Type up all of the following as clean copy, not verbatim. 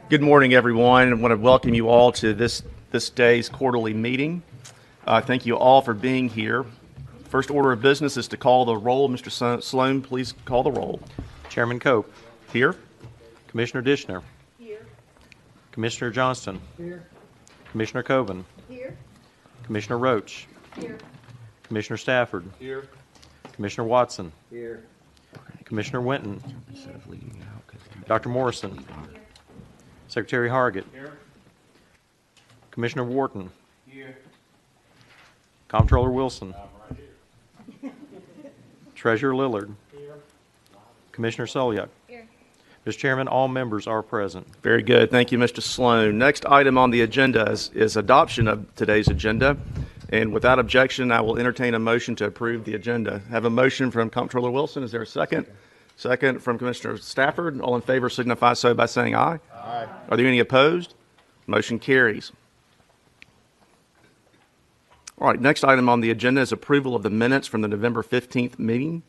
Good morning, everyone. I want to welcome you all to this day's quarterly meeting. Thank you all for being here. First order of business is to call the roll. Mr. Sloan, please call the roll. Chairman Cope. Here. Commissioner Dishner. Here. Commissioner Johnston. Here. Commissioner Coben. Here. Commissioner Roach. Here. Commissioner Stafford. Here. Commissioner Watson. Here. Commissioner Winton. Dr. Morrison. Secretary Hargett. Here. Commissioner Wharton. Here. Comptroller Wilson. I'm right here. Treasurer Lillard. Here. Commissioner Soliuk. Here. Mr. Chairman, all members are present. Very good. Thank you, Mr. Sloan. Next item on the agenda is adoption of today's agenda. And without objection, I will entertain a motion to approve the agenda. I have a motion from Comptroller Wilson. Is there a second? Second from Commissioner Stafford. All in favor signify so by saying aye. Aye. Are there any opposed? Motion carries. All right, next item on the agenda is approval of the minutes from the November 15th meeting.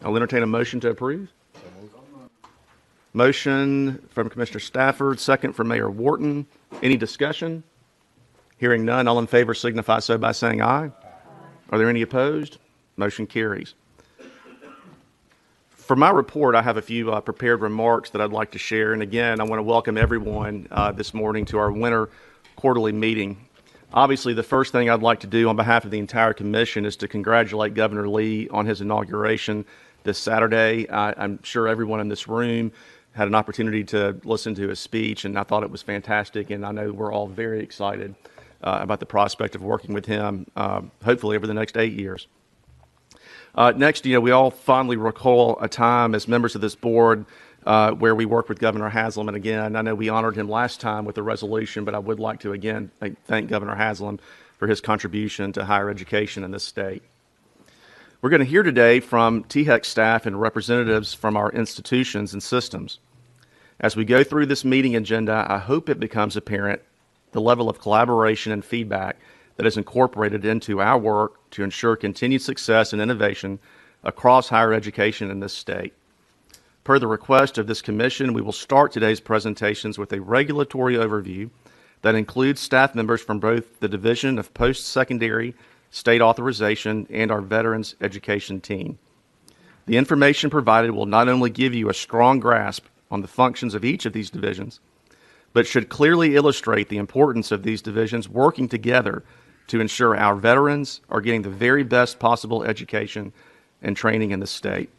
I'll entertain a motion to approve. Motion from Commissioner Stafford, second from Mayor Wharton. Any discussion? Hearing none, all in favor signify so by saying aye. Are there any opposed? Motion carries. For my report, I have a few prepared remarks that I'd like to share. And again, I want to welcome everyone this morning to our winter quarterly meeting. Obviously, the first thing I'd like to do on behalf of the entire commission is to congratulate Governor Lee on his inauguration this Saturday. I'm sure everyone in this room had an opportunity to listen to his speech, and I thought it was fantastic. And I know we're all very excited about the prospect of working with him, hopefully over the next 8 years. Next, we all fondly recall a time as members of this board where we worked with Governor Haslam. And again, I know we honored him last time with a resolution, but I would like to again thank Governor Haslam for his contribution to higher education in this state. We're going to hear today from THEC staff and representatives from our institutions and systems. As we go through this meeting agenda, I hope it becomes apparent the level of collaboration and feedback that is incorporated into our work to ensure continued success and innovation across higher education in this state. Per the request of this commission, we will start today's presentations with a regulatory overview that includes staff members from both the Division of Post-Secondary State Authorization and our Veterans Education team. The information provided will not only give you a strong grasp on the functions of each of these divisions, but should clearly illustrate the importance of these divisions working together to ensure our veterans are getting the very best possible education and training in the state.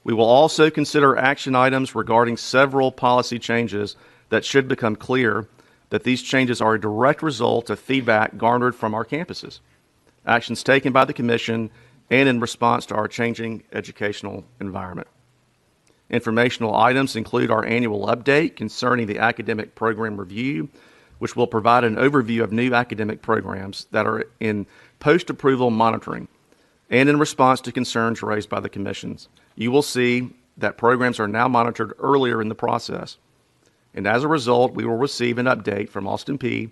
We will also consider action items regarding several policy changes that should become clear that these changes are a direct result of feedback garnered from our campuses, actions taken by the Commission, and in response to our changing educational environment. Informational items include our annual update concerning the academic program review, which will provide an overview of new academic programs that are in post-approval monitoring and in response to concerns raised by the commissions. You will see that programs are now monitored earlier in the process. And as a result, we will receive an update from Austin Peay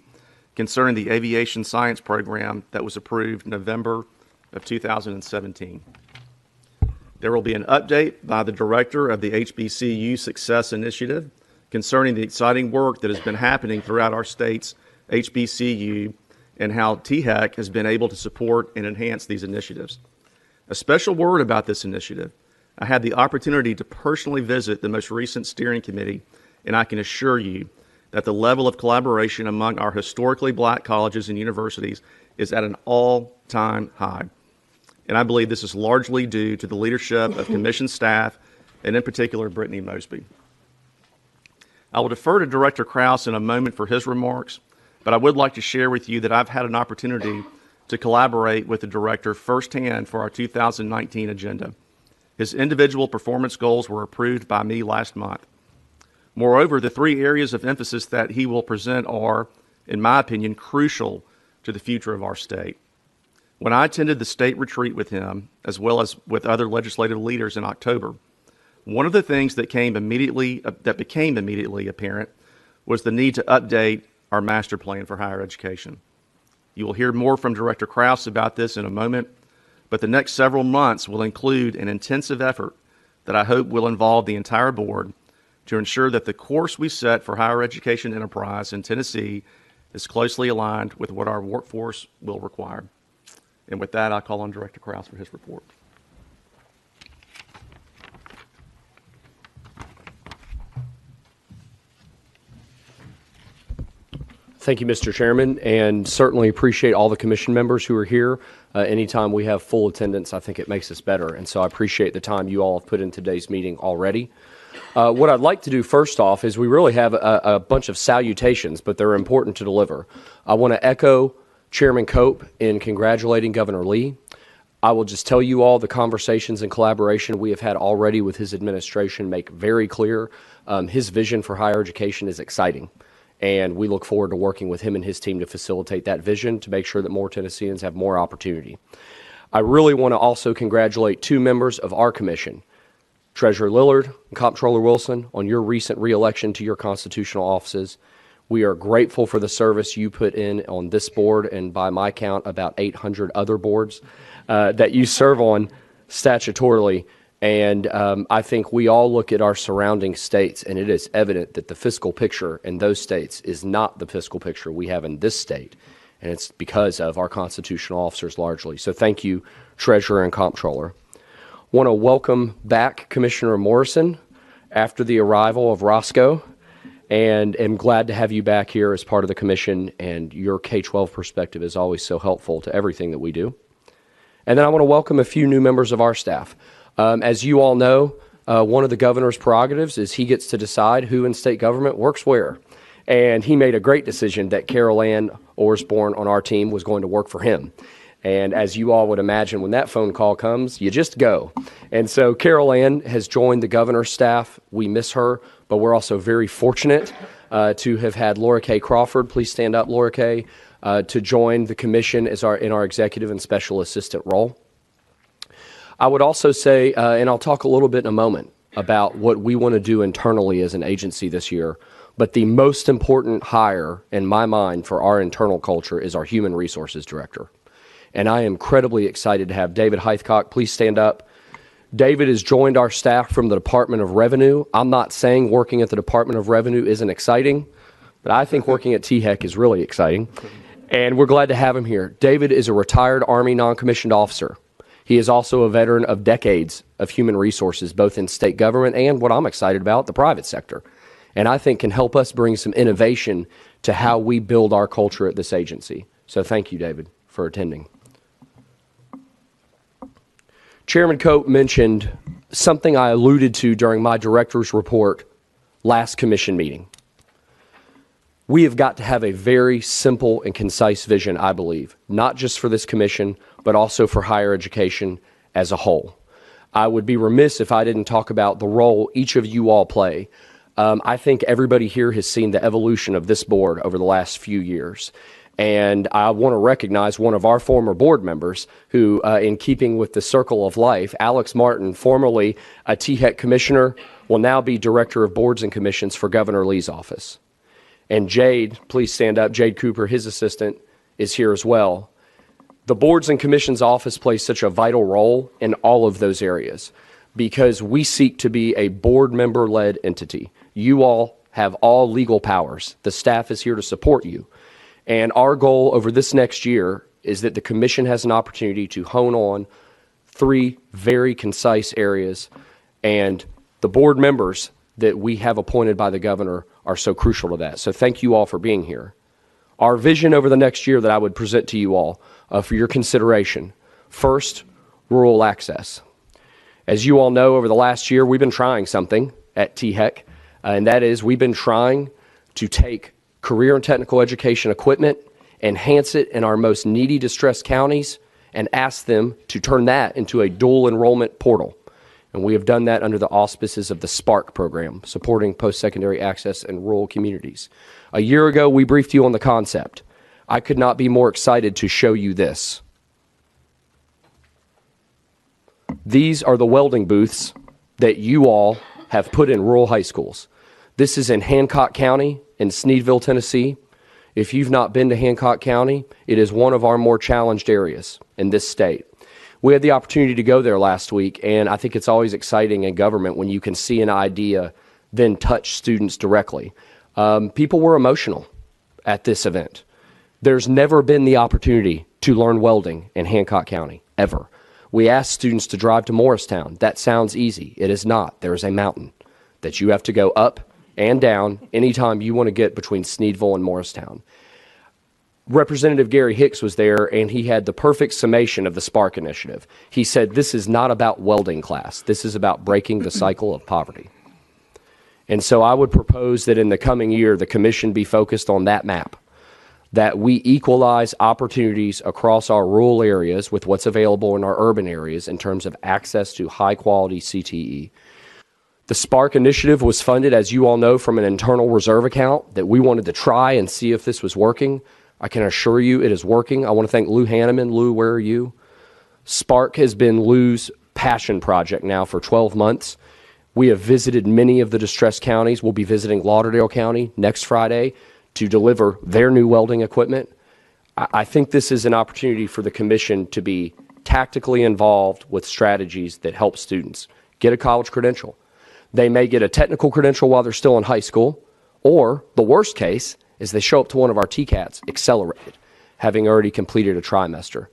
concerning the aviation science program that was approved November of 2017. There will be an update by the director of the HBCU Success Initiative concerning the exciting work that has been happening throughout our state's HBCU and how THEC has been able to support and enhance these initiatives. A special word about this initiative: I had the opportunity to personally visit the most recent steering committee, and I can assure you that the level of collaboration among our historically black colleges and universities is at an all-time high. And I believe this is largely due to the leadership of commission staff, and in particular, Brittany Mosby. I will defer to Director Krause in a moment for his remarks, but I would like to share with you that I've had an opportunity to collaborate with the director firsthand for our 2019 agenda. His individual performance goals were approved by me last month. Moreover, the 3 areas of emphasis that he will present are, in my opinion, crucial to the future of our state. When I attended the state retreat with him, as well as with other legislative leaders in October, one of the things that became immediately apparent was the need to update our master plan for higher education. You will hear more from Director Krause about this in a moment, but the next several months will include an intensive effort that I hope will involve the entire board to ensure that the course we set for higher education enterprise in Tennessee is closely aligned with what our workforce will require. And with that, I call on Director Krause for his report. Thank you, Mr. Chairman, and certainly appreciate all the commission members who are here. Anytime we have full attendance, I think it makes us better, and so I appreciate the time you all have put in today's meeting already. What I'd like to do first off is we really have a bunch of salutations, but they're important to deliver. I want to echo Chairman Cope in congratulating Governor Lee. I will just tell you all the conversations and collaboration we have had already with his administration make very clear his vision for higher education is exciting. And we look forward to working with him and his team to facilitate that vision to make sure that more Tennesseans have more opportunity. I really want to also congratulate two members of our commission, Treasurer Lillard and Comptroller Wilson, on your recent reelection to your constitutional offices. We are grateful for the service you put in on this board and, by my count, about 800 other boards that you serve on statutorily. And I think we all look at our surrounding states, and it is evident that the fiscal picture in those states is not the fiscal picture we have in this state. And it's because of our constitutional officers largely. So thank you, Treasurer and Comptroller. Want to welcome back Commissioner Morrison after the arrival of Roscoe, and am glad to have you back here as part of the commission, and your K-12 perspective is always so helpful to everything that we do. And then I want to welcome a few new members of our staff. As you all know, one of the governor's prerogatives is he gets to decide who in state government works where. And he made a great decision that Carol Ann Orsborn on our team was going to work for him. And as you all would imagine, when that phone call comes, you just go. And so Carol Ann has joined the governor's staff. We miss her, but we're also very fortunate to have had Laura K. Crawford, please stand up, Laura K., to join the commission as in our executive and special assistant role. I would also say, and I'll talk a little bit in a moment about what we want to do internally as an agency this year, but the most important hire in my mind for our internal culture is our human resources director. And I am incredibly excited to have David Heathcock. Please stand up. David has joined our staff from the Department of Revenue. I'm not saying working at the Department of Revenue isn't exciting, but I think working at THEC is really exciting. And we're glad to have him here. David is a retired Army non-commissioned officer. He is also a veteran of decades of human resources, both in state government and, what I'm excited about, the private sector. And I think can help us bring some innovation to how we build our culture at this agency. So thank you, David, for attending. Chairman Cope mentioned something I alluded to during my director's report last commission meeting. We have got to have a very simple and concise vision, I believe, not just for this commission, but also for higher education as a whole. I would be remiss if I didn't talk about the role each of you all play. I think everybody here has seen the evolution of this board over the last few years. And I want to recognize one of our former board members who, in keeping with the circle of life, Alex Martin, formerly a THEC commissioner, will now be director of boards and commissions for Governor Lee's office. And Jade, please stand up. Jade Cooper, his assistant, is here as well. The Boards and Commissions office plays such a vital role in all of those areas because we seek to be a board member-led entity. You all have all legal powers. The staff is here to support you. And our goal over this next year is that the commission has an opportunity to hone on 3 very concise areas, and the board members that we have appointed by the governor are so crucial to that. So thank you all for being here. Our vision over the next year that I would present to you all for your consideration. First, rural access. As you all know, over the last year, we've been trying something at THEC, and that is we've been trying to take career and technical education equipment, enhance it in our most needy, distressed counties, and ask them to turn that into a dual enrollment portal. And we have done that under the auspices of the SPARK program, supporting post-secondary access in rural communities. A year ago, we briefed you on the concept. I could not be more excited to show you this. These are the welding booths that you all have put in rural high schools. This is in Hancock County in Sneedville, Tennessee. If you've not been to Hancock County, it is one of our more challenged areas in this state. We had the opportunity to go there last week, and I think it's always exciting in government when you can see an idea than touch students directly. People were emotional at this event. There's never been the opportunity to learn welding in Hancock County, ever. We asked students to drive to Morristown. That sounds easy. It is not. There is a mountain that you have to go up and down anytime you want to get between Sneedville and Morristown. Representative Gary Hicks was there, and he had the perfect summation of the Spark Initiative. He said, this is not about welding class. This is about breaking the cycle of poverty. And so I would propose that in the coming year, the commission be focused on that map, that we equalize opportunities across our rural areas with what's available in our urban areas in terms of access to high-quality CTE. The Spark Initiative was funded, as you all know, from an internal reserve account that we wanted to try and see if this was working. I can assure you it is working. I want to thank Lou Hanneman. Lou, where are you? Spark has been Lou's passion project now for 12 months. We have visited many of the distressed counties. We'll be visiting Lauderdale County next Friday to deliver their new welding equipment. I think this is an opportunity for the commission to be tactically involved with strategies that help students get a college credential. They may get a technical credential while they're still in high school, or the worst case is they show up to one of our TCATs accelerated, having already completed a trimester.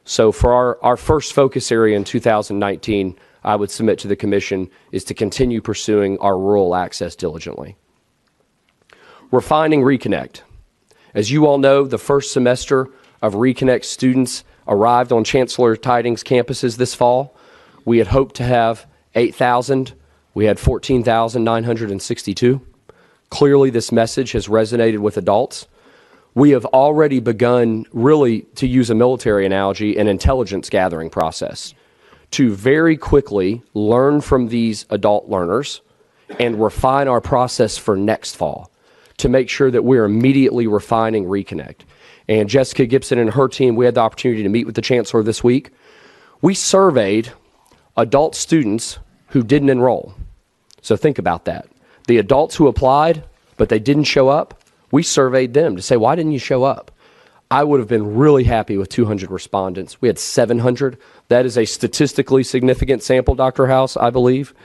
So for our first focus area in 2019, I would submit to the commission is to continue pursuing our rural access diligently. Refining Reconnect. As you all know, the first semester of Reconnect students arrived on Chancellor Tidings campuses this fall. We had hoped to have 8,000. We had 14,962. Clearly, this message has resonated with adults. We have already begun, really, to use a military analogy, an intelligence gathering process to very quickly learn from these adult learners and refine our process for next fall to make sure that we're immediately refining Reconnect. And Jessica Gibson and her team, we had the opportunity to meet with the Chancellor this week. We surveyed adult students who didn't enroll. So think about that. The adults who applied, but they didn't show up, we surveyed them to say, why didn't you show up? I would have been really happy with 200 respondents. We had 700. That is a statistically significant sample, Dr. House, I believe.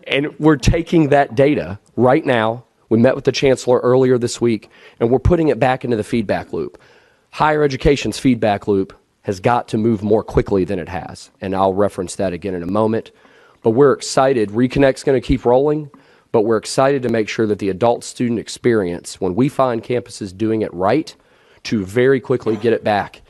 And we're taking that data right now. We met with the Chancellor earlier this week, and we're putting it back into the feedback loop. Higher education's feedback loop has got to move more quickly than it has, and I'll reference that again in a moment. But we're excited. Reconnect's going to keep rolling, but we're excited to make sure that the adult student experience, when we find campuses doing it right, to very quickly get it back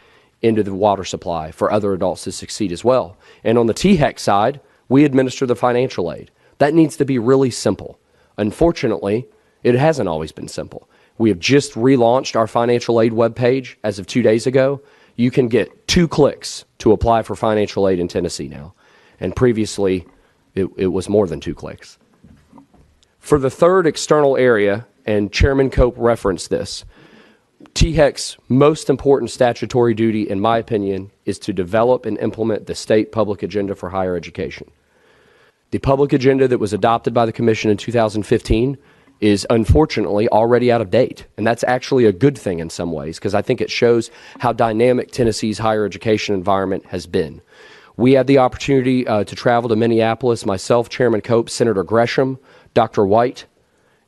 into the water supply for other adults to succeed as well. And on the THEC side, we administer the financial aid. That needs to be really simple. Unfortunately, it hasn't always been simple. We have just relaunched our financial aid webpage as of 2 days ago. You can get 2 clicks to apply for financial aid in Tennessee now. And previously, it was more than 2 clicks. For the third external area, and Chairman Cope referenced this, THEC's most important statutory duty, in my opinion, is to develop and implement the state public agenda for higher education. The public agenda that was adopted by the Commission in 2015 is unfortunately already out of date. And that's actually a good thing in some ways, because I think it shows how dynamic Tennessee's higher education environment has been. We had the opportunity to travel to Minneapolis, myself, Chairman Cope, Senator Gresham, Dr. White,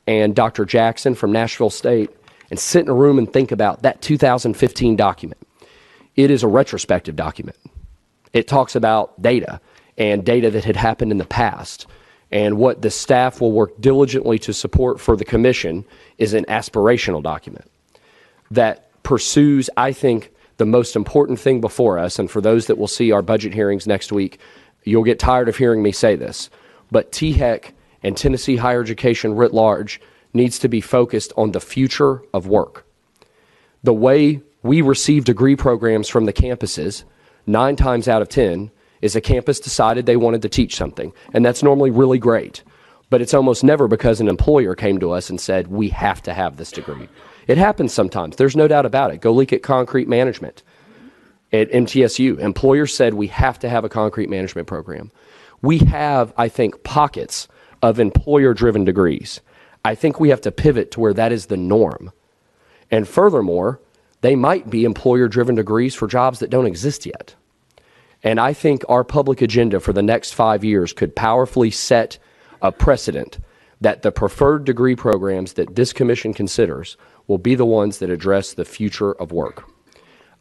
and Dr. Jackson from Nashville State, and sit in a room and think about that 2015 document. It is a retrospective document. It talks about data and data that had happened in the past. And what the staff will work diligently to support for the commission is an aspirational document that pursues, I think, the most important thing before us. And for those that will see our budget hearings next week, you'll get tired of hearing me say this, but THEC and Tennessee higher education writ large needs to be focused on the future of work. The way we receive degree programs from the campuses, 9 times out of 10, is a campus decided they wanted to teach something. And that's normally really great. But it's almost never because an employer came to us and said, we have to have this degree. It happens sometimes. There's no doubt about it. Go look at concrete management at MTSU. Employers said we have to have a concrete management program. We have, I think, pockets of employer-driven degrees. I think we have to pivot to where that is the norm. And furthermore, they might be employer-driven degrees for jobs that don't exist yet. And I think our public agenda for the next 5 years could powerfully set a precedent that the preferred degree programs that this commission considers will be the ones that address the future of work.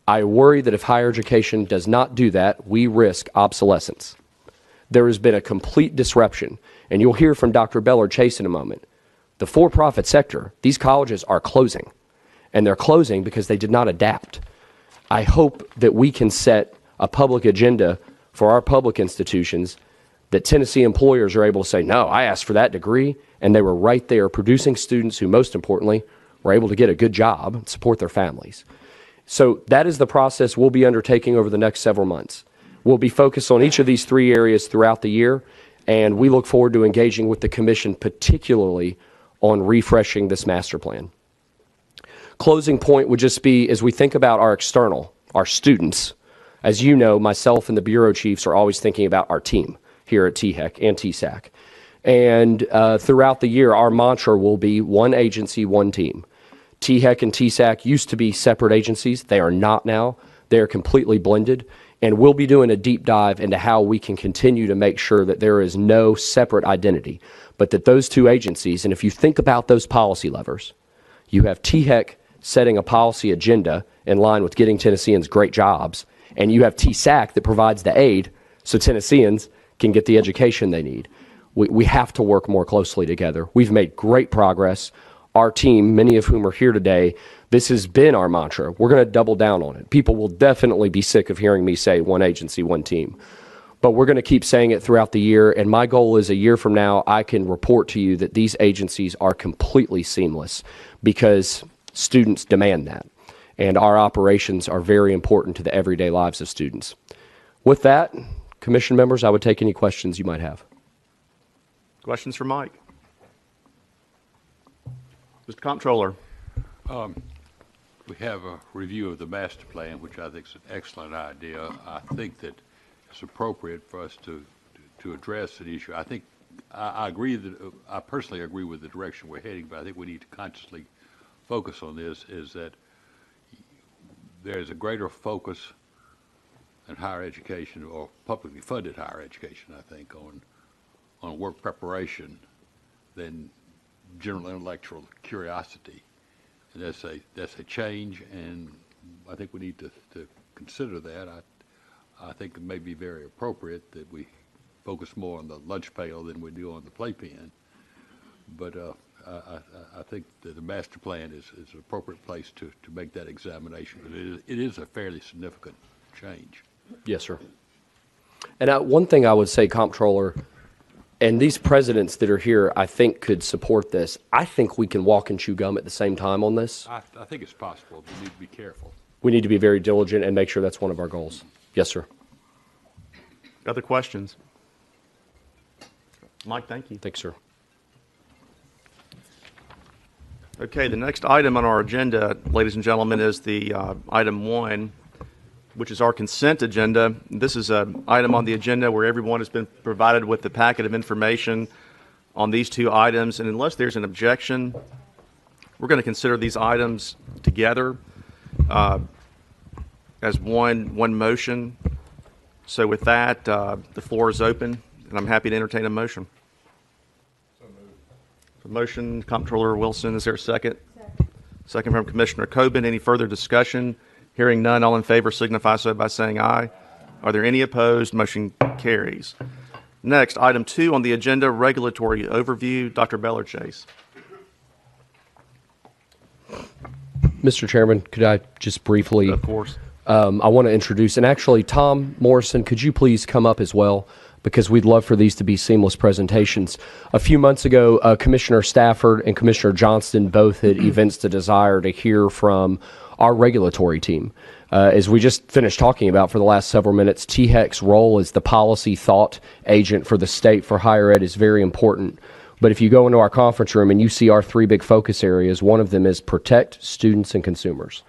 I worry that if higher education does not do that, we risk obsolescence. There has been a complete disruption, and you'll hear from Dr. Bellard Chase in a moment. The for-profit sector, these colleges are closing, and they're closing because they did not adapt. I hope that we can set a public agenda for our public institutions that Tennessee employers are able to say, no, I asked for that degree, and they were right there producing students who, most importantly, were able to get a good job and support their families. So that is the process we'll be undertaking over the next several months. We'll be focused on each of these 3 areas throughout the year, and we look forward to engaging with the commission, particularly on refreshing this master plan. Closing point would just be, as we think about our external, our students, as you know, myself and the bureau chiefs are always thinking about our team here at THEC and TSAC. And throughout the year, our mantra will be one agency, one team. THEC and TSAC used to be separate agencies. They are not now. They are completely blended. And we'll be doing a deep dive into how we can continue to make sure that there is no separate identity, but that those two agencies, and if you think about those policy levers, you have THEC setting a policy agenda in line with getting Tennesseans great jobs, and you have TSAC that provides the aid so Tennesseans can get the education they need. We have to work more closely together. We've made great progress. Our team, many of whom are here today, this has been our mantra. We're going to double down on it. People will definitely be sick of hearing me say one agency, one team. But we're going to keep saying it throughout the year, and my goal is a year from now, I can report to you that these agencies are completely seamless because students demand that. And our operations are very important to the everyday lives of students. With that, commission members, I would take any questions you might have. Questions for Mike? Mr. Comptroller. We have a review of the master plan, which I think is an excellent idea. I think that it's appropriate for us to address an issue. I think I agree that I personally agree with the direction we're heading, but I think we need to consciously focus on this, is that there's a greater focus in higher education, or publicly funded higher education, I think, on work preparation than general intellectual curiosity. And that's a change, and I think we need to consider that. I think it may be very appropriate that we focus more on the lunch pail than we do on the playpen. But I think that the master plan is an appropriate place to make that examination. It is a fairly significant change. Yes, sir. And one thing I would say, Comptroller, and these presidents that are here, I think, could support this. I think we can walk and chew gum at the same time on this. I think it's possible. We need to be careful. We need to be very diligent and make sure that's one of our goals. Yes, sir. Other questions? Mike, thank you. Thanks, sir. Okay, the next item on our agenda, ladies and gentlemen, is the item 1, which is our consent agenda. This is an item on the agenda where everyone has been provided with the packet of information on these 2 items, and unless there's an objection, we're going to consider these items together as one motion. So with that, the floor is open, and I'm happy to entertain a motion. So motion, Comptroller Wilson, is there a second? Second from Commissioner Coben. Any further discussion? Hearing none, all in favor signify so by saying aye. Are there any opposed? Motion carries. Next, item 2 on the agenda, regulatory overview. Dr. Bellard Chase. Mr. Chairman, could I just briefly? Of course. I want to introduce, and actually, Tom Morrison, could you please come up as well? Because we'd love for these to be seamless presentations. A few months ago, Commissioner Stafford and Commissioner Johnston both had evinced a desire to hear from our regulatory team. As we just finished talking about for the last several minutes, THEC's role as the policy thought agent for the state for higher ed is very important. But if you go into our conference room and you see our 3 big focus areas, one of them is protect students and consumers.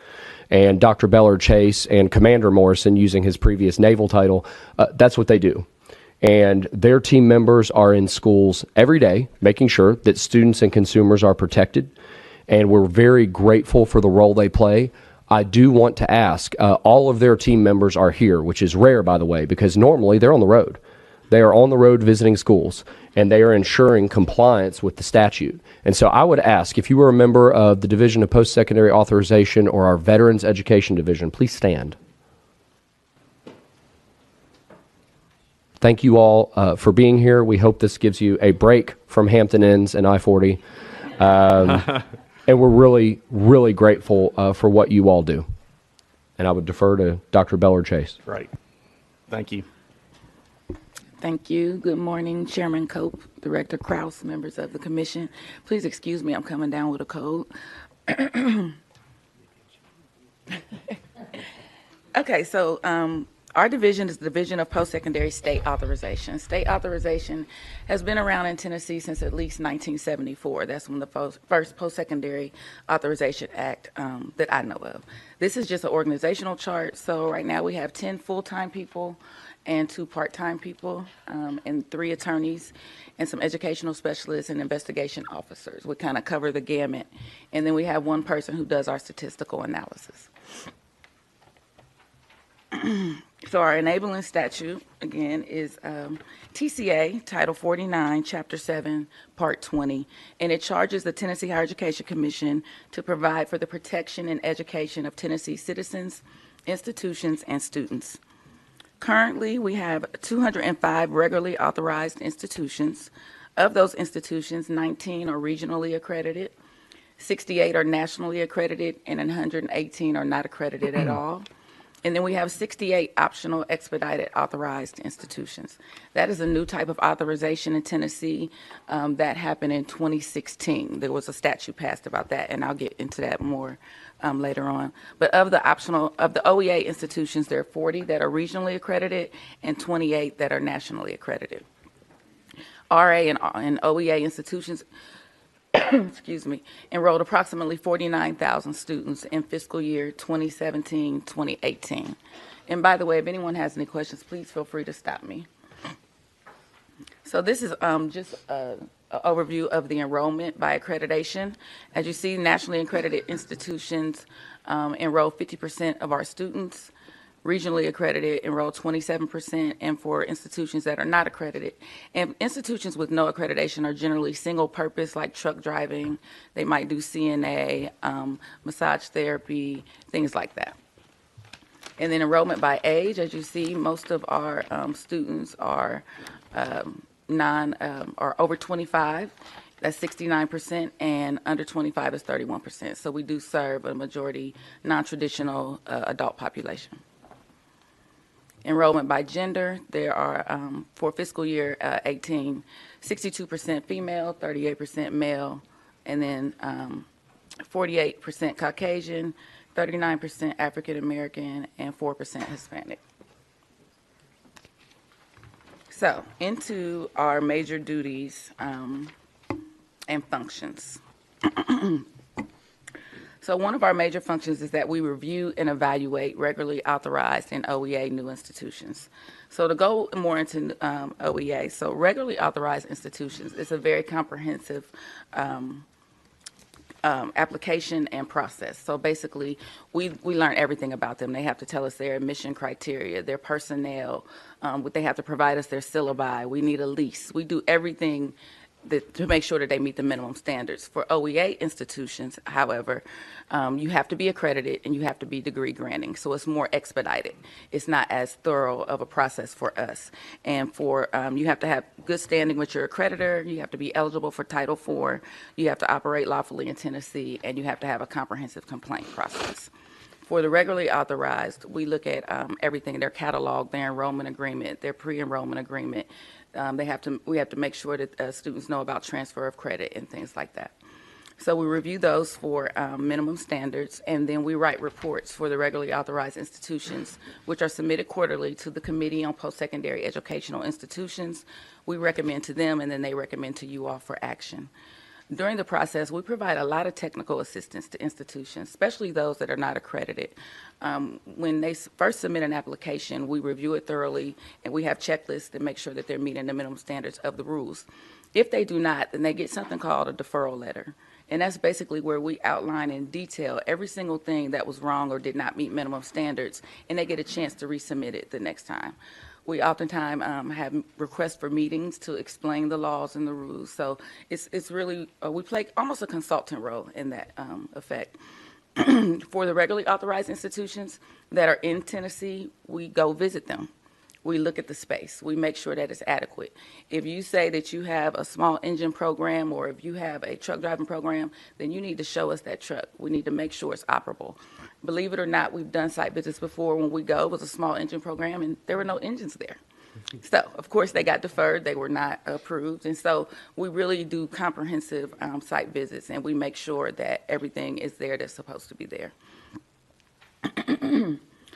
And Dr. Bellard Chase and Commander Morrison, using his previous naval title, that's what they do. And their team members are in schools every day, making sure that students and consumers are protected. And we're very grateful for the role they play. I do want to ask, all of their team members are here, which is rare, by the way, because normally they're on the road. They are on the road visiting schools, and they are ensuring compliance with the statute. And so I would ask, if you were a member of the Division of Post-Secondary Authorization or our Veterans Education Division, please stand. Thank you all for being here. We hope this gives you a break from Hampton Inns and I-40. And we're really, really grateful for what you all do. And I would defer to Dr. Beller Chase. Great. Thank you. Thank you. Good morning, Chairman Cope, Director Kraus, members of the commission. Please excuse me, I'm coming down with a cold. Okay, so our division is the Division of Post-Secondary State Authorization. State authorization has been around in Tennessee since at least 1974. That's when the first Post-Secondary Authorization Act that I know of. This is just an organizational chart. So right now we have 10 full-time people and 2 part-time people, and 3 attorneys, and some educational specialists and investigation officers. We kind of cover the gamut. And then we have 1 person who does our statistical analysis. So our enabling statute, again, is TCA, Title 49, Chapter 7, Part 20, and it charges the Tennessee Higher Education Commission to provide for the protection and education of Tennessee citizens, institutions, and students. Currently, we have 205 regularly authorized institutions. Of those institutions, 19 are regionally accredited, 68 are nationally accredited, and 118 are not accredited at all. And then we have 68 optional expedited authorized institutions. That is a new type of authorization in Tennessee that happened in 2016. There was a statute passed about that, and I'll get into that more later on. But of the OEA institutions, there are 40 that are regionally accredited and 28 that are nationally accredited. RA and OEA institutions excuse me, enrolled approximately 49,000 students in fiscal year 2017-2018. And by the way, if anyone has any questions, please feel free to stop me. So this is just an overview of the enrollment by accreditation. As you see, nationally accredited institutions enroll 50% of our students. Regionally accredited enroll 27%, and for institutions that are not accredited. And institutions with no accreditation are generally single purpose, like truck driving. They might do CNA, massage therapy, things like that. And then enrollment by age, as you see, most of our students are over 25. That's 69%, and under 25 is 31%. So we do serve a majority non-traditional adult population. Enrollment by gender, there are, for fiscal year 18, 62% female, 38% male, and then 48% Caucasian, 39% African American, and 4% Hispanic. So, into our major duties and functions. So one of our major functions is that we review and evaluate regularly authorized and OEA new institutions. So to go more into OEA, so regularly authorized institutions is a very comprehensive application and process. So basically, we learn everything about them. They have to tell us their admission criteria, their personnel, they have to provide us their syllabi. We need a lease. We do everything to make sure that they meet the minimum standards. For OEA institutions, however, you have to be accredited and you have to be degree granting, so it's more expedited. It's not as thorough of a process for us. And for you have to have good standing with your accreditor, you have to be eligible for Title IV, you have to operate lawfully in Tennessee, and you have to have a comprehensive complaint process. For the regularly authorized, we look at everything, their catalog, their enrollment agreement, their pre-enrollment agreement. We have to make sure that students know about transfer of credit and things like that. So we review those for minimum standards, and then we write reports for the regularly authorized institutions, which are submitted quarterly to the Committee on Post-Secondary Educational Institutions. We recommend to them, and then they recommend to you all for action. During the process, we provide a lot of technical assistance to institutions, especially those that are not accredited. When they first submit an application, we review it thoroughly, and we have checklists to make sure that they're meeting the minimum standards of the rules. If they do not, then they get something called a deferral letter. And that's basically where we outline in detail every single thing that was wrong or did not meet minimum standards, and they get a chance to resubmit it the next time. We oftentimes have requests for meetings to explain the laws and the rules. So it's really, we play almost a consultant role in that effect. For the regularly authorized institutions that are in Tennessee, we go visit them. We look at the space. We make sure that it's adequate. If you say that you have a small engine program or if you have a truck driving program, then you need to show us that truck. We need to make sure it's operable. Believe it or not, we've done site visits before. When we go, it was a small engine program and there were no engines there. So, of course, they got deferred. They were not approved. And so we really do comprehensive site visits, and we make sure that everything is there that's supposed to be there.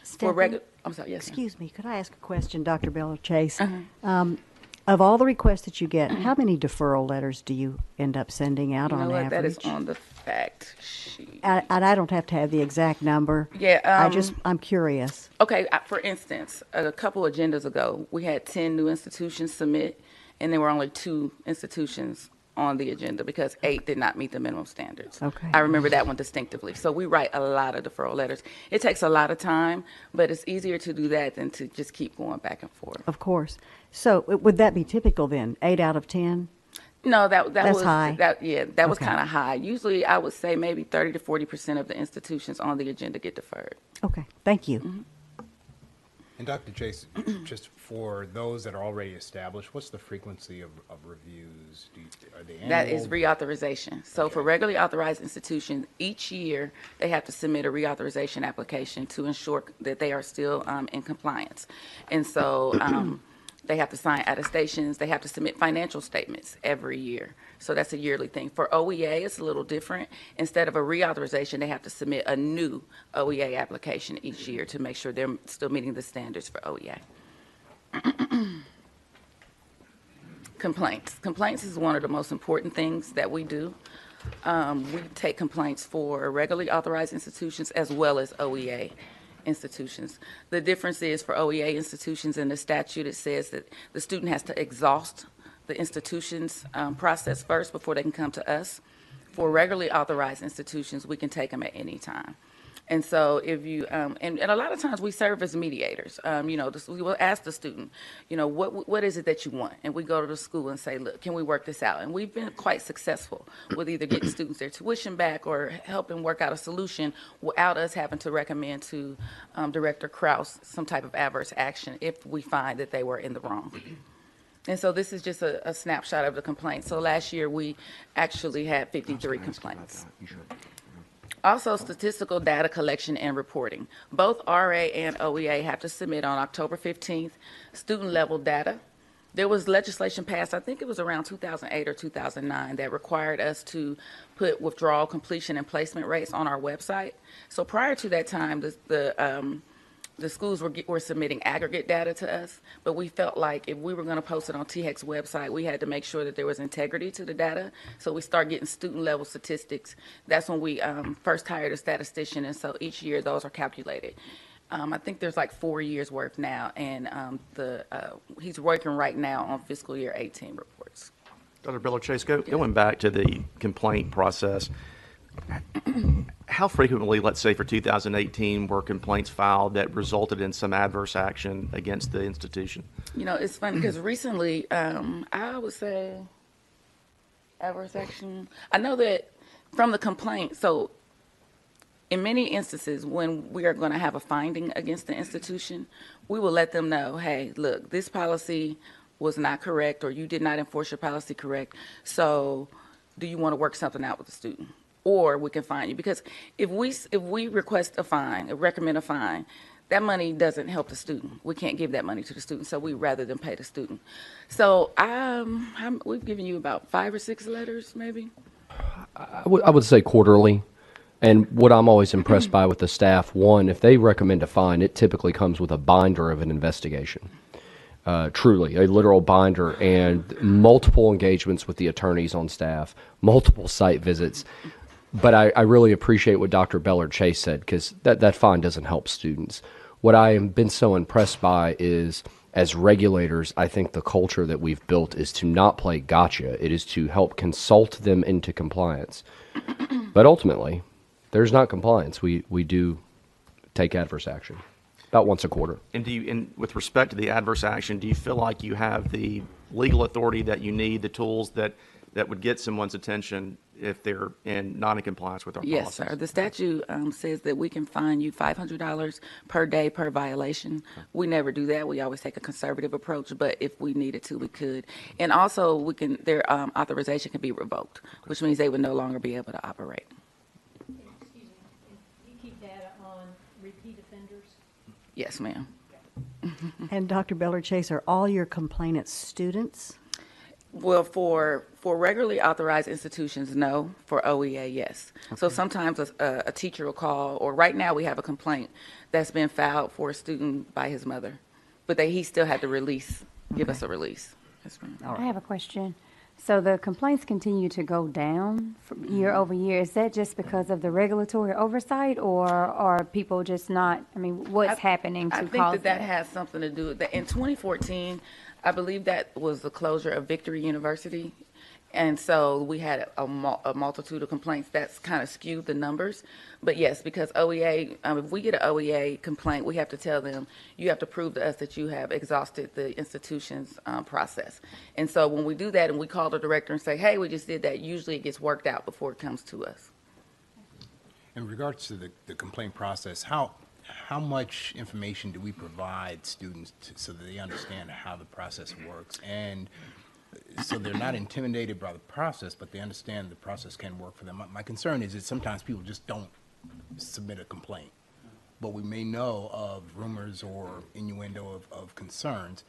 Stephanie, I'm sorry, yes, ma'am. excuse me, could I ask a question, Dr. Bella Chase? Of all the requests that you get, how many deferral letters do you end up sending out You know on what? That is average? on the fact sheet. And I don't have to have the exact number. Yeah, I'm curious. Okay, for instance, a couple agendas ago, we had 10 new institutions submit, and there were only 2 institutions on the agenda because 8 did not meet the minimum standards. Okay. I remember that one distinctively. So we write a lot of deferral letters. It takes a lot of time, but it's easier to do that than to just keep going back and forth. Of course. So would that be typical then? 8 out of 10? No, that That's was high. that was Okay. kind of high. Usually, I would say maybe 30 to 40% of the institutions on the agenda get deferred. Okay, thank you. Mm-hmm. And Dr. Chase, just for those that are already established, what's the frequency of reviews? Are they annual? That is reauthorization. So for Okay. regularly authorized institutions, each year they have to submit a reauthorization application to ensure that they are still in compliance. And so they have to sign attestations. They have to submit financial statements every year. So that's a yearly thing. For OEA, it's a little different. Instead of a reauthorization, they have to submit a new OEA application each year to make sure they're still meeting the standards for OEA. Complaints. Complaints is one of the most important things that we do. We take complaints for regularly authorized institutions as well as OEA institutions. The difference is for OEA institutions in the statute, it says that the student has to exhaust the institution's process first before they can come to us. For regularly authorized institutions, we can take them at any time. And so if you, and a lot of times we serve as mediators. We will ask the student, what is it that you want? And we go to the school and say, look, can we work this out? And we've been quite successful with either getting students their tuition back or helping work out a solution without us having to recommend to Director Krause some type of adverse action if we find that they were in the wrong. And so this is just a snapshot of the complaints. So last year we actually had 53 complaints. Also, statistical data collection and reporting. Both RA and OEA have to submit on October 15th student-level data. There was legislation passed, I think it was around 2008 or 2009, that required us to put withdrawal, completion, and placement rates on our website. So prior to that time, the schools were submitting aggregate data to us, but we felt like if we were going to post it on THEC's website, we had to make sure that there was integrity to the data. So we started getting student-level statistics. That's when we first hired a statistician, and so each year those are calculated. I think there's like 4 years worth now, and he's working right now on fiscal year 18 reports. Dr. Bella Chase, going back to the complaint process, how frequently, let's say for 2018, were complaints filed that resulted in some adverse action against the institution? It's funny because recently, I would say adverse action. I know that from the complaint, so in many instances, when we are going to have a finding against the institution, we will let them know, hey, look, this policy was not correct, or you did not enforce your policy correct, so do you want to work something out with the student? Or we can fine you. Because if we request a fine, recommend a fine, that money doesn't help the student. We can't give that money to the student, so we rather than pay the student. So we've given you about 5 or 6 letters, maybe. I would say quarterly. And what I'm always impressed by with the staff, one, if they recommend a fine, it typically comes with a binder of an investigation. Truly, a literal binder, and multiple engagements with the attorneys on staff, multiple site visits. But I really appreciate what Dr. Bella Chase said, because that fine doesn't help students. What I have been so impressed by is, as regulators, I think the culture that we've built is to not play gotcha. It is to help consult them into compliance. But ultimately, there's not compliance. We do take adverse action. about once a quarter. And with respect to the adverse action, do you feel like you have the legal authority that you need, the tools that would get someone's attention if they're in non-compliance with our policies? Yes, sir. The statute says that we can fine you $500 per day per violation. We never do that. We always take a conservative approach, but if we needed to, we could. And also, their authorization can be revoked, which means they would no longer be able to operate. Excuse me, you keep data on repeat offenders? Yes, ma'am. And Dr. Beller Chase, are all your complainants students? Well, for regularly authorized institutions, no. For OEA, yes. So sometimes a teacher will call, or right now we have a complaint that's been filed for a student by his mother, but he still had to give us a release. Yes, ma'am. I have a question. So the complaints continue to go down from year over year. Is that just because of the regulatory oversight, or are people just not, I mean, what's happening to I cause think that has something to do with that. In 2014, I believe that was the closure of Victory University. And so we had a multitude of complaints. That's kind of skewed the numbers. But yes, because OEA, if we get an OEA complaint, we have to tell them, you have to prove to us that you have exhausted the institution's process. And so when we do that and we call the director and say, hey, we just did that, usually it gets worked out before it comes to us. In regards to the complaint process, how much information do we provide students so that they understand how the process works, and so they're not intimidated by the process, but they understand the process can work for them? My concern is that sometimes people just don't submit a complaint, but we may know of rumors or innuendo of concerns.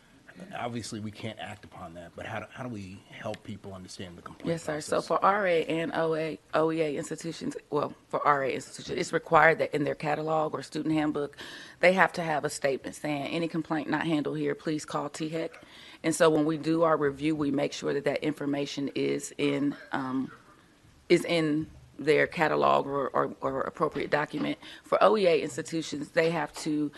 Obviously, we can't act upon that, but how do we help people understand the complaint Yes, sir. process? So for RA and OEA institutions, well, for RA institutions, it's required that in their catalog or student handbook, they have to have a statement saying, any complaint not handled here, please call THEC. And so when we do our review, we make sure that information is in their catalog or appropriate document. For OEA institutions, they have to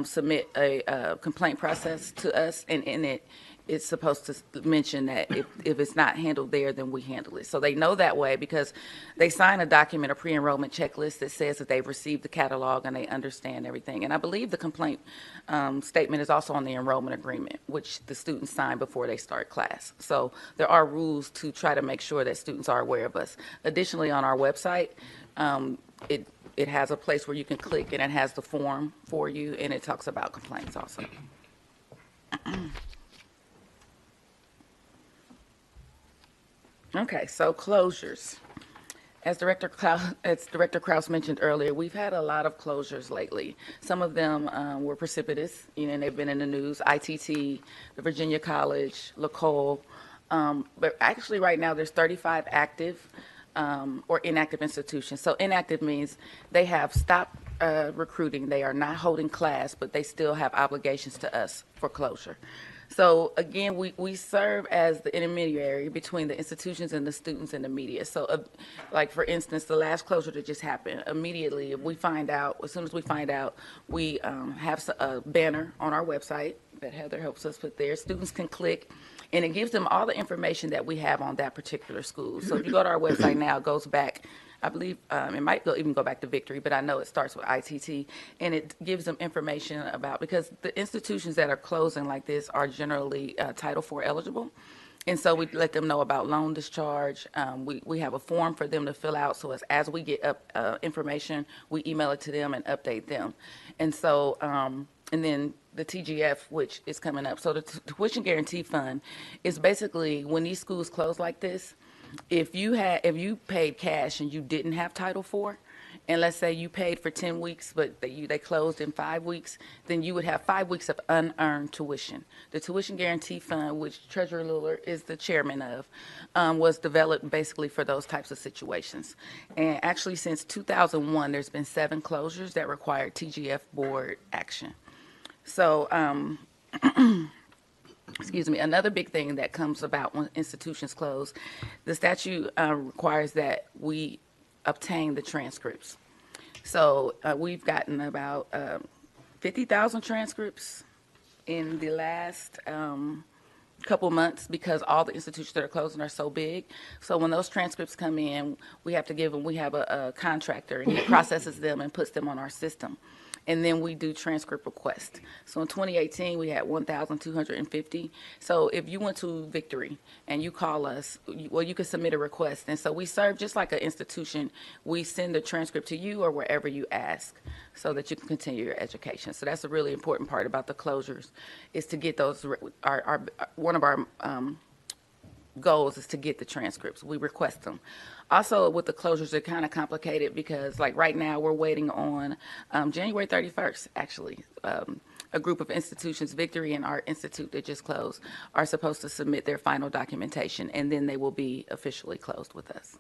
submit a complaint process to us, and in it's supposed to mention that if it's not handled there, then we handle it. So they know that way because they sign a document, a pre-enrollment checklist that says that they've received the catalog and they understand everything. And I believe the complaint statement is also on the enrollment agreement, which the students sign before they start class. So there are rules to try to make sure that students are aware of us. Additionally, on our website, it has a place where you can click and it has the form for you, and it talks about complaints also. Okay, so closures. As Director Krause mentioned earlier, we've had a lot of closures lately. Some of them were precipitous, and they've been in the news. ITT, the Virginia College, LaCole. But actually right now there's 35 active or inactive institutions. So inactive means they have stopped recruiting. They are not holding class, but they still have obligations to us for closure. So again, we serve as the intermediary between the institutions and the students and the media. So like for instance, the last closure that just happened, immediately, as soon as we find out, we have a banner on our website that Heather helps us put there. Students can click, and it gives them all the information that we have on that particular school. So if you go to our website now, it goes back, I believe it might even go back to Victory, but I know it starts with ITT, and it gives them information about, because the institutions that are closing like this are generally Title IV eligible. And so we let them know about loan discharge. We have a form for them to fill out. So as we get up information, we email it to them and update them. And so, and then the TGF, which is coming up. So the Tuition Guarantee Fund is basically when these schools close like this, if you paid cash and you didn't have Title IV, and let's say you paid for 10 weeks, but they closed in 5 weeks, then you would have 5 weeks of unearned tuition. The Tuition Guarantee Fund, which Treasurer Lillard is the chairman of, was developed basically for those types of situations. And actually since 2001, there's been 7 closures that required TGF board action. So, excuse me, another big thing that comes about when institutions close, the statute requires that we obtain the transcripts. So we've gotten about 50,000 transcripts in the last couple months because all the institutions that are closing are so big. So when those transcripts come in, we have to give them, we have a contractor, and he processes them and puts them on our system. and then we do transcript requests. So in 2018, we had 1,250. So if you went to Victory and you call us, well, you can submit a request. And so we serve just like an institution. We send the transcript to you or wherever you ask so that you can continue your education. So that's a really important part about the closures, is to get those, one of our goals is to get the transcripts. We request them. Also, with the closures, they're kind of complicated because, like right now, we're waiting on January 31st, actually. A group of institutions, Victory and Art Institute that just closed, are supposed to submit their final documentation, and then they will be officially closed with us.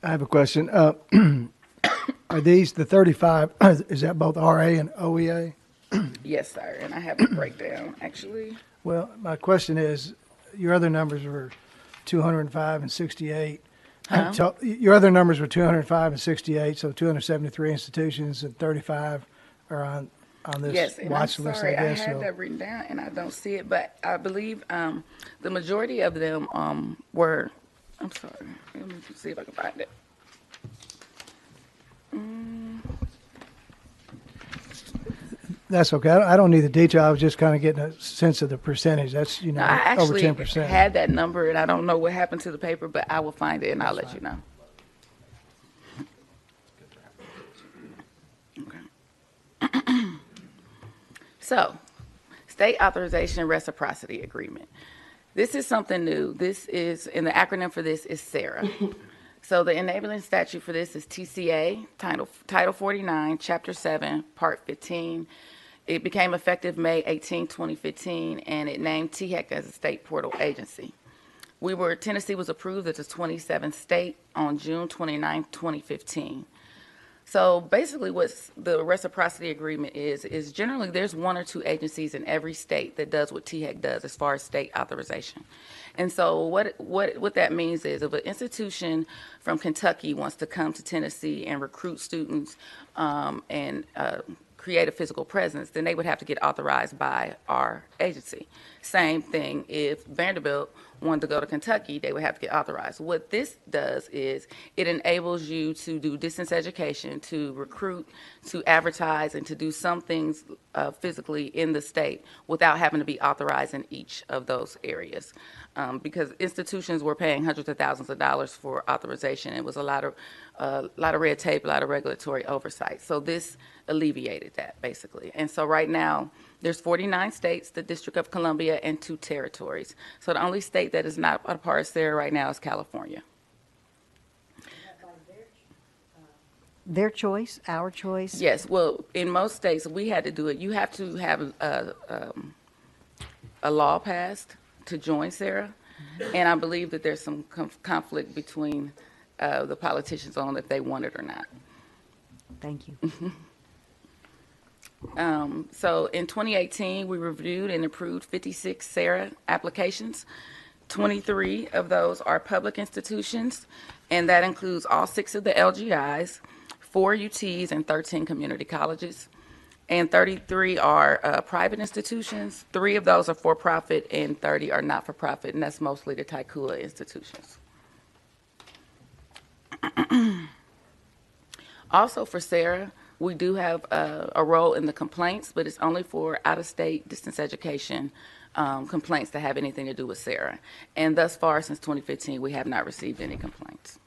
I have a question. Are these the 35, is that both RA and OEA? Yes, sir, and I have the breakdown, actually. Well, my question is, your other numbers were 205 and 68. Your other numbers were 205 and 68, so 273 institutions and 35 are on this Yes, and watch I'm list, sorry, I guess. I had So that written down and I don't see it, but I believe the majority of them were, I'm sorry, let me see if I can find it. that's okay. I don't need the detail. I was just kind of getting a sense of the percentage. That's, No, I over actually 10%. had that number and I don't know what happened to the paper, but I will find it and I'll let you know. Okay. So, State Authorization Reciprocity Agreement. This is something new. This is, and the acronym for this is SARA. So the enabling statute for this is TCA, Title 49, Chapter 7, Part 15. It became effective May 18, 2015, and it named THEC as a state portal agency. Tennessee was approved as the 27th state on June 29, 2015. So basically what the reciprocity agreement is generally there's one or two agencies in every state that does what THEC does as far as state authorization. And so what that means is if an institution from Kentucky wants to come to Tennessee and recruit students and create a physical presence, then they would have to get authorized by our agency. Same thing if Vanderbilt wanted to go to Kentucky, they would have to get authorized. What this does is it enables you to do distance education, to recruit, to advertise, and to do some things physically in the state without having to be authorized in each of those areas. Because institutions were paying hundreds of thousands of dollars for authorization. It was a lot of red tape, a lot of regulatory oversight. So this alleviated that, basically. And so right now, there's 49 states, the District of Columbia, and 2 territories. So the only state that is not a part of SARA right now is California. Their choice, our choice? Yes, well, in most states, we had to do it. You have to have a law passed to join SARA, and I believe that there's some conflict between the politicians on if they want it or not. Thank you. So in 2018, we reviewed and approved 56 SARA applications. 23 of those are public institutions, and that includes all 6 of the LGIs, 4 UTs, and 13 community colleges. And 33 are private institutions. 3 of those are for-profit, and 30 are not-for-profit, and that's mostly the TAICUA institutions. Also for SARA, we do have a role in the complaints, but it's only for out-of-state distance education complaints that have anything to do with SARA. And thus far, since 2015, we have not received any complaints.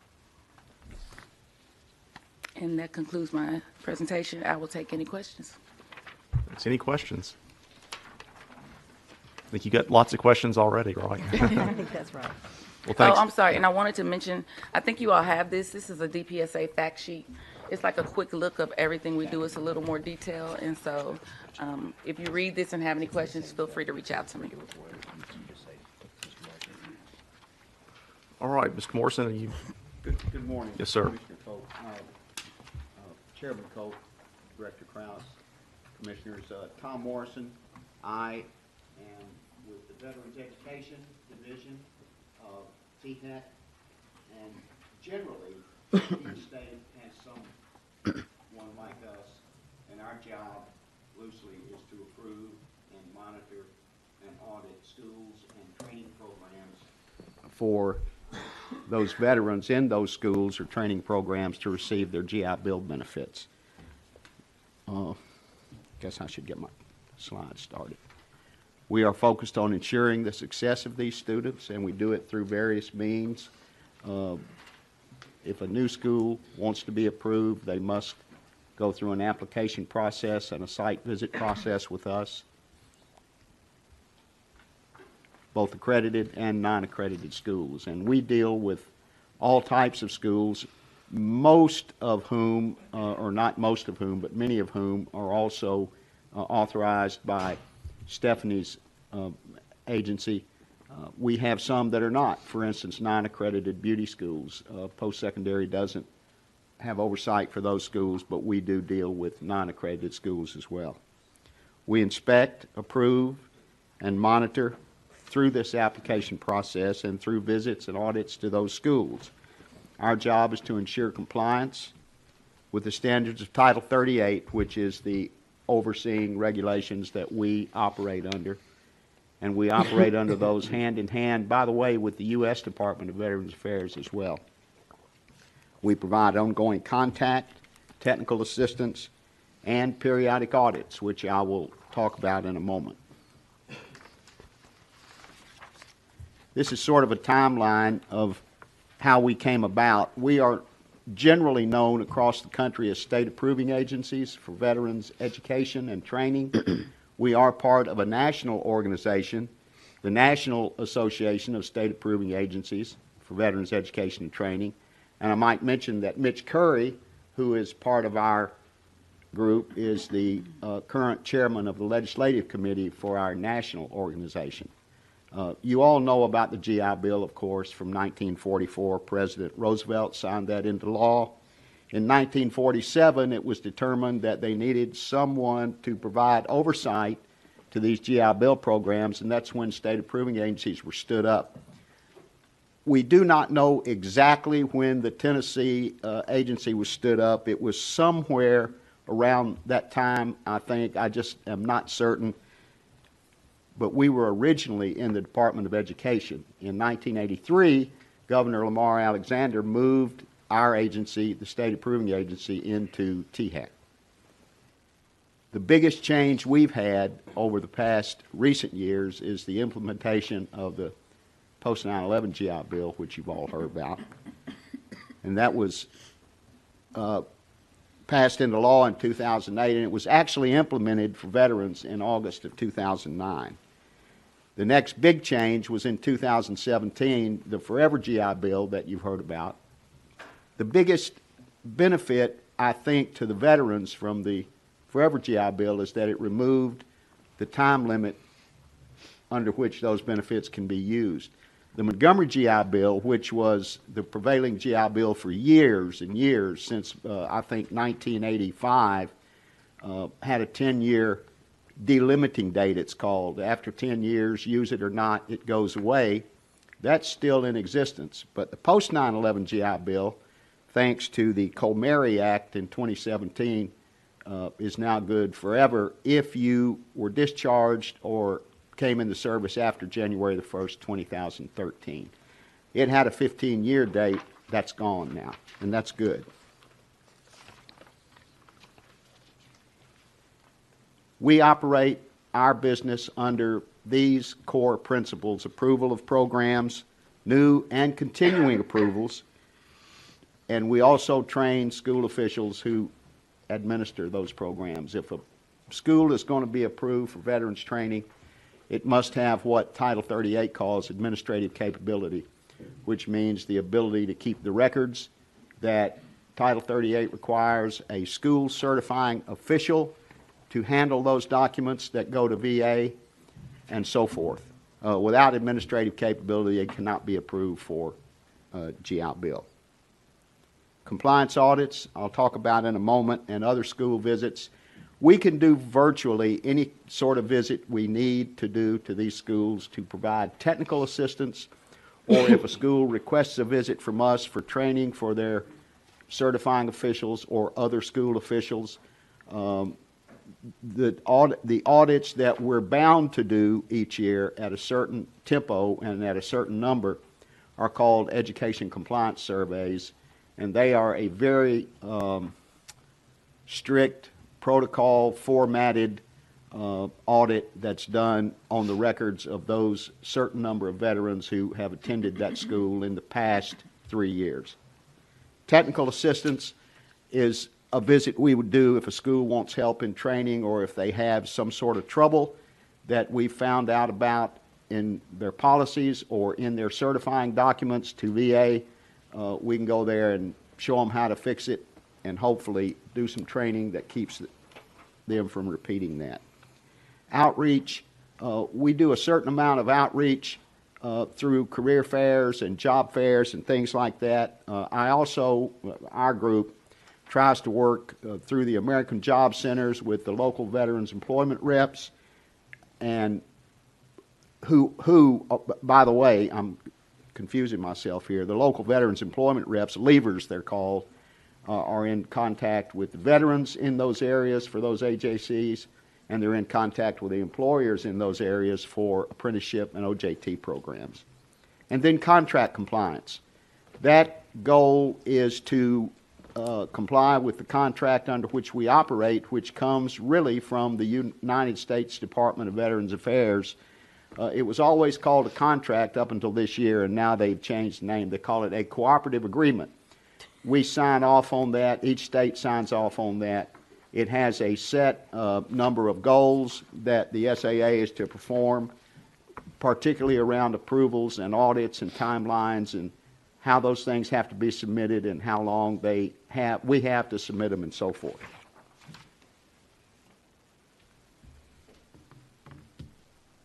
And that concludes my presentation. I will take any questions. Any questions? I think you got lots of questions already, right? I think that's right. Well, thanks. Oh, I'm sorry, and I wanted to mention, I think you all have this. This is a DPSA fact sheet. It's like a quick look of everything we do. It's a little more detailed, and so if you read this and have any questions, feel free to reach out to me. All right, Mr. Morrison, are you? Good morning. Yes, sir. Commissioner Colt, Chairman Colt, Director Krause, Commissioners, Tom Morrison. I am with the Veterans Education Division of THEC, and generally, each state has someone like us, and our job loosely is to approve and monitor and audit schools and training programs for those veterans in those schools or training programs to receive their GI Bill benefits. Guess I should get my slides started. We are focused on ensuring the success of these students, and we do it through various means. If a new school wants to be approved, they must go through an application process and a site visit process with us, both accredited and non-accredited schools. And we deal with all types of schools, most of whom, or not most of whom, but many of whom are also authorized by Stephanie's agency. We have some that are not. For instance, non-accredited beauty schools. Post-secondary doesn't have oversight for those schools, but we do deal with non-accredited schools as well. We inspect, approve, and monitor through this application process and through visits and audits to those schools. Our job is to ensure compliance with the standards of Title 38, which is the overseeing regulations that we operate under. And we operate under those hand in hand, by the way, with the U.S. Department of Veterans Affairs as well. We provide ongoing contact, technical assistance, and periodic audits, which I will talk about in a moment. This is sort of a timeline of how we came about. We are generally known across the country as state approving agencies for veterans education and training. We are part of a national organization, the National Association of State Approving Agencies for Veterans Education and Training. And I might mention that Mitch Curry, who is part of our group, is the current chairman of the legislative committee for our national organization. You all know about the GI Bill, of course, from 1944. President Roosevelt signed that into law. In 1947, it was determined that they needed someone to provide oversight to these GI Bill programs, and that's when state approving agencies were stood up. We do not know exactly when the Tennessee agency was stood up. It was somewhere around that time, I think. I just am not certain. But we were originally in the Department of Education. In 1983, Governor Lamar Alexander moved our agency, the state approving agency, into THEC. The biggest change we've had over the past recent years is the implementation of the post 9/11 GI Bill, which you've all heard about. And that was passed into law in 2008, and it was actually implemented for veterans in August of 2009. The next big change was in 2017, the Forever GI Bill that you've heard about. The biggest benefit, I think, to the veterans from the Forever GI Bill is that it removed the time limit under which those benefits can be used. The Montgomery GI Bill, which was the prevailing GI Bill for years and years, since I think 1985, had a 10-year delimiting date, it's called. After 10 years, use it or not, it goes away. That's still in existence. But the post 9/11 GI Bill, thanks to the Comary Act in 2017, is now good forever if you were discharged or came into service after January the 1st, 2013. It had a 15-year date. That's gone now, and that's good. We operate our business under these core principles: approval of programs, new and continuing approvals, and we also train school officials who administer those programs. If a school is going to be approved for veterans training, it must have what Title 38 calls administrative capability, which means the ability to keep the records that Title 38 requires a school certifying official to handle those documents that go to VA and so forth. Without administrative capability, it cannot be approved for GI Bill. Compliance audits, I'll talk about in a moment, and other school visits. We can do virtually any sort of visit we need to do to these schools to provide technical assistance, or if a school requests a visit from us for training for their certifying officials or other school officials. The audits that we're bound to do each year at a certain tempo and at a certain number are called education compliance surveys, and they are a very strict protocol formatted audit that's done on the records of those certain number of veterans who have attended that school in the past 3 years. Technical assistance is a visit we would do if a school wants help in training or if they have some sort of trouble that we found out about in their policies or in their certifying documents to VA. We can go there and show them how to fix it and hopefully do some training that keeps them from repeating that. Outreach, we do a certain amount of outreach through career fairs and job fairs and things like that. Our group tries to work through the American Job Centers with the local Veterans Employment Reps, and who by the way, I'm confusing myself here, the local Veterans Employment Reps, leavers they're called, are in contact with the veterans in those areas for those AJCs, and they're in contact with the employers in those areas for apprenticeship and OJT programs. And then contract compliance. That goal is to comply with the contract under which we operate, which comes really from the United States Department of Veterans Affairs. It was always called a contract up until this year, and now they've changed the name. They call it a cooperative agreement. We sign off on that. Each state signs off on that. It has a set number of goals that the SAA is to perform, particularly around approvals and audits and timelines and how those things have to be submitted and how long we have to submit them and so forth.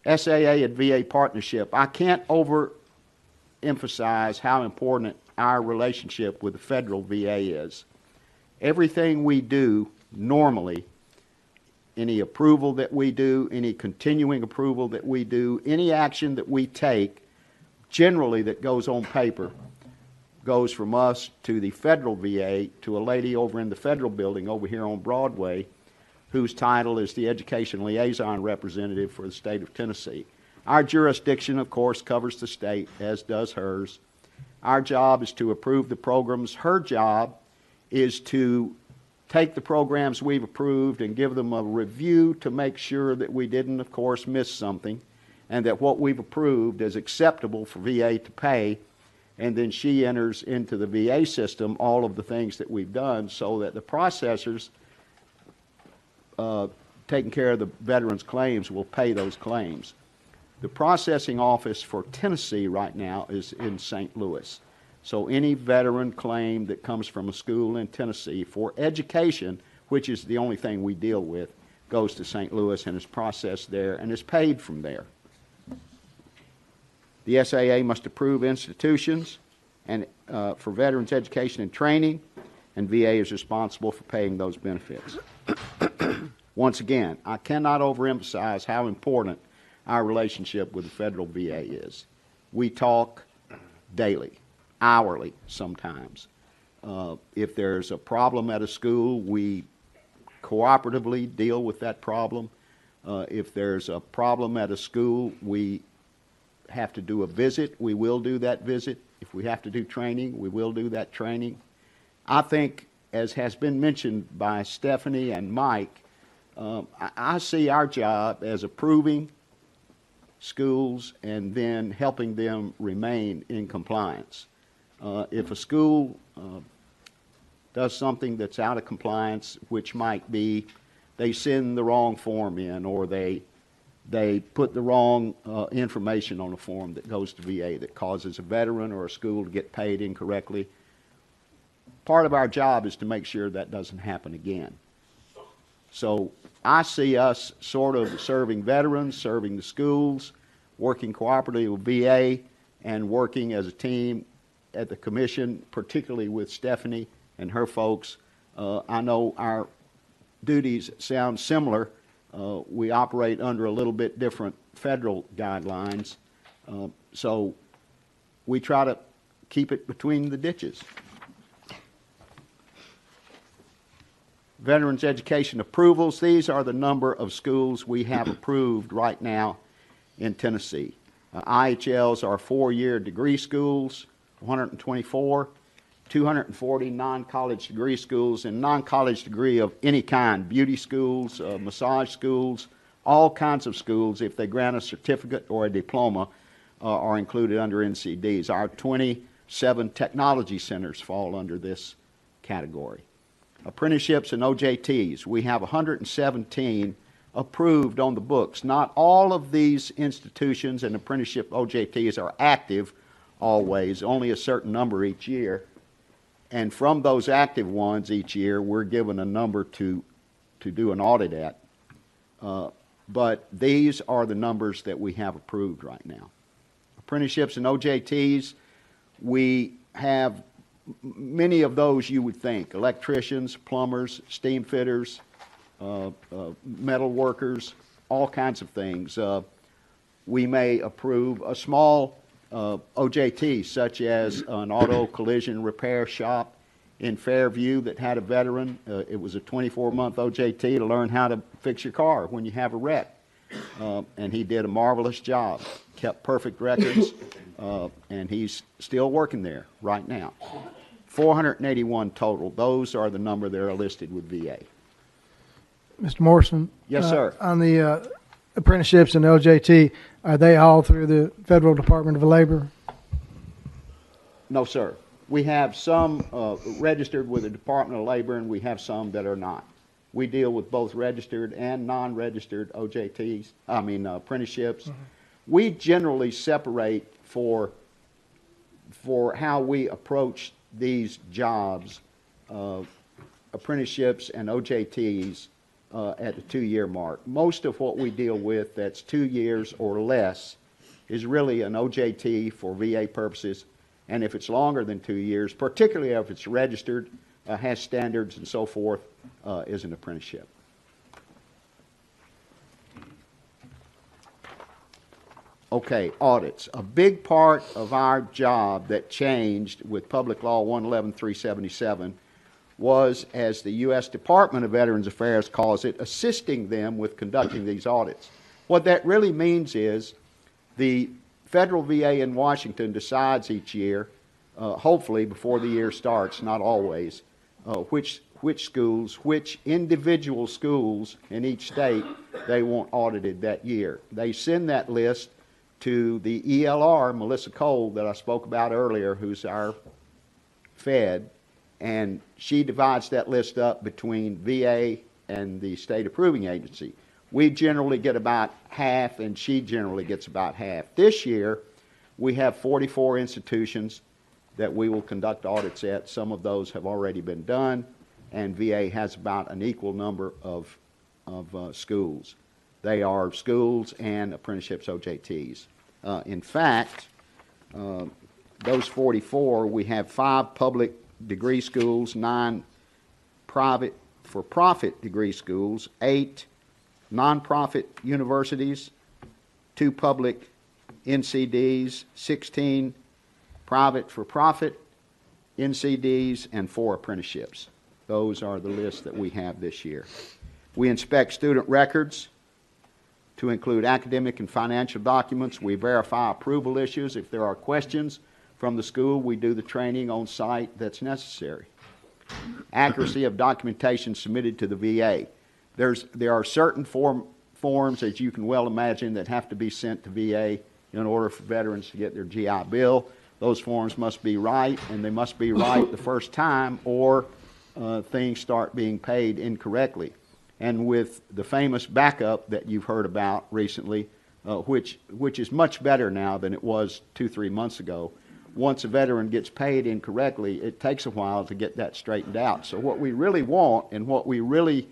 SAA and VA partnership. I can't overemphasize how important our relationship with the federal VA is. Everything we do normally, any approval that we do, any continuing approval that we do, any action that we take, generally that goes on paper, goes from us to the federal VA to a lady over in the federal building over here on Broadway, whose title is the Education Liaison Representative for the state of Tennessee. Our jurisdiction, of course, covers the state, as does hers. Our job is to approve the programs. Her job is to take the programs we've approved and give them a review to make sure that we didn't, of course, miss something and that what we've approved is acceptable for VA to pay. And then she enters into the VA system all of the things that we've done so that the processors taking care of the veterans' claims will pay those claims. The processing office for Tennessee right now is in St. Louis. So any veteran claim that comes from a school in Tennessee for education, which is the only thing we deal with, goes to St. Louis and is processed there and is paid from there. The SAA must approve institutions and for veterans education and training, and VA is responsible for paying those benefits. Once again, I cannot overemphasize how important our relationship with the federal VA is. We talk daily, hourly sometimes. If there's a problem at a school, we cooperatively deal with that problem. If there's a problem at a school, we have to do a visit, we will do that visit. If we have to do training, we will do that training. I think, as has been mentioned by Stephanie and Mike, I see our job as approving schools and then helping them remain in compliance. If a school does something that's out of compliance, which might be they send the wrong form in or they put the wrong information on a form that goes to VA that causes a veteran or a school to get paid incorrectly, part of our job is to make sure that doesn't happen again. So I see us sort of serving veterans, serving the schools, working cooperatively with VA, and working as a team at the commission, particularly with Stephanie and her folks. I know our duties sound similar. We operate under a little bit different federal guidelines, so we try to keep it between the ditches. Veterans education approvals, these are the number of schools we have approved right now in Tennessee. IHLs are 4-year degree schools, 124, 240 non-college degree schools, and non-college degree of any kind, beauty schools, massage schools, all kinds of schools, if they grant a certificate or a diploma, are included under NCDs. Our 27 technology centers fall under this category. Apprenticeships and OJTs, we have 117 approved on the books. Not all of these institutions and apprenticeship OJTs are active always, only a certain number each year. And from those active ones each year, we're given a number to do an audit at. But these are the numbers that we have approved right now. Apprenticeships and OJTs, we have many of those you would think: electricians, plumbers, steam fitters, metal workers, all kinds of things. We may approve a small OJT, such as an auto collision repair shop in Fairview that had a veteran. It was a 24-month OJT to learn how to fix your car when you have a wreck. And he did a marvelous job, kept perfect records, and he's still working there right now. 481 total. Those are the number that are listed with VA. Mr. Morrison? Yes, sir. On the apprenticeships and LJT, are they all through the Federal Department of Labor? No, sir. We have some registered with the Department of Labor, and we have some that are not. We deal with both registered and non-registered OJTs, apprenticeships. Mm-hmm. We generally separate for how we approach these jobs, apprenticeships and OJTs at the 2-year mark. Most of what we deal with that's 2 years or less is really an OJT for VA purposes. And if it's longer than 2 years, particularly if it's registered, has standards and so forth, is an apprenticeship. Okay, audits. A big part of our job that changed with Public Law 111-377 was, as the U.S. Department of Veterans Affairs calls it, assisting them with conducting these audits. What that really means is the federal VA in Washington decides each year, hopefully before the year starts, not always, which schools, which individual schools in each state they want audited that year. They send that list to the ELR, Melissa Cole, that I spoke about earlier, who's our Fed, and she divides that list up between VA and the state approving agency. We generally get about half, and she generally gets about half. This year, we have 44 institutions that we will conduct audits at. Some of those have already been done, and VA has about an equal number of schools. They are schools and apprenticeships OJTs. In fact, those 44, we have 5 public degree schools, 9 private for-profit degree schools, 8 nonprofit universities, 2 public NCDs, 16 private for-profit NCDs, and 4 apprenticeships. Those are the lists that we have this year. We inspect student records to include academic and financial documents. We verify approval issues. If there are questions from the school, we do the training on site that's necessary. Accuracy of documentation submitted to the VA. There are certain forms, as you can well imagine, that have to be sent to VA in order for veterans to get their GI Bill. Those forms must be right, and they must be right the first time, or things start being paid incorrectly. And with the famous backup that you've heard about recently, which is much better now than it was 2-3 months ago, once a veteran gets paid incorrectly, it takes a while to get that straightened out. So what we really want, and what we really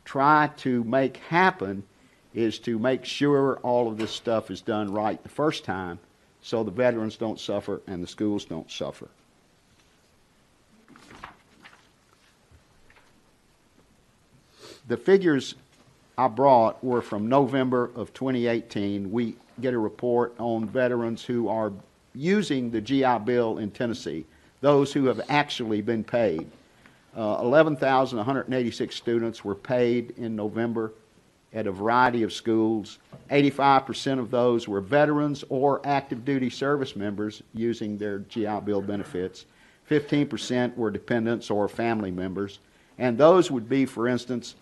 try to make happen, is to make sure all of this stuff is done right the first time, so the veterans don't suffer and the schools don't suffer. The figures I brought were from November of 2018. We get a report on veterans who are using the GI Bill in Tennessee, those who have actually been paid. 11,186 students were paid in November at a variety of schools. 85% of those were veterans or active duty service members using their GI Bill benefits. 15% were dependents or family members. And those would be, for instance,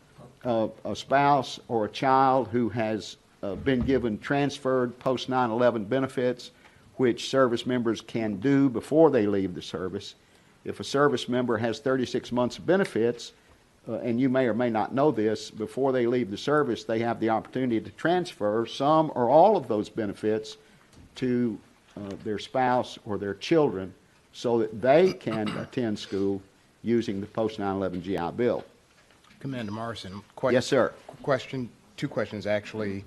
a spouse or a child who has been given transferred post 9/11 benefits, which service members can do before they leave the service. If a service member has 36 months of benefits, and you may or may not know this, before they leave the service, they have the opportunity to transfer some or all of those benefits to their spouse or their children so that they can attend school using the post 9/11 GI Bill. Commander Morrison. Yes, sir. Two questions actually.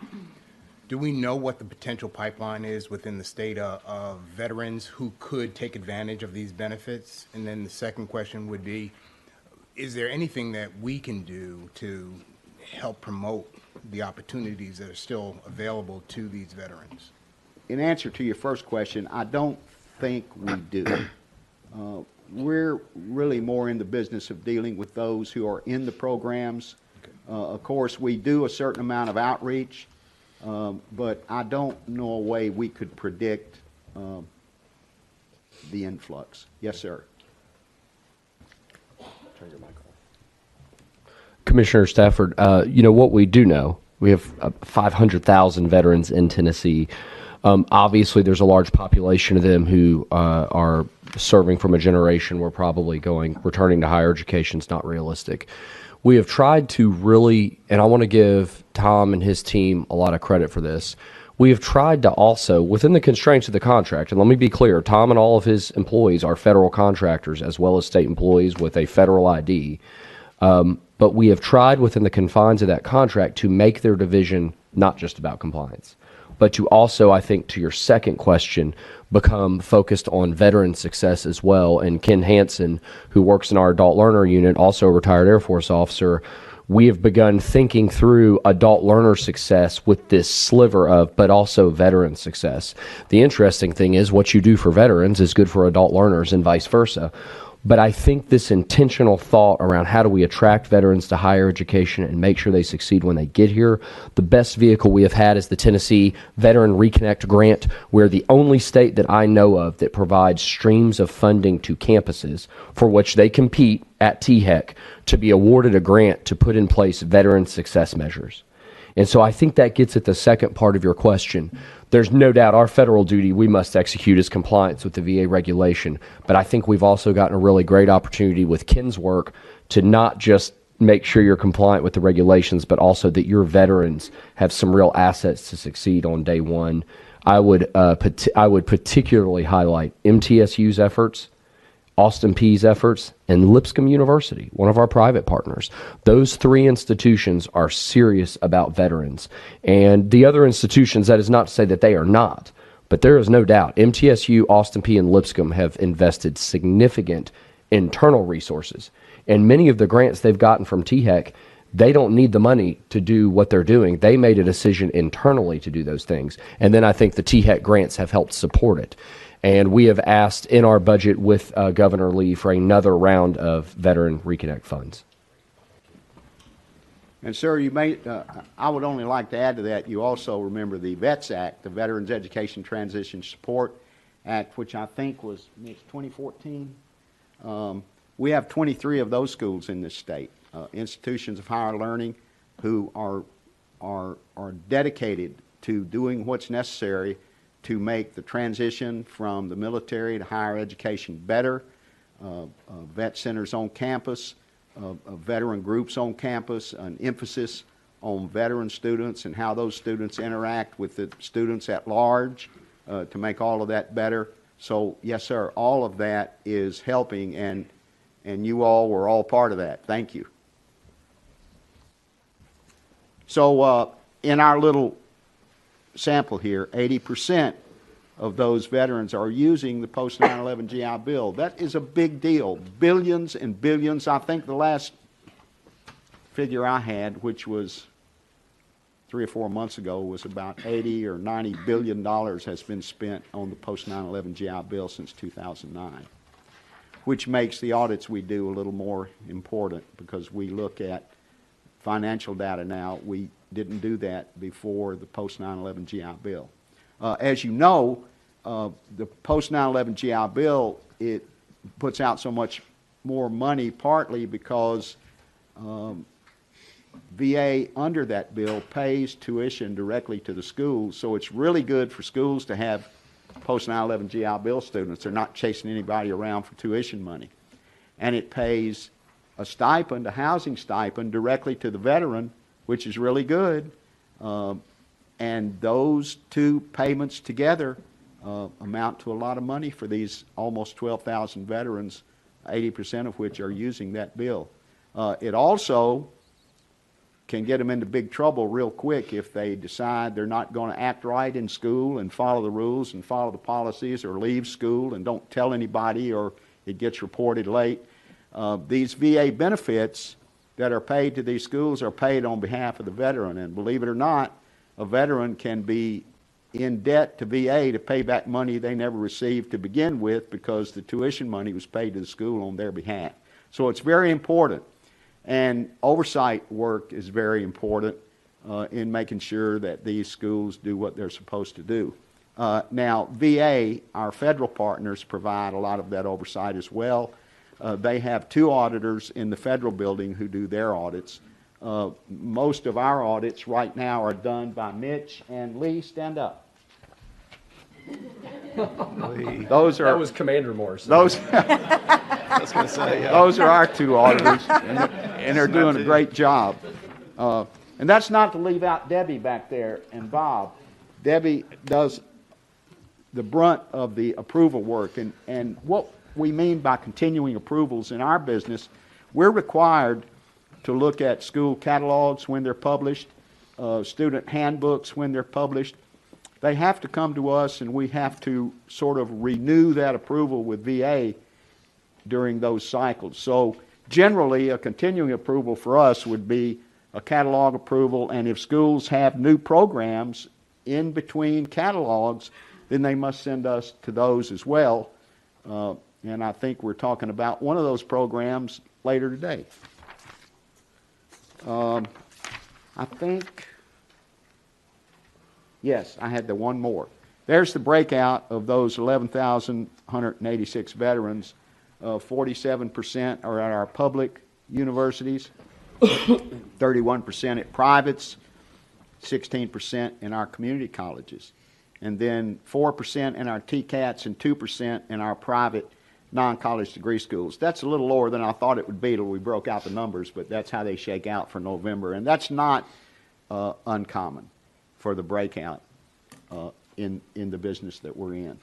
Do we know what the potential pipeline is within the state of veterans who could take advantage of these benefits? And then the second question would be, is there anything that we can do to help promote the opportunities that are still available to these veterans? In answer to your first question, I don't think we do. We're really more in the business of dealing with those who are in the programs. Of course, we do a certain amount of outreach, but I don't know a way we could predict the influx. Yes, sir. Turn your mic on. Commissioner Stafford, you know what we do know? We have 500,000 veterans in Tennessee. Obviously, there's a large population of them who are serving from a generation where probably returning to higher education is not realistic. We have tried to really, and I want to give Tom and his team a lot of credit for this, we have tried to also, within the constraints of the contract, and let me be clear, Tom and all of his employees are federal contractors as well as state employees with a federal ID, but we have tried within the confines of that contract to make their division not just about compliance, but to also, I think, to your second question, become focused on veteran success as well. And Ken Hansen, who works in our adult learner unit, also a retired Air Force officer, we have begun thinking through adult learner success with this sliver of, but also veteran success. The interesting thing is what you do for veterans is good for adult learners and vice versa. But I think this intentional thought around how do we attract veterans to higher education and make sure they succeed when they get here, the best vehicle we have had is the Tennessee Veteran Reconnect Grant. We're the only state that I know of that provides streams of funding to campuses for which they compete at THEC to be awarded a grant to put in place veteran success measures. And so I think that gets at the second part of your question. There's no doubt our federal duty we must execute is compliance with the VA regulation, but I think we've also gotten a really great opportunity with Ken's work to not just make sure you're compliant with the regulations, but also that your veterans have some real assets to succeed on day one. I would particularly highlight MTSU's efforts, Austin Peay's efforts, and Lipscomb University, one of our private partners. Those three institutions are serious about veterans. And the other institutions, that is not to say that they are not, but there is no doubt MTSU, Austin Peay, and Lipscomb have invested significant internal resources. And many of the grants they've gotten from THEC, they don't need the money to do what they're doing. They made a decision internally to do those things. And then I think the THEC grants have helped support it. And we have asked in our budget with Governor Lee for another round of Veteran Reconnect funds. And sir, you may, I would only like to add to that, you also remember the VETS Act, the Veterans Education Transition Support Act, which I think was 2014. We have 23 of those schools in this state, institutions of higher learning who are dedicated to doing what's necessary to make the transition from the military to higher education better, vet centers on campus, veteran groups on campus, an emphasis on veteran students and how those students interact with the students at large to make all of that better. So, yes, sir, all of that is helping, and you all were all part of that. Thank you. So, in our little sample here, 80% of those veterans are using the post 9/11 GI Bill. That is a big deal. Billions and billions. I think the last figure I had, which was 3 or 4 months ago, was about 80 or 90 billion dollars has been spent on the post 9/11 GI Bill since 2009, which makes the audits we do a little more important because we look at financial data now. We didn't do that before the post 9/11 GI Bill. As you know, the post 9/11 GI Bill, it puts out so much more money partly because VA under that bill pays tuition directly to the schools, so it's really good for schools to have post 9/11 GI Bill students. They're not chasing anybody around for tuition money. And it pays a stipend, a housing stipend, directly to the veteran, which is really good. And those two payments together amount to a lot of money for these almost 12,000 veterans, 80% of which are using that bill. It also can get them into big trouble real quick if they decide they're not going to act right in school and follow the rules and follow the policies, or leave school and don't tell anybody, or it gets reported late. These VA benefits that are paid to these schools are paid on behalf of the veteran, and believe it or not, a veteran can be in debt to VA to pay back money they never received to begin with because the tuition money was paid to the school on their behalf. So it's very important. And oversight work is very important in making sure that these schools do what they're supposed to do. Now, VA, our federal partners, provide a lot of that oversight as well. They have 2 auditors in the federal building who do their audits. Most of our audits right now are done by Mitch and Lee. Stand up. Those are, That was Commander Morrison. those, I was going to say, yeah. those are our 2 auditors, and they're doing a great job. And that's not to leave out Debbie back there and Bob. Debbie does the brunt of the approval work. And what we mean by continuing approvals in our business, we're required to look at school catalogs when they're published, student handbooks when they're published. They have to come to us, and we have to sort of renew that approval with VA during those cycles. So generally, a continuing approval for us would be a catalog approval, and if schools have new programs in between catalogs, then they must send us to those as well. And I think we're talking about one of those programs later today. I think, yes, I had the one more. There's the breakout of those 11,186 veterans. 47% are at our public universities, 31% at privates, 16% in our community colleges, and then 4% in our TCATs and 2% in our private non-college degree schools. That's a little lower than I thought it would be till we broke out the numbers, but that's how they shake out for November. And that's not uncommon for the breakout in the business that we're in.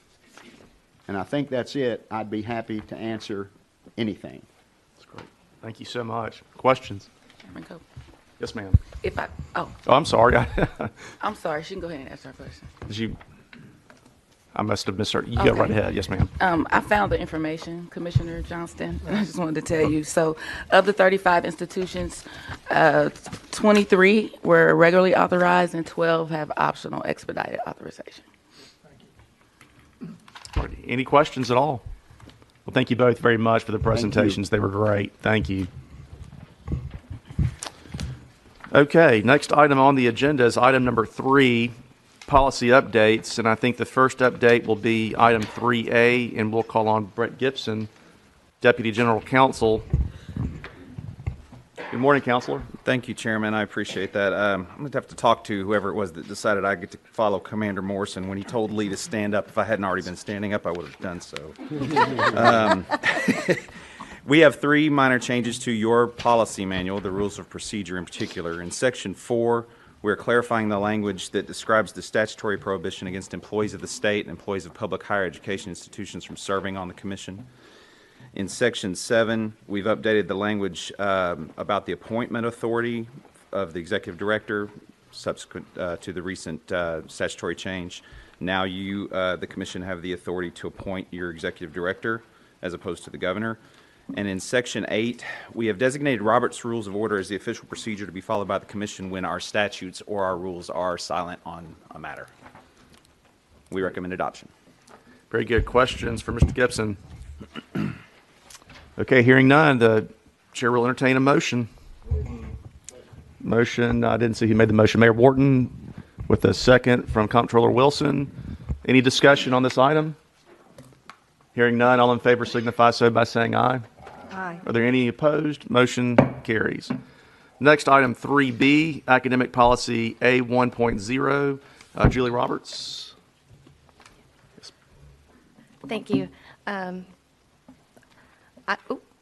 And I think that's it. I'd be happy to answer anything. That's great. Thank you so much. Questions? Chairman Cope. Yes, ma'am. Oh, I'm sorry. I'm sorry. She can go ahead and answer her question. I must have misheard. You go right ahead. Yes, ma'am. I found the information, Commissioner Johnston. I just wanted to tell you. So, of the 35 institutions, 23 were regularly authorized and 12 have optional expedited authorization. All right. Any questions at all? Well, thank you both very much for the presentations. They were great. Thank you. Okay, next item on the agenda is item number 3, policy updates. And I think the first update will be item 3A, and we'll call on Brett Gibson, Deputy General Counsel. Good morning, Counselor. Thank you, Chairman. I appreciate that. I'm going to have to talk to whoever it was that decided I get to follow Commander Morrison. When he told Lee to stand up, if I hadn't already been standing up, I would have done so. We have 3 minor changes to your policy manual, the rules of procedure in particular. In Section 4, we're clarifying the language that describes the statutory prohibition against employees of the state and employees of public higher education institutions from serving on the commission. In Section 7, we've updated the language about the appointment authority of the executive director subsequent to the recent statutory change. Now you, the commission, have the authority to appoint your executive director as opposed to the governor. And in Section 8, we have designated Robert's Rules of Order as the official procedure to be followed by the commission when our statutes or our rules are silent on a matter. We recommend adoption. Very good. Questions for Mr. Gibson? Okay, hearing none, the chair will entertain a motion. Motion, I didn't see who made the motion. Mayor Wharton with a second from Comptroller Wilson. Any discussion on this item? Hearing none, all in favor signify so by saying aye. Aye. Are there any opposed? Motion carries. Next item 3B, Academic Policy A1.0. Julie Roberts. Thank you.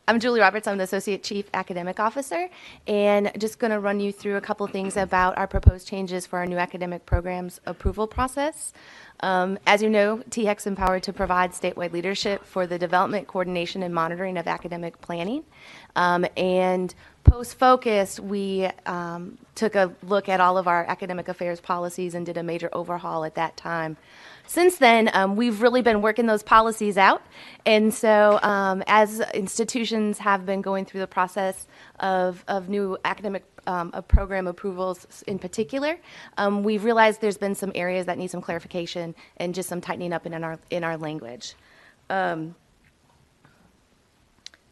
I'm Julie Roberts. I'm the Associate Chief Academic Officer, and just going to run you through a couple things about our proposed changes for our new academic programs approval process. As you know, THEC's empowered to provide statewide leadership for the development, coordination, and monitoring of academic planning. And post-focus, we took a look at all of our academic affairs policies and did a major overhaul at that time. Since then, we've really been working those policies out. And so as institutions have been going through the process of new academic program approvals in particular, we've realized there's been some areas that need some clarification and just some tightening up in our language.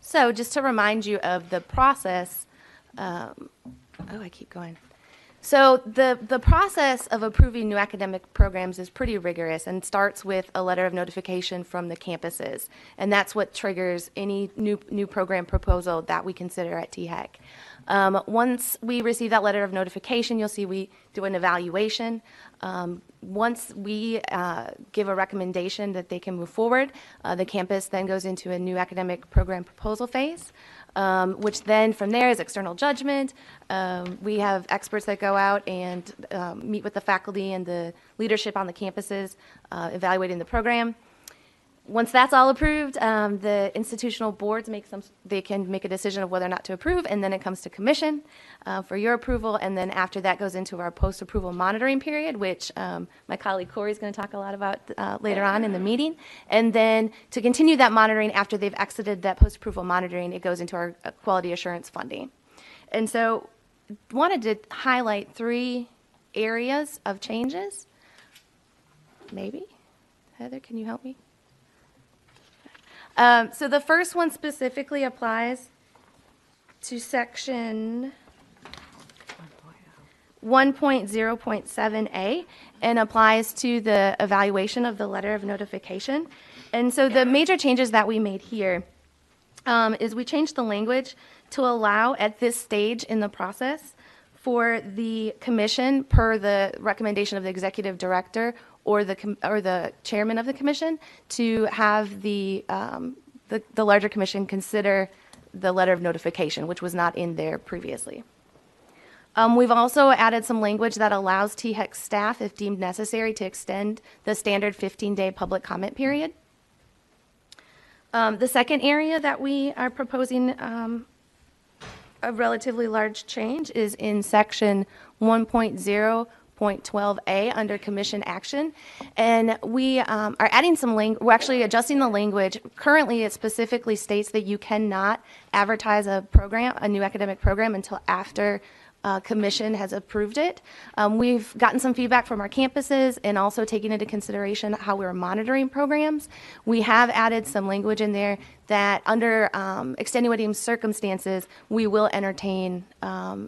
So just to remind you of the process, I keep going. So the process of approving new academic programs is pretty rigorous and starts with a letter of notification from the campuses. And that's what triggers any new program proposal that we consider at THEC. Once we receive that letter of notification, you'll see we do an evaluation. Once we give a recommendation that they can move forward, the campus then goes into a new academic program proposal phase, which then from there is external judgment. We have experts that go out and meet with the faculty and the leadership on the campuses, evaluating the program. Once that's all approved, the institutional boards they can make a decision of whether or not to approve, and then it comes to commission for your approval, and then after that goes into our post-approval monitoring period, which my colleague Corey is going to talk a lot about later on in the meeting. And then to continue that monitoring after they've exited that post-approval monitoring, it goes into our quality assurance funding. And so wanted to highlight 3 areas of changes. Maybe. Heather, can you help me? So the first one specifically applies to section 1.0.7a and applies to the evaluation of the letter of notification. And so the major changes that we made here is we changed the language to allow at this stage in the process for the commission, per the recommendation of the executive director or the chairman of the commission, to have the larger commission consider the letter of notification, which was not in there previously. We've also added some language that allows THEC staff, if deemed necessary, to extend the standard 15-day public comment period. The second area that we are proposing a relatively large change is in section 1.0.12a under commission action. And we are adding some language, we're actually adjusting the language. Currently, it specifically states that you cannot advertise a new academic program until after commission has approved it. We've gotten some feedback from our campuses and also taking into consideration how we're monitoring programs. We have added some language in there that under extenuating circumstances, we will entertain a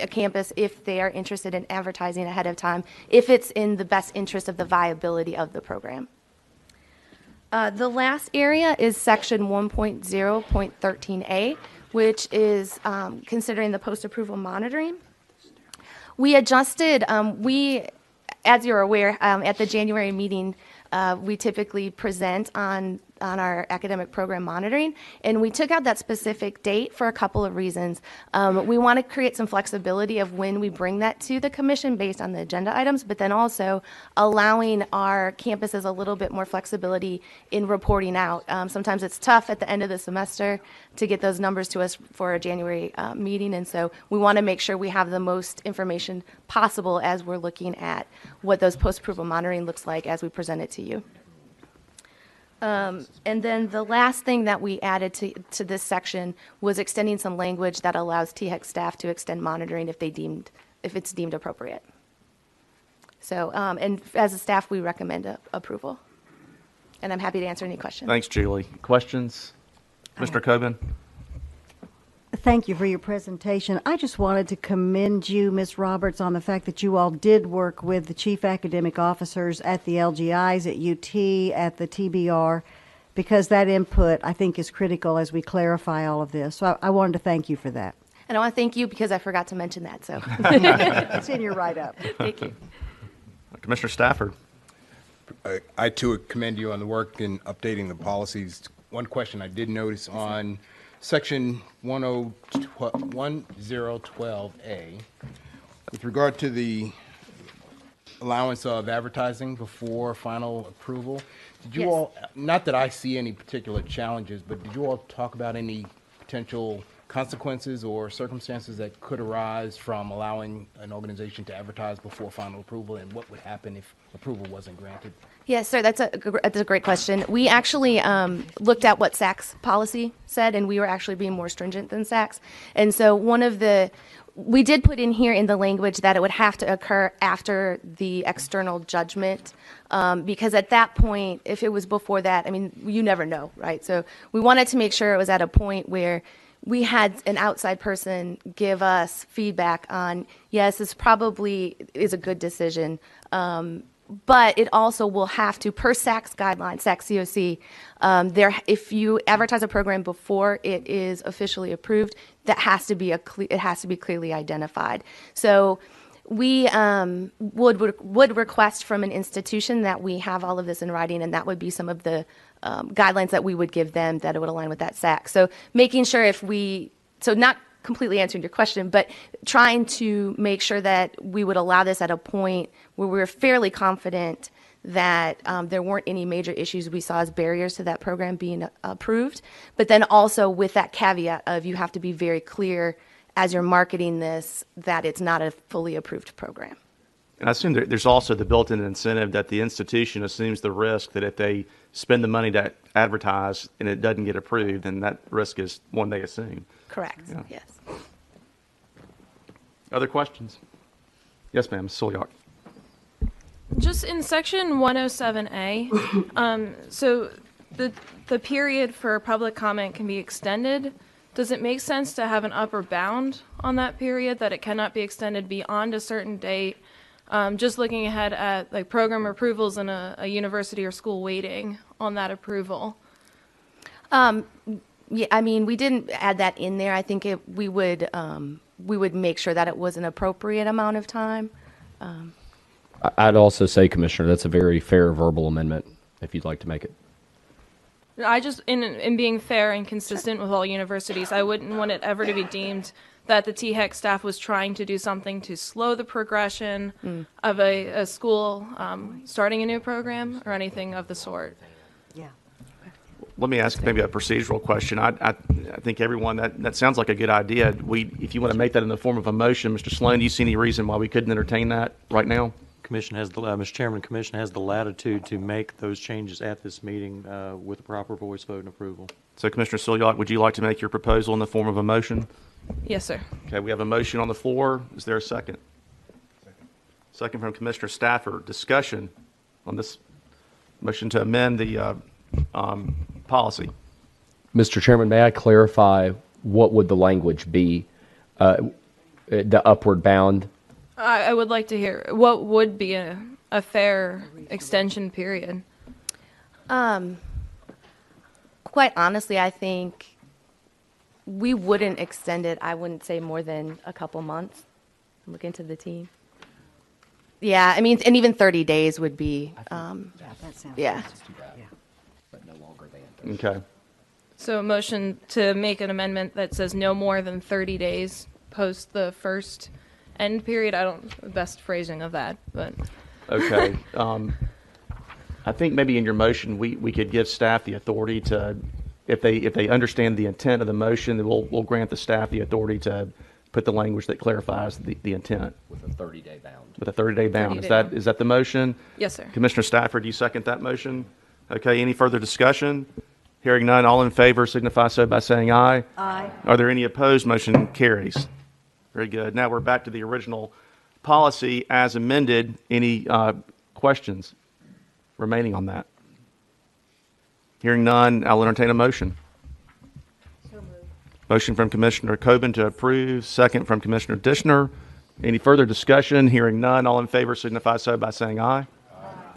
campus if they are interested in advertising ahead of time, if it's in the best interest of the viability of the program. The last area is section 1.0.13a, which is considering the post-approval monitoring. We adjusted, as you're aware, at the January meeting, we typically present on our academic program monitoring, and we took out that specific date for a couple of reasons. We want to create some flexibility of when we bring that to the commission based on the agenda items, but then also allowing our campuses a little bit more flexibility in reporting out. Sometimes it's tough at the end of the semester to get those numbers to us for a January meeting, and so we want to make sure we have the most information possible as we're looking at what those post-approval monitoring looks like as we present it to you. And then the last thing that we added to this section was extending some language that allows THEC staff to extend monitoring if it's deemed appropriate. So, and as a staff, we recommend approval. And I'm happy to answer any questions. Thanks, Julie. Questions? Mr. Coben? Thank you for your presentation. I just wanted to commend you, Ms. Roberts, on the fact that you all did work with the chief academic officers at the LGIs, at UT, at the TBR, because that input, I think, is critical as we clarify all of this. So I wanted to thank you for that. And I want to thank you because I forgot to mention that, so. It's in your write-up. Thank you. Commissioner Stafford. I too commend you on the work in updating the policies. One question I did notice on section 1012A, with regard to the allowance of advertising before final approval, did you Yes. all, not that I see any particular challenges, but did you all talk about any potential consequences or circumstances that could arise from allowing an organization to advertise before final approval, and what would happen if approval wasn't granted? Yes, sir, that's a great question. We actually looked at what SAC's policy said, and we were actually being more stringent than SAC's. And so we did put in here in the language that it would have to occur after the external judgment, because at that point, if it was before that, I mean, you never know, right? So we wanted to make sure it was at a point where we had an outside person give us feedback on, yes, this probably is a good decision, but it also will have to, per SAC's guidelines, SAC COC, if you advertise a program before it is officially approved, that has to be it has to be clearly identified. So we would request from an institution that we have all of this in writing, and that would be some of the guidelines that we would give them that it would align with that SAC. So making sure so not completely answering your question, but trying to make sure that we would allow this at a point where we're fairly confident that there weren't any major issues we saw as barriers to that program being approved, but then also with that caveat of you have to be very clear as you're marketing this that it's not a fully approved program. And I assume there's also the built-in incentive that the institution assumes the risk that if they spend the money to advertise and it doesn't get approved, then that risk is one they assume. Correct, Yeah. yes. Other questions? Yes, ma'am, Ms. Solyak. Just in section 107A, so the period for public comment can be extended. Does it make sense to have an upper bound on that period, that it cannot be extended beyond a certain date? Just looking ahead at like program approvals and a university or school waiting on that approval. Yeah, I mean, we didn't add that in there. I think we would make sure that it was an appropriate amount of time. I'd also say, Commissioner, that's a very fair verbal amendment, if you'd like to make it. I just, in being fair and consistent with all universities, I wouldn't want it ever to be deemed that the THEC staff was trying to do something to slow the progression of a school starting a new program or anything of the sort. Yeah. Let me ask maybe a procedural question. I think everyone, that sounds like a good idea. If you want to make that in the form of a motion, Mr. Sloan, do you see any reason why we couldn't entertain that right now? Mr. Chairman, Commission has the latitude to make those changes at this meeting with the proper voice vote and approval. So, Commissioner Silliot, would you like to make your proposal in the form of a motion? Yes, sir. Okay, we have a motion on the floor. Is there a second? Second from Commissioner Stafford. Discussion on this motion to amend the policy. Mr. Chairman, may I clarify what would the language be, the upward bound? I would like to hear what would be a fair extension period. Quite honestly, I think we wouldn't extend it. I wouldn't say more than a couple months. Look into the team. Yeah, I mean, and even 30 days would be. That sounds Yeah. But no longer than. Okay. So a motion to make an amendment that says no more than 30 days post the first end period. I don't the best phrasing of that, but. Okay. I think maybe in your motion, we could give staff the authority to, if they understand the intent of the motion, then we'll grant the staff the authority to put the language that clarifies the intent. With a 30-day bound. With a 30-day bound. 30-day bound. Is that the motion? Yes, sir. Commissioner Stafford, do you second that motion? Okay, any further discussion? Hearing none, all in favor signify so by saying aye. Aye. Are there any opposed? Motion carries. Very good. Now we're back to the original policy as amended. Any questions remaining on that? Hearing none, I'll entertain a motion. So moved. Motion from Commissioner Coben to approve, second from Commissioner Dishner. Any further discussion? Hearing none, all in favor signify so by saying aye.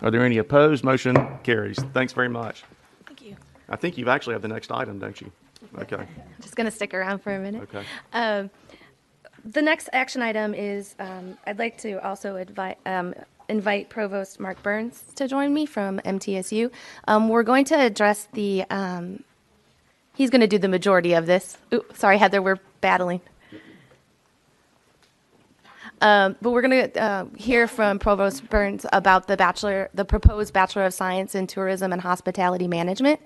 Are there any opposed? Motion carries. Thanks very much. Thank you. I think you actually have the next item, don't you? Okay. I'm just going to stick around for a minute. Okay. The next action item is I'd like to also invite Provost Mark Burns to join me from MTSU. We're going to address the, he's going to do the majority of this. Ooh, sorry, Heather, we're battling. But we're going to hear from Provost Burns about the proposed Bachelor of Science in Tourism and Hospitality Management.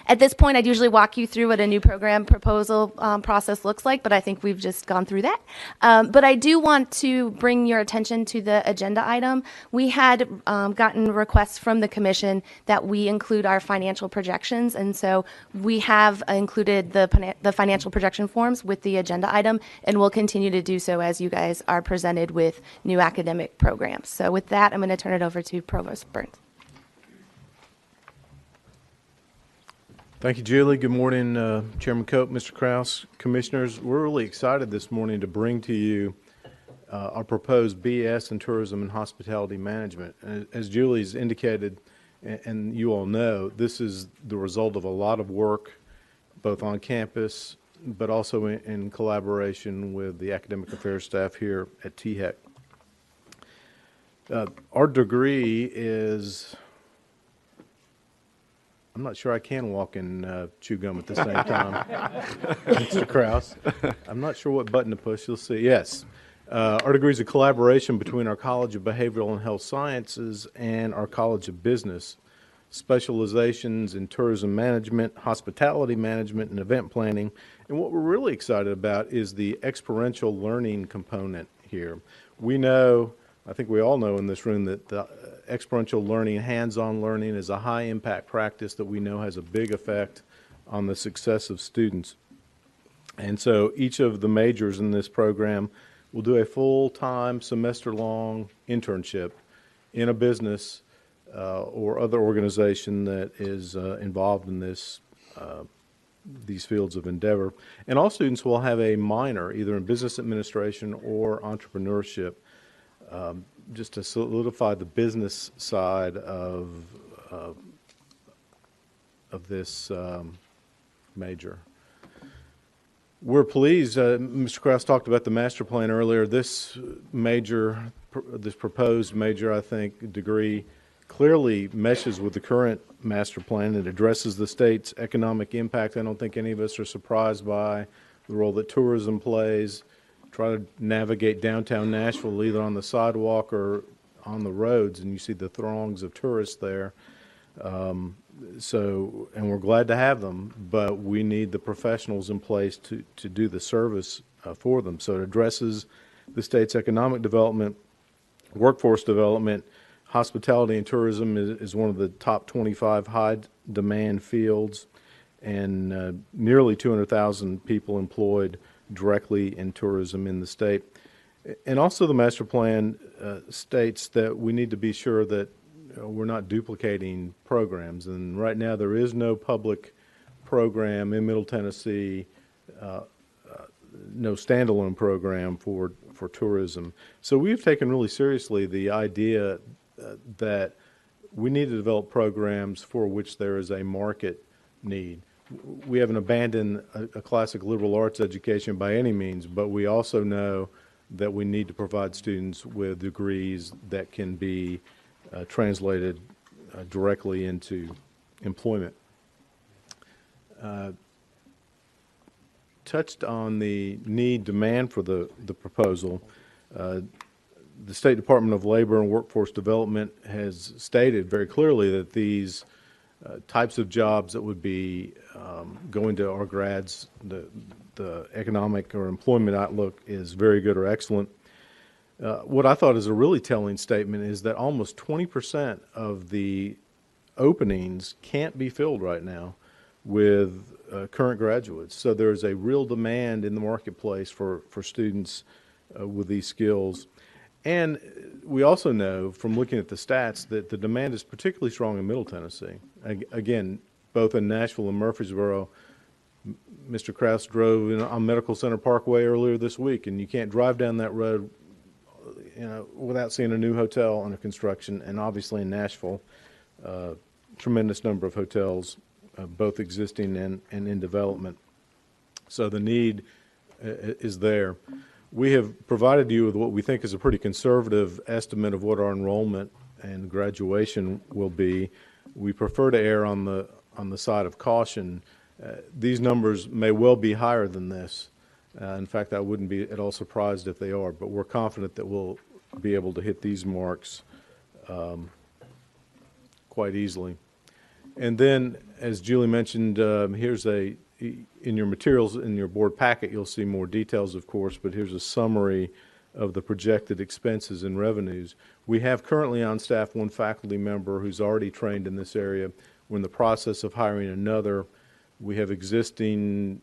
At this point, I'd usually walk you through what a new program proposal process looks like, but I think we've just gone through that. But I do want to bring your attention to the agenda item. We had gotten requests from the Commission that we include our financial projections, and so we have included the financial projection forms with the agenda item, and we'll continue to do so as you guys are presented with new academic programs. So with that, I'm going to turn it over to Provost Burns. Thank you, Julie. Good morning, Chairman Cope, Mr. Kraus, Commissioners. We're really excited this morning to bring to you our proposed BS in Tourism and Hospitality Management. As Julie's indicated, and you all know, this is the result of a lot of work, both on campus but also in collaboration with the academic affairs staff here at THEC. Our degree is, I'm not sure I can walk and chew gum at the same time, Mr. Kraus. I'm not sure what button to push. You'll see. Yes. Our degree is a collaboration between our College of Behavioral and Health Sciences and our College of Business. Specializations in tourism management, hospitality management, and event planning. And what we're really excited about is the experiential learning component here. We know, I think we all know in this room, that the experiential learning, hands-on learning, is a high-impact practice that we know has a big effect on the success of students. And so each of the majors in this program will do a full-time, semester-long internship in a business or other organization that is involved in these fields of endeavor. And all students will have a minor, either in business administration or entrepreneurship, just to solidify the business side of this major. We're pleased, Mr. Krause talked about the master plan earlier. This major, this proposed major, I think, degree clearly meshes with the current master plan. It addresses the state's economic impact. I don't think any of us are surprised by the role that tourism plays. Try to navigate downtown Nashville either on the sidewalk or on the roads, and you see the throngs of tourists there. And we're glad to have them, but we need the professionals in place to do the service for them. So it addresses the state's economic development, workforce development. Hospitality and tourism is one of the top 25 high-demand fields, and nearly 200,000 people employed directly in tourism in the state. And also the master plan states that we need to be sure that we're not duplicating programs. And right now there is no public program in Middle Tennessee, no standalone program for tourism. So we've taken really seriously the idea that we need to develop programs for which there is a market need. We haven't abandoned a classic liberal arts education by any means, but we also know that we need to provide students with degrees that can be translated directly into employment. Touched on the demand for the proposal. The State Department of Labor and Workforce Development has stated very clearly that these types of jobs that would be going to our grads, the economic or employment outlook is very good or excellent. What I thought is a really telling statement is that almost 20% of the openings can't be filled right now with current graduates. So there's a real demand in the marketplace for students with these skills. And we also know from looking at the stats that the demand is particularly strong in Middle Tennessee. Again, both in Nashville and Murfreesboro, Mr. Kraus drove on Medical Center Parkway earlier this week, and you can't drive down that road, without seeing a new hotel under construction. And obviously in Nashville, tremendous number of hotels, both existing and in development. So the need is there. We have provided you with what we think is a pretty conservative estimate of what our enrollment and graduation will be. We prefer to err on the side of caution. These numbers may well be higher than this. In fact, I wouldn't be at all surprised if they are, but we're confident that we'll be able to hit these marks quite easily. And then, as Julie mentioned, in your materials, in your board packet, you'll see more details, of course, but here's a summary of the projected expenses and revenues. We have currently on staff one faculty member who's already trained in this area. We're in the process of hiring another. We have existing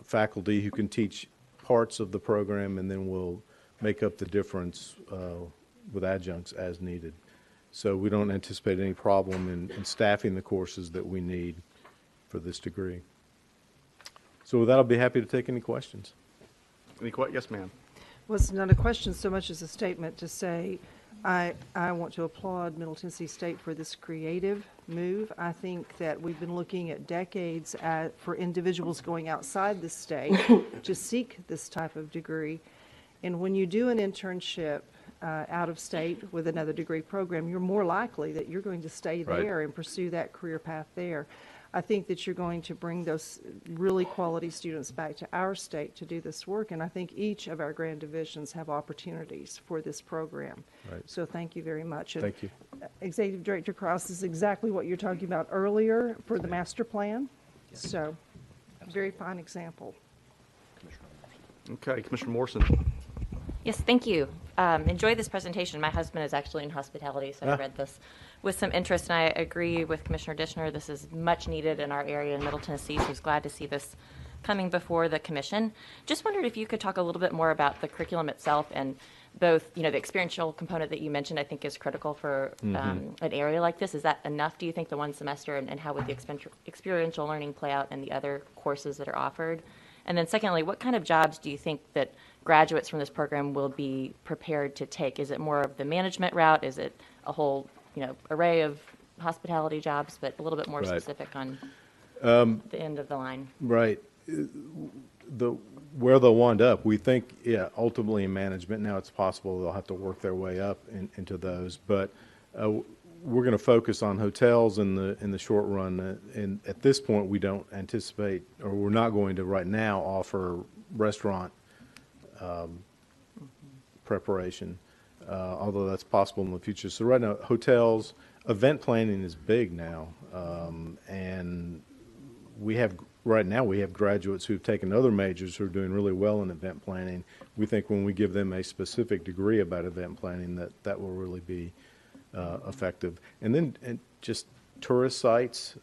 faculty who can teach parts of the program, and then we'll make up the difference with adjuncts as needed. So we don't anticipate any problem in staffing the courses that we need for this degree. So with that, I'll be happy to take any questions. Yes, ma'am. Well, it's not a question so much as a statement to say, I want to applaud Middle Tennessee State for this creative move. I think that we've been looking at decades for individuals going outside the state to seek this type of degree. And when you do an internship out of state with another degree program, you're more likely that you're going to stay there and pursue that career path there. I think that you're going to bring those really quality students back to our state to do this work, and I think each of our grand divisions have opportunities for this program. Right. So thank you very much. Thank you. Executive Director Cross is exactly what you're talking about earlier for the master plan. So, very fine example. Okay, Commissioner Morrison. Yes, thank you. Enjoy this presentation. My husband is actually in hospitality, so I read this with some interest, and I agree with Commissioner Dishner. This is much needed in our area in Middle Tennessee, so I was glad to see this coming before the commission. Just wondered if you could talk a little bit more about the curriculum itself, and both, the experiential component that you mentioned, I think is critical for an area like this. Is that enough, do you think, the one semester, and how would the experiential learning play out in the other courses that are offered? And then secondly, what kind of jobs do you think that graduates from this program will be prepared to take? Is it more of the management route? Is it a whole, array of hospitality jobs, but a little bit more specific on the end of the line? Right. Where they'll wind up, we think, ultimately in management. Now it's possible they'll have to work their way up into those, but we're going to focus on hotels in the short run. And at this point, we don't anticipate, or we're not going to right now offer restaurant preparation, although that's possible in the future. So right now, hotels, event planning is big now, and right now we have graduates who've taken other majors who are doing really well in event planning. We think when we give them a specific degree about event planning, that will really be effective. And then just tourist sites,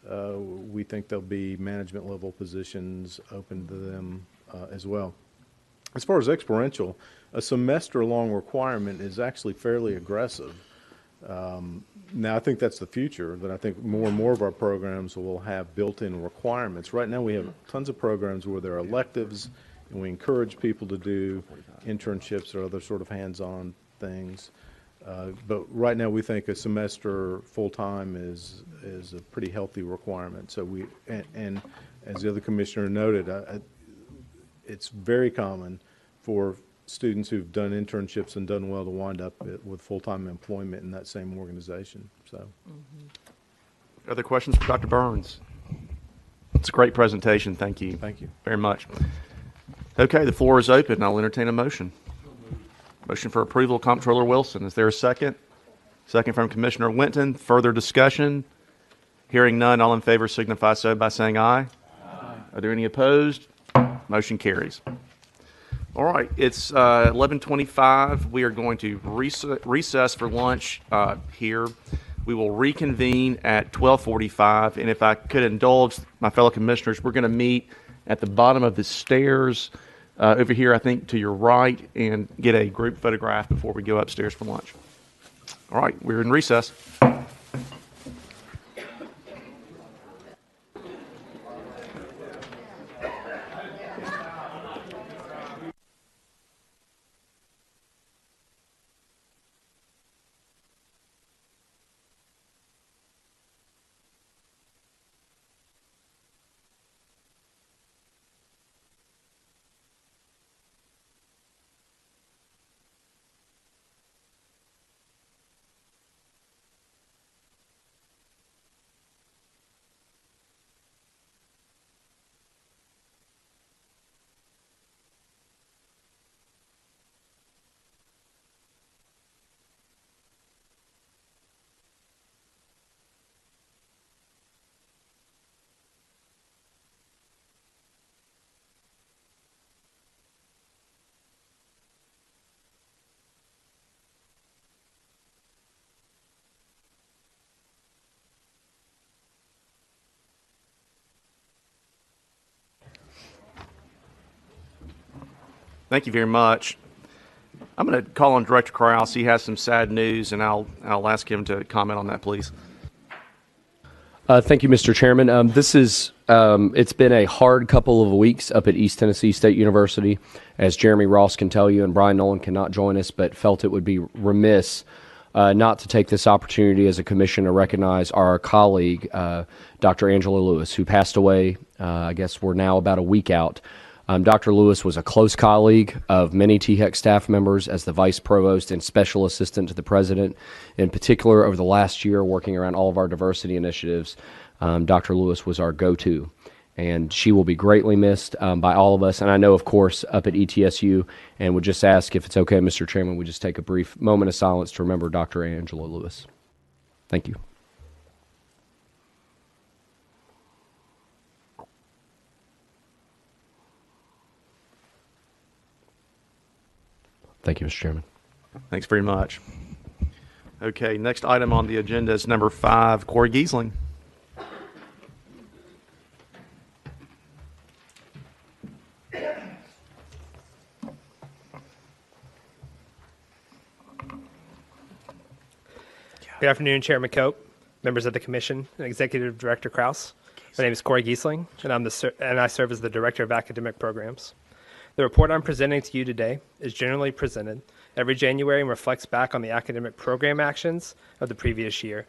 we think there'll be management level positions open to them as well. As far as experiential, a semester-long requirement is actually fairly aggressive. Now, I think that's the future, that I think more and more of our programs will have built-in requirements. Right now, we have tons of programs where there are electives, and we encourage people to do internships or other sort of hands-on things. But right now, we think a semester full-time is a pretty healthy requirement. So and as the other commissioner noted, it's very common for students who've done internships and done well to wind up with full-time employment in that same organization. So, Other questions for Dr. Burns? It's a great presentation. Thank you. Thank you very much. Okay, the floor is open. I'll entertain a motion. Motion for approval, Comptroller Wilson. Is there a second? Second from Commissioner Winton. Further discussion? Hearing none, all in favor signify so by saying aye. Aye. Are there any opposed? Motion carries. All right, it's 11:25. We are going to recess for lunch here. We will reconvene at 12:45, and if I could indulge my fellow commissioners, we're going to meet at the bottom of the stairs over here, I think, to your right, and get a group photograph before we go upstairs for lunch. All right, we're in recess. Thank you very much. I'm going to call on Director Krause. He has some sad news, and I'll ask him to comment on that, please. Thank you, Mr. Chairman. It's been a hard couple of weeks up at East Tennessee State University, as Jeremy Ross can tell you, and Brian Nolan cannot join us, but felt it would be remiss not to take this opportunity as a commission to recognize our colleague, Dr. Angela Lewis, who passed away. I guess we're now about a week out. Dr. Lewis was a close colleague of many THEC staff members as the vice provost and special assistant to the president. In particular, over the last year, working around all of our diversity initiatives, Dr. Lewis was our go-to. And she will be greatly missed by all of us. And I know, of course, up at ETSU, and would just ask if it's okay, Mr. Chairman, we just take a brief moment of silence to remember Dr. Angela Lewis. Thank you. Thank you, Mr. Chairman. Thanks very much. Okay, next item on the agenda is number 5, Corey Giesling. Good afternoon, Chairman Cope, members of the Commission, and Executive Director Krause. My name is Corey Giesling, and I serve as the Director of Academic Programs. The report I'm presenting to you today is generally presented every January and reflects back on the academic program actions of the previous year.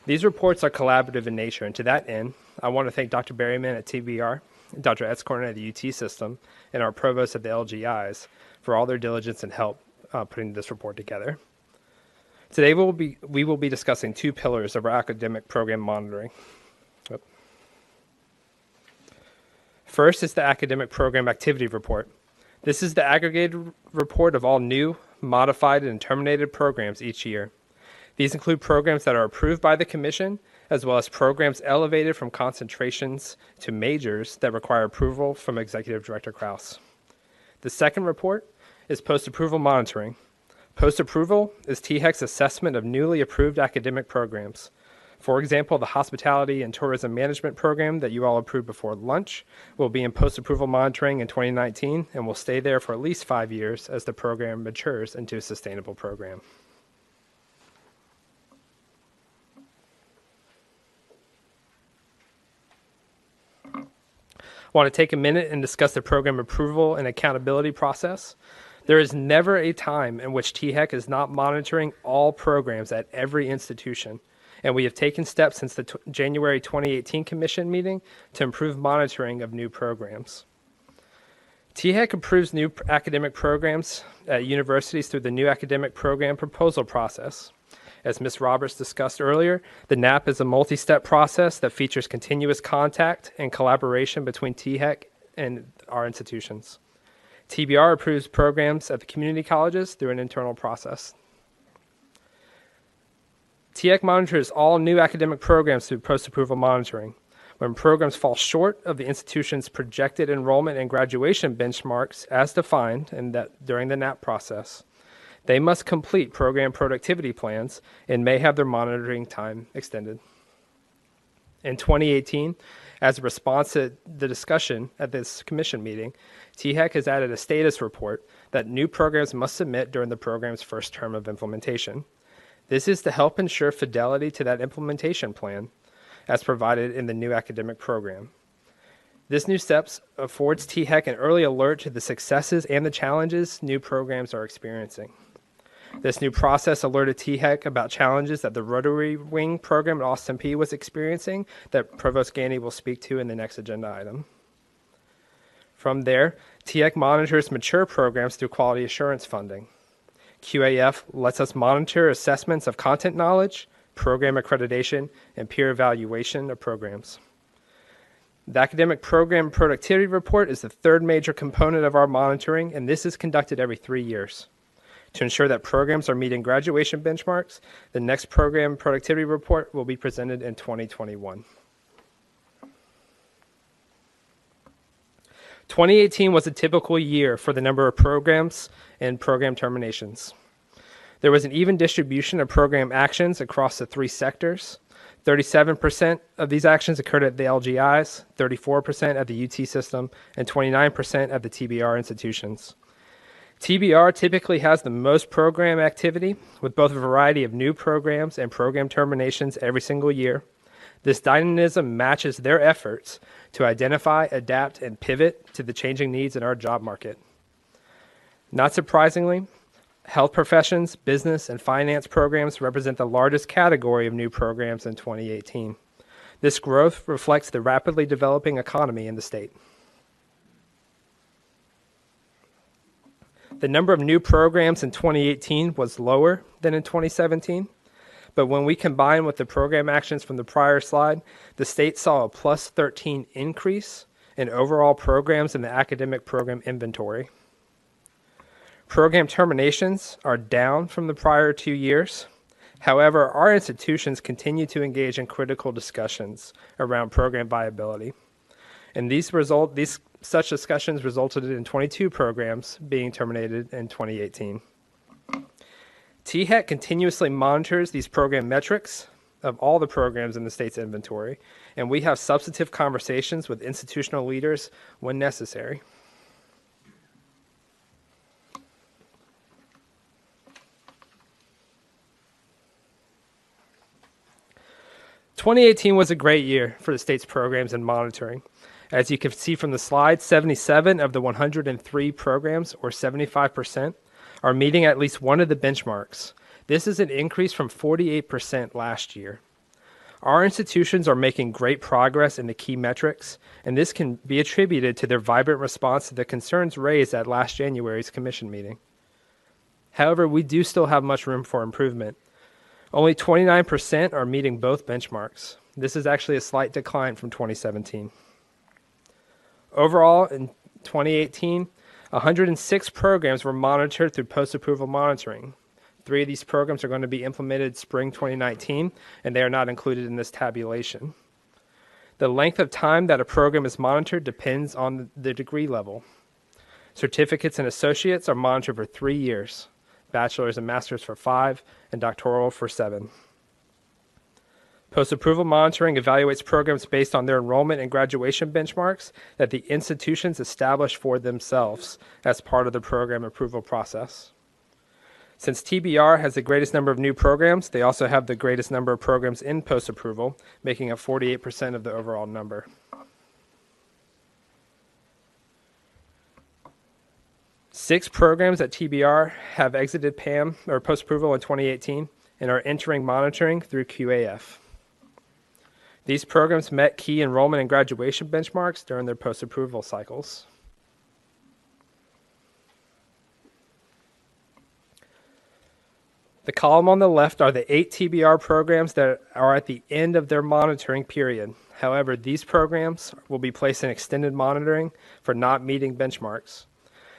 These reports are collaborative in nature, and to that end, I want to thank Dr. Berryman at TBR, Dr. Etzkorn at the UT system, and our provost at the LGIs for all their diligence and help putting this report together. Today we will be discussing 2 pillars of our academic program monitoring. First is the Academic Program Activity Report. This is the aggregated report of all new, modified, and terminated programs each year. These include programs that are approved by the Commission, as well as programs elevated from concentrations to majors that require approval from Executive Director Krause. The second report is Post-Approval Monitoring. Post-approval is THEC's assessment of newly approved academic programs. For example, the Hospitality and Tourism Management Program that you all approved before lunch will be in post-approval monitoring in 2019 and will stay there for at least 5 years as the program matures into a sustainable program. I want to take a minute and discuss the program approval and accountability process. There is never a time in which THEC is not monitoring all programs at every institution, and we have taken steps since the January 2018 Commission meeting to improve monitoring of new programs. THEC approves new academic programs at universities through the new academic program proposal process. As Ms. Roberts discussed earlier, the NAP is a multi-step process that features continuous contact and collaboration between THEC and our institutions. TBR approves programs at the community colleges through an internal process. THEC monitors all new academic programs through post-approval monitoring. When programs fall short of the institution's projected enrollment and graduation benchmarks as defined during the NAP process, they must complete program productivity plans and may have their monitoring time extended. In 2018, as a response to the discussion at this commission meeting, THEC has added a status report that new programs must submit during the program's first term of implementation. This is to help ensure fidelity to that implementation plan as provided in the new academic program. This new steps affords THEC an early alert to the successes and the challenges new programs are experiencing. This new process alerted THEC about challenges that the Rotary Wing program at Austin P was experiencing that Provost Gandy will speak to in the next agenda item. From there, THEC monitors mature programs through quality assurance funding. QAF lets us monitor assessments of content knowledge, program accreditation, and peer evaluation of programs. The Academic Program Productivity Report is the third major component of our monitoring, and this is conducted every 3 years. To ensure that programs are meeting graduation benchmarks, the next Program Productivity Report will be presented in 2021. 2018 was a typical year for the number of programs and program terminations. There was an even distribution of program actions across the 3 sectors. 37% of these actions occurred at the LGIs, 34% at the UT system, and 29% at the TBR institutions. TBR typically has the most program activity, with both a variety of new programs and program terminations every single year. This dynamism matches their efforts to identify, adapt, and pivot to the changing needs in our job market. Not surprisingly, health professions, business, and finance programs represent the largest category of new programs in 2018. This growth reflects the rapidly developing economy in the state. The number of new programs in 2018 was lower than in 2017, but when we combine with the program actions from the prior slide, the state saw a plus 13 increase in overall programs in the academic program inventory. Program terminations are down from the prior 2 years. However, our institutions continue to engage in critical discussions around program viability. And such discussions resulted in 22 programs being terminated in 2018. THEC continuously monitors these program metrics of all the programs in the state's inventory, and we have substantive conversations with institutional leaders when necessary. "2018 was a great year for the state's programs and monitoring. As you can see from the slide, 77 of the 103 programs, or 75%, are meeting at least one of the benchmarks. This is an increase from 48% last year. Our institutions are making great progress in the key metrics, and this can be attributed to their vibrant response to the concerns raised at last January's commission meeting. However, we do still have much room for improvement. Only 29% are meeting both benchmarks. This is actually a slight decline from 2017. Overall, in 2018, 106 programs were monitored through post-approval monitoring. 3 of these programs are going to be implemented spring 2019, and they are not included in this tabulation. The length of time that a program is monitored depends on the degree level. Certificates and associates are monitored for 3 years, bachelor's and master's for 5, and doctoral for 7. Post-approval monitoring evaluates programs based on their enrollment and graduation benchmarks that the institutions establish for themselves as part of the program approval process. Since TBR has the greatest number of new programs, they also have the greatest number of programs in post-approval, making up 48% of the overall number. Six programs at TBR have exited PAM or post-approval in 2018 and are entering monitoring through QAF. These programs met key enrollment and graduation benchmarks during their post-approval cycles. The column on the left are the 8 TBR programs that are at the end of their monitoring period. However, these programs will be placed in extended monitoring for not meeting benchmarks.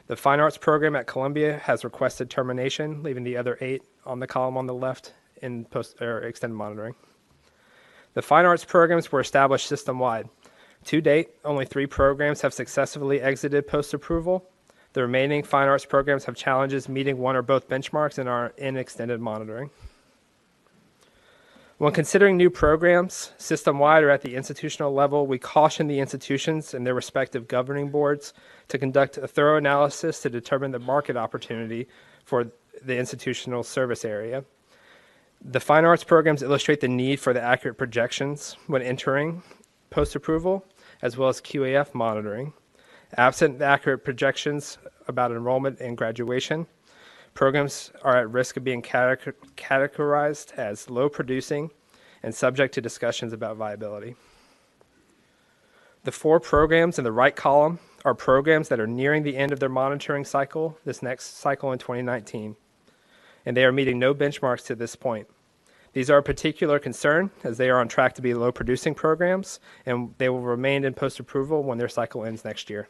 The Fine Arts program at Columbia has requested termination, leaving the other 8 on the column on the left in extended monitoring. The Fine Arts programs were established system-wide. To date, only 3 programs have successfully exited post-approval. The remaining Fine Arts programs have challenges meeting one or both benchmarks and are in extended monitoring. When considering new programs, system-wide or at the institutional level, we caution the institutions and their respective governing boards to conduct a thorough analysis to determine the market opportunity for the institutional service area. The Fine Arts programs illustrate the need for the accurate projections when entering post-approval, as well as QAF monitoring. Absent the accurate projections about enrollment and graduation, programs are at risk of being categorized as low producing and subject to discussions about viability. The 4 programs in the right column are programs that are nearing the end of their monitoring cycle, this next cycle in 2019, and they are meeting no benchmarks to this point. These are a particular concern as they are on track to be low producing programs, and they will remain in post-approval when their cycle ends next year.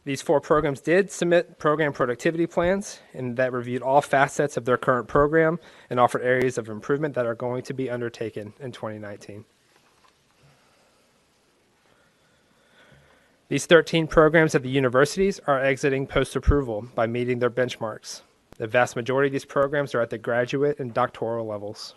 These 4 programs did submit program productivity plans, and that reviewed all facets of their current program and offered areas of improvement that are going to be undertaken in 2019. These 13 programs at the universities are exiting post-approval by meeting their benchmarks. The vast majority of these programs are at the graduate and doctoral levels.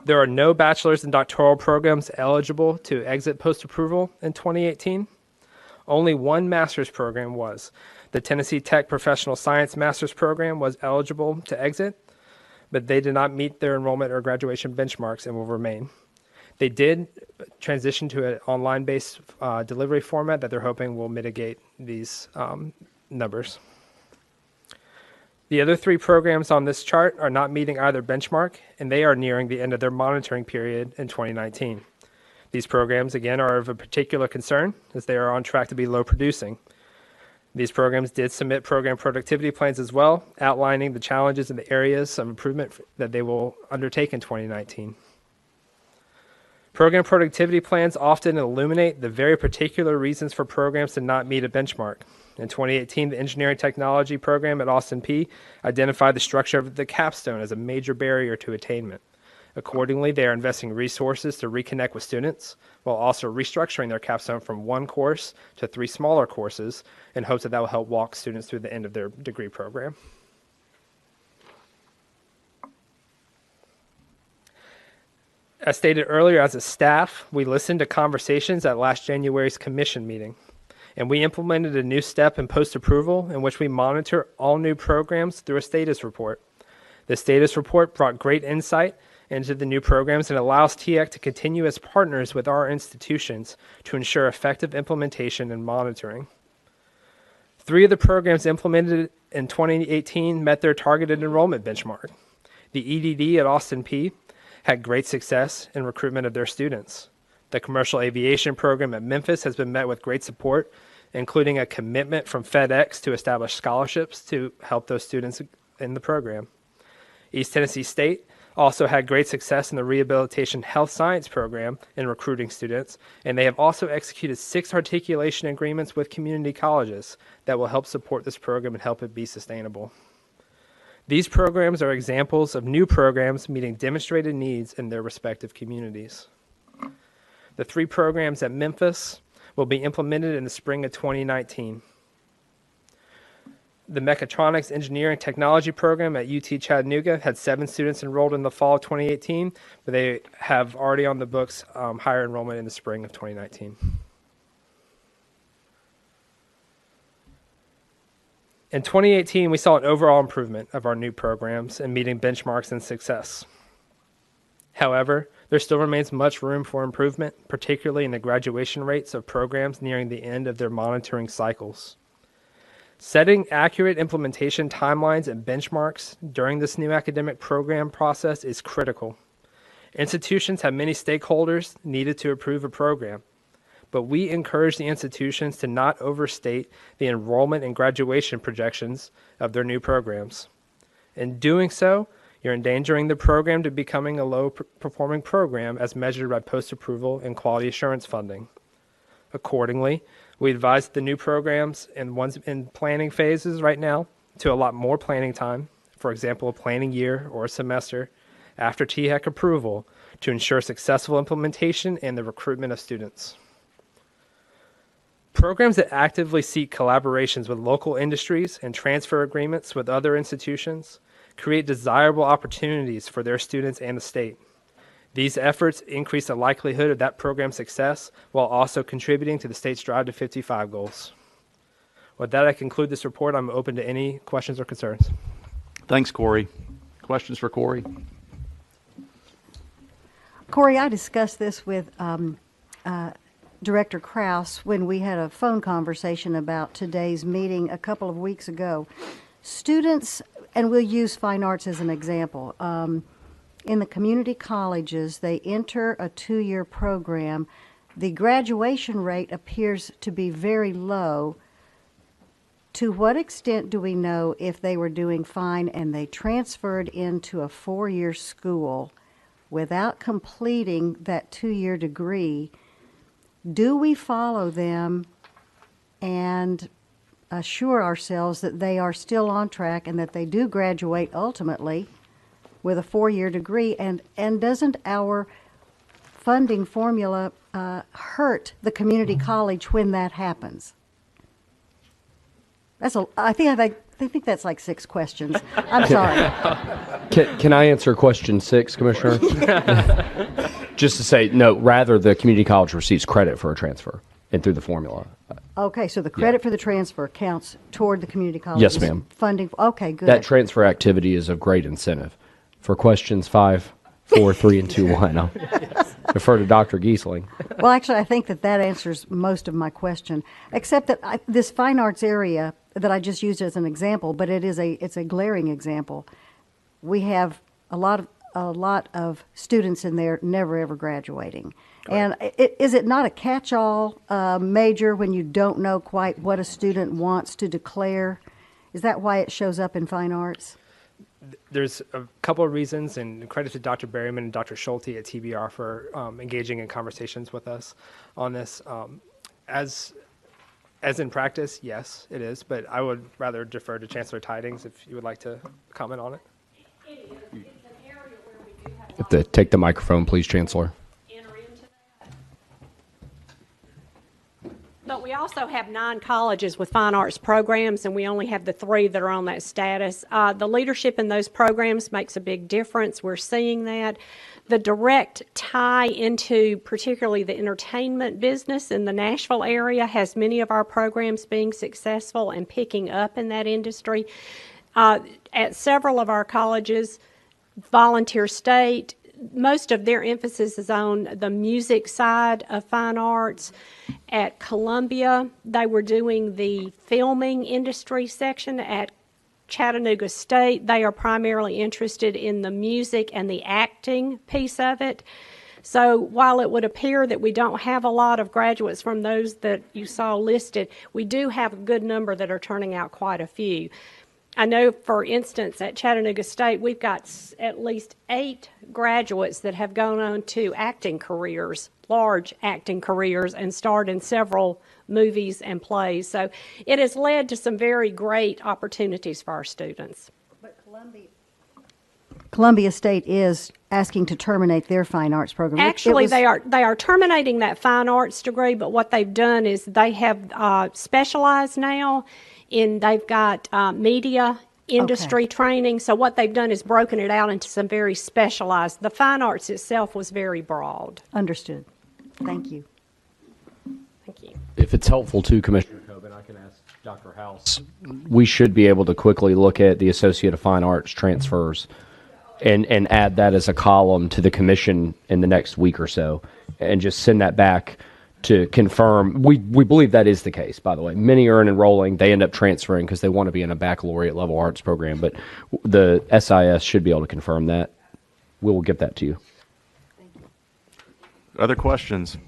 There are no bachelor's and doctoral programs eligible to exit post-approval in 2018. Only one master's program was. The Tennessee THEC Professional Science Master's Program was eligible to exit, but they did not meet their enrollment or graduation benchmarks and will remain. They did transition to an online-based delivery format that they're hoping will mitigate these numbers. The other three programs on this chart are not meeting either benchmark, and they are nearing the end of their monitoring period in 2019. These programs, again, are of a particular concern as they are on track to be low producing. These programs did submit program productivity plans as well, outlining the challenges and the areas of improvement that they will undertake in 2019. Program productivity plans often illuminate the very particular reasons for programs to not meet a benchmark. In 2018, the Engineering Technology program at Austin Peay identified the structure of the capstone as a major barrier to attainment. Accordingly, they are investing resources to reconnect with students while also restructuring their capstone from one course to 3 smaller courses in hopes that that will help walk students through the end of their degree program. As stated earlier, as a staff, we listened to conversations at last January's commission meeting, and we implemented a new step in post-approval in which we monitor all new programs through a status report. The status report brought great insight into the new programs and allows THEC to continue as partners with our institutions to ensure effective implementation and monitoring. 3 of the programs implemented in 2018 met their targeted enrollment benchmark. The EDD at Austin Peay had great success in recruitment of their students. The commercial aviation program at Memphis has been met with great support, including a commitment from FedEx to establish scholarships to help those students in the program. East Tennessee State also had great success in the rehabilitation health science program in recruiting students, and they have also executed 6 articulation agreements with community colleges that will help support this program and help it be sustainable. These programs are examples of new programs meeting demonstrated needs in their respective communities. The 3 programs at Memphis will be implemented in the spring of 2019. The Mechatronics Engineering Technology program at UT Chattanooga had 7 students enrolled in the fall of 2018, but they have already on the books higher enrollment in the spring of 2019. In 2018, we saw an overall improvement of our new programs and meeting benchmarks and success. However, there still remains much room for improvement, particularly in the graduation rates of programs nearing the end of their monitoring cycles. Setting accurate implementation timelines and benchmarks during this new academic program process is critical. Institutions have many stakeholders needed to approve a program, but we encourage the institutions to not overstate the enrollment and graduation projections of their new programs. In doing so, you're endangering the program to becoming a low-performing program as measured by post-approval and quality assurance funding. Accordingly, we advise the new programs and ones in planning phases right now to allot more planning time, for example, a planning year or a semester, after THEC approval to ensure successful implementation and the recruitment of students. Programs that actively seek collaborations with local industries and transfer agreements with other institutions create desirable opportunities for their students and the state. These efforts increase the likelihood of that program's success while also contributing to the state's Drive to 55 goals. With that, I conclude this report. I'm open to any questions or concerns. Thanks, Corey. Questions for Corey? Corey, I discussed this with Director Krause when we had a phone conversation about today's meeting a couple of weeks ago. Students, and we'll use fine arts as an example, in the community colleges, they enter a 2-year program. The graduation rate appears to be very low. To what extent do we know if they were doing fine and they transferred into a 4-year school without completing that 2-year degree? Do we follow them and assure ourselves that they are still on track and that they do graduate ultimately with a 4-year degree? And doesn't our funding formula hurt the community college when that happens? I think that's like 6 questions. I'm sorry. Can I answer question 6, Commissioner? Just to say, no, rather the community college receives credit for a transfer and through the formula. Okay, so the credit for the transfer counts toward the community college Yes, ma'am. funding. Okay, good. That transfer activity is of great incentive. For questions 5, 4, 3, and 2, 1, I'll defer to Dr. Giesling. Well, actually, I think that answers most of my question, except that this fine arts area that I just used as an example, but it's a glaring example. We have a lot of students in there never ever graduating. And is it not a catch-all major when you don't know quite what a student wants to declare? Is that why it shows up in fine arts? There's a couple of reasons, and credit to Dr. Berryman and Dr. Schulte at TBR for engaging in conversations with us on this. As in practice, yes, it is, but I would rather defer to Chancellor Tidings if you would like to comment on it. Take the microphone, please, Chancellor. But we also have 9 colleges with fine arts programs, and we only have the 3 that are on that status. The leadership in those programs makes a big difference. We're seeing that. The direct tie into particularly the entertainment business in the Nashville area has many of our programs being successful and picking up in that industry. At several of our colleges, Volunteer State, most of their emphasis is on the music side of fine arts. At Columbia, they were doing the filming industry section. At Chattanooga State, they are primarily interested in the music and the acting piece of it. So while it would appear that we don't have a lot of graduates from those that you saw listed, we do have a good number that are turning out quite a few. I know, for instance, at Chattanooga State, we've got at least 8 graduates that have gone on to acting careers, large acting careers, and starred in several movies and plays. So it has led to some very great opportunities for our students. But Columbia State is asking to terminate their fine arts program. Actually, they are terminating that fine arts degree, but what they've done is they have specialized now. They've got media industry training. So what they've done is broken it out into some very specialized. The fine arts itself was very broad. Understood. Thank you. Thank you. If it's helpful to Commissioner Coben, I can ask Dr. House. We should be able to quickly look at the Associate of Fine Arts transfers and add that as a column to the commission in the next week or so, and just send that back to confirm. We believe that is the case, by the way. Many are enrolling. They end up transferring because they want to be in a baccalaureate level arts program, but the SIS should be able to confirm that. We will get that to you. Thank you. Other questions?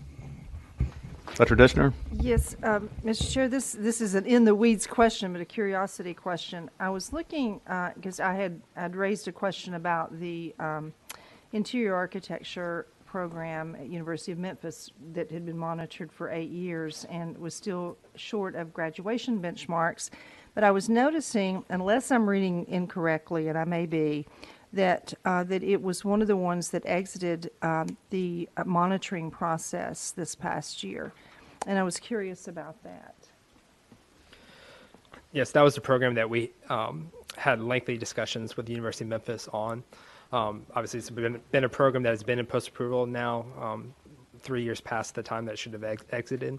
Dr. Dishner? Yes, Mr. Chair, this is an in-the-weeds question, but a curiosity question. I was looking, because I'd raised a question about the interior architecture program at University of Memphis that had been monitored for 8 years and was still short of graduation benchmarks. But I was noticing, unless I'm reading incorrectly, and I may be, that it was one of the ones that exited the monitoring process this past year. And I was curious about that. Yes, that was a program that we had lengthy discussions with the University of Memphis on. Obviously, it's been a program that has been in post-approval now 3 years past the time that it should have exited.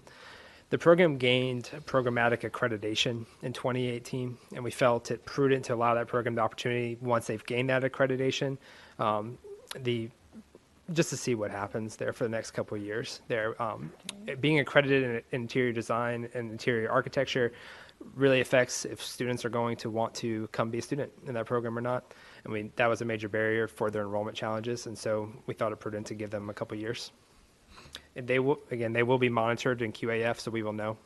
The program gained programmatic accreditation in 2018, and we felt it prudent to allow that program the opportunity, once they've gained that accreditation, just to see what happens there for the next couple of years. They're being accredited in interior design and interior architecture really affects if students are going to want to come be a student in that program or not. I mean, that was a major barrier for their enrollment challenges, and so we thought it prudent to give them a couple of years. And they will be monitored in QAF, so we will know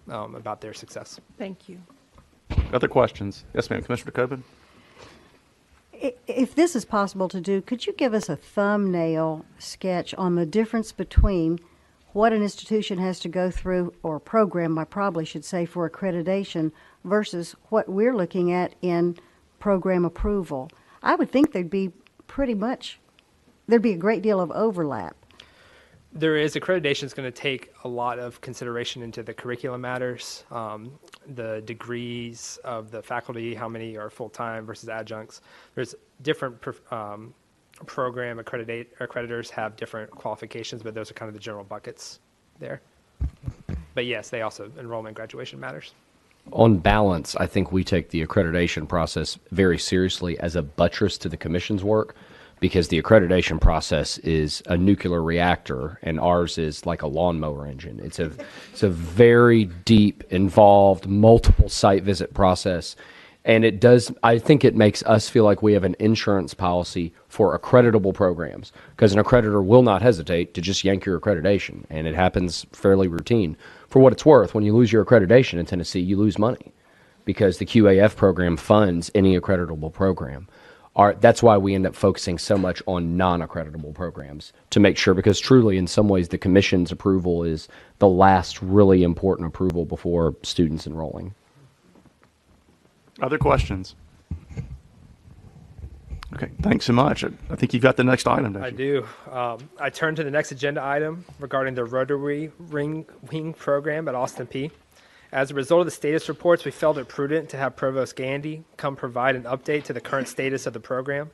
about their success. Thank you. Other questions? Yes, ma'am. Commissioner Coben? If this is possible to do, could you give us a thumbnail sketch on the difference between what an institution has to go through, or a program, I probably should say, for accreditation versus what we're looking at in program approval? I would think there'd be a great deal of overlap. There is accreditation is going to take a lot of consideration into the curriculum matters, the degrees of the faculty, how many are full-time versus adjuncts. There's different program accreditors have different qualifications, but those are kind of the general buckets there. But yes, they also enrollment graduation matters. On balance, I think we take the accreditation process very seriously as a buttress to the commission's work, because the accreditation process is a nuclear reactor and ours is like a lawnmower engine. It's a very deep, involved, multiple site visit process. And I think it makes us feel like we have an insurance policy for accreditable programs, because an accreditor will not hesitate to just yank your accreditation, and it happens fairly routine. For what it's worth, when you lose your accreditation in Tennessee, you lose money, because the QAF program funds any accreditable program. That's why we end up focusing so much on non-accreditable programs, to make sure, because truly, in some ways, the commission's approval is the last really important approval before students enrolling. Other questions? Okay, thanks so much. I think you've got the next item, don't you? I do. I turn to the next agenda item regarding the Rotary Wing program at Austin P. As a result of the status reports, we felt it prudent to have Provost Gandy come provide an update to the current status of the program.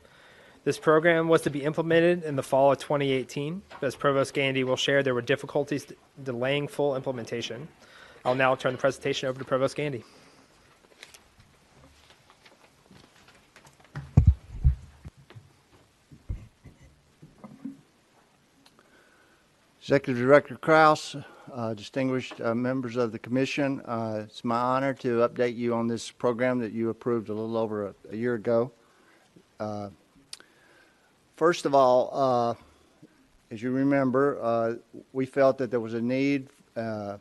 This program was to be implemented in the fall of 2018, but as Provost Gandy will share, there were difficulties delaying full implementation. I'll now turn the presentation over to Provost Gandy. Executive Director Kraus, distinguished members of the Commission, it's my honor to update you on this program that you approved a little over a year ago. First of all, as you remember, we felt that there was a need, and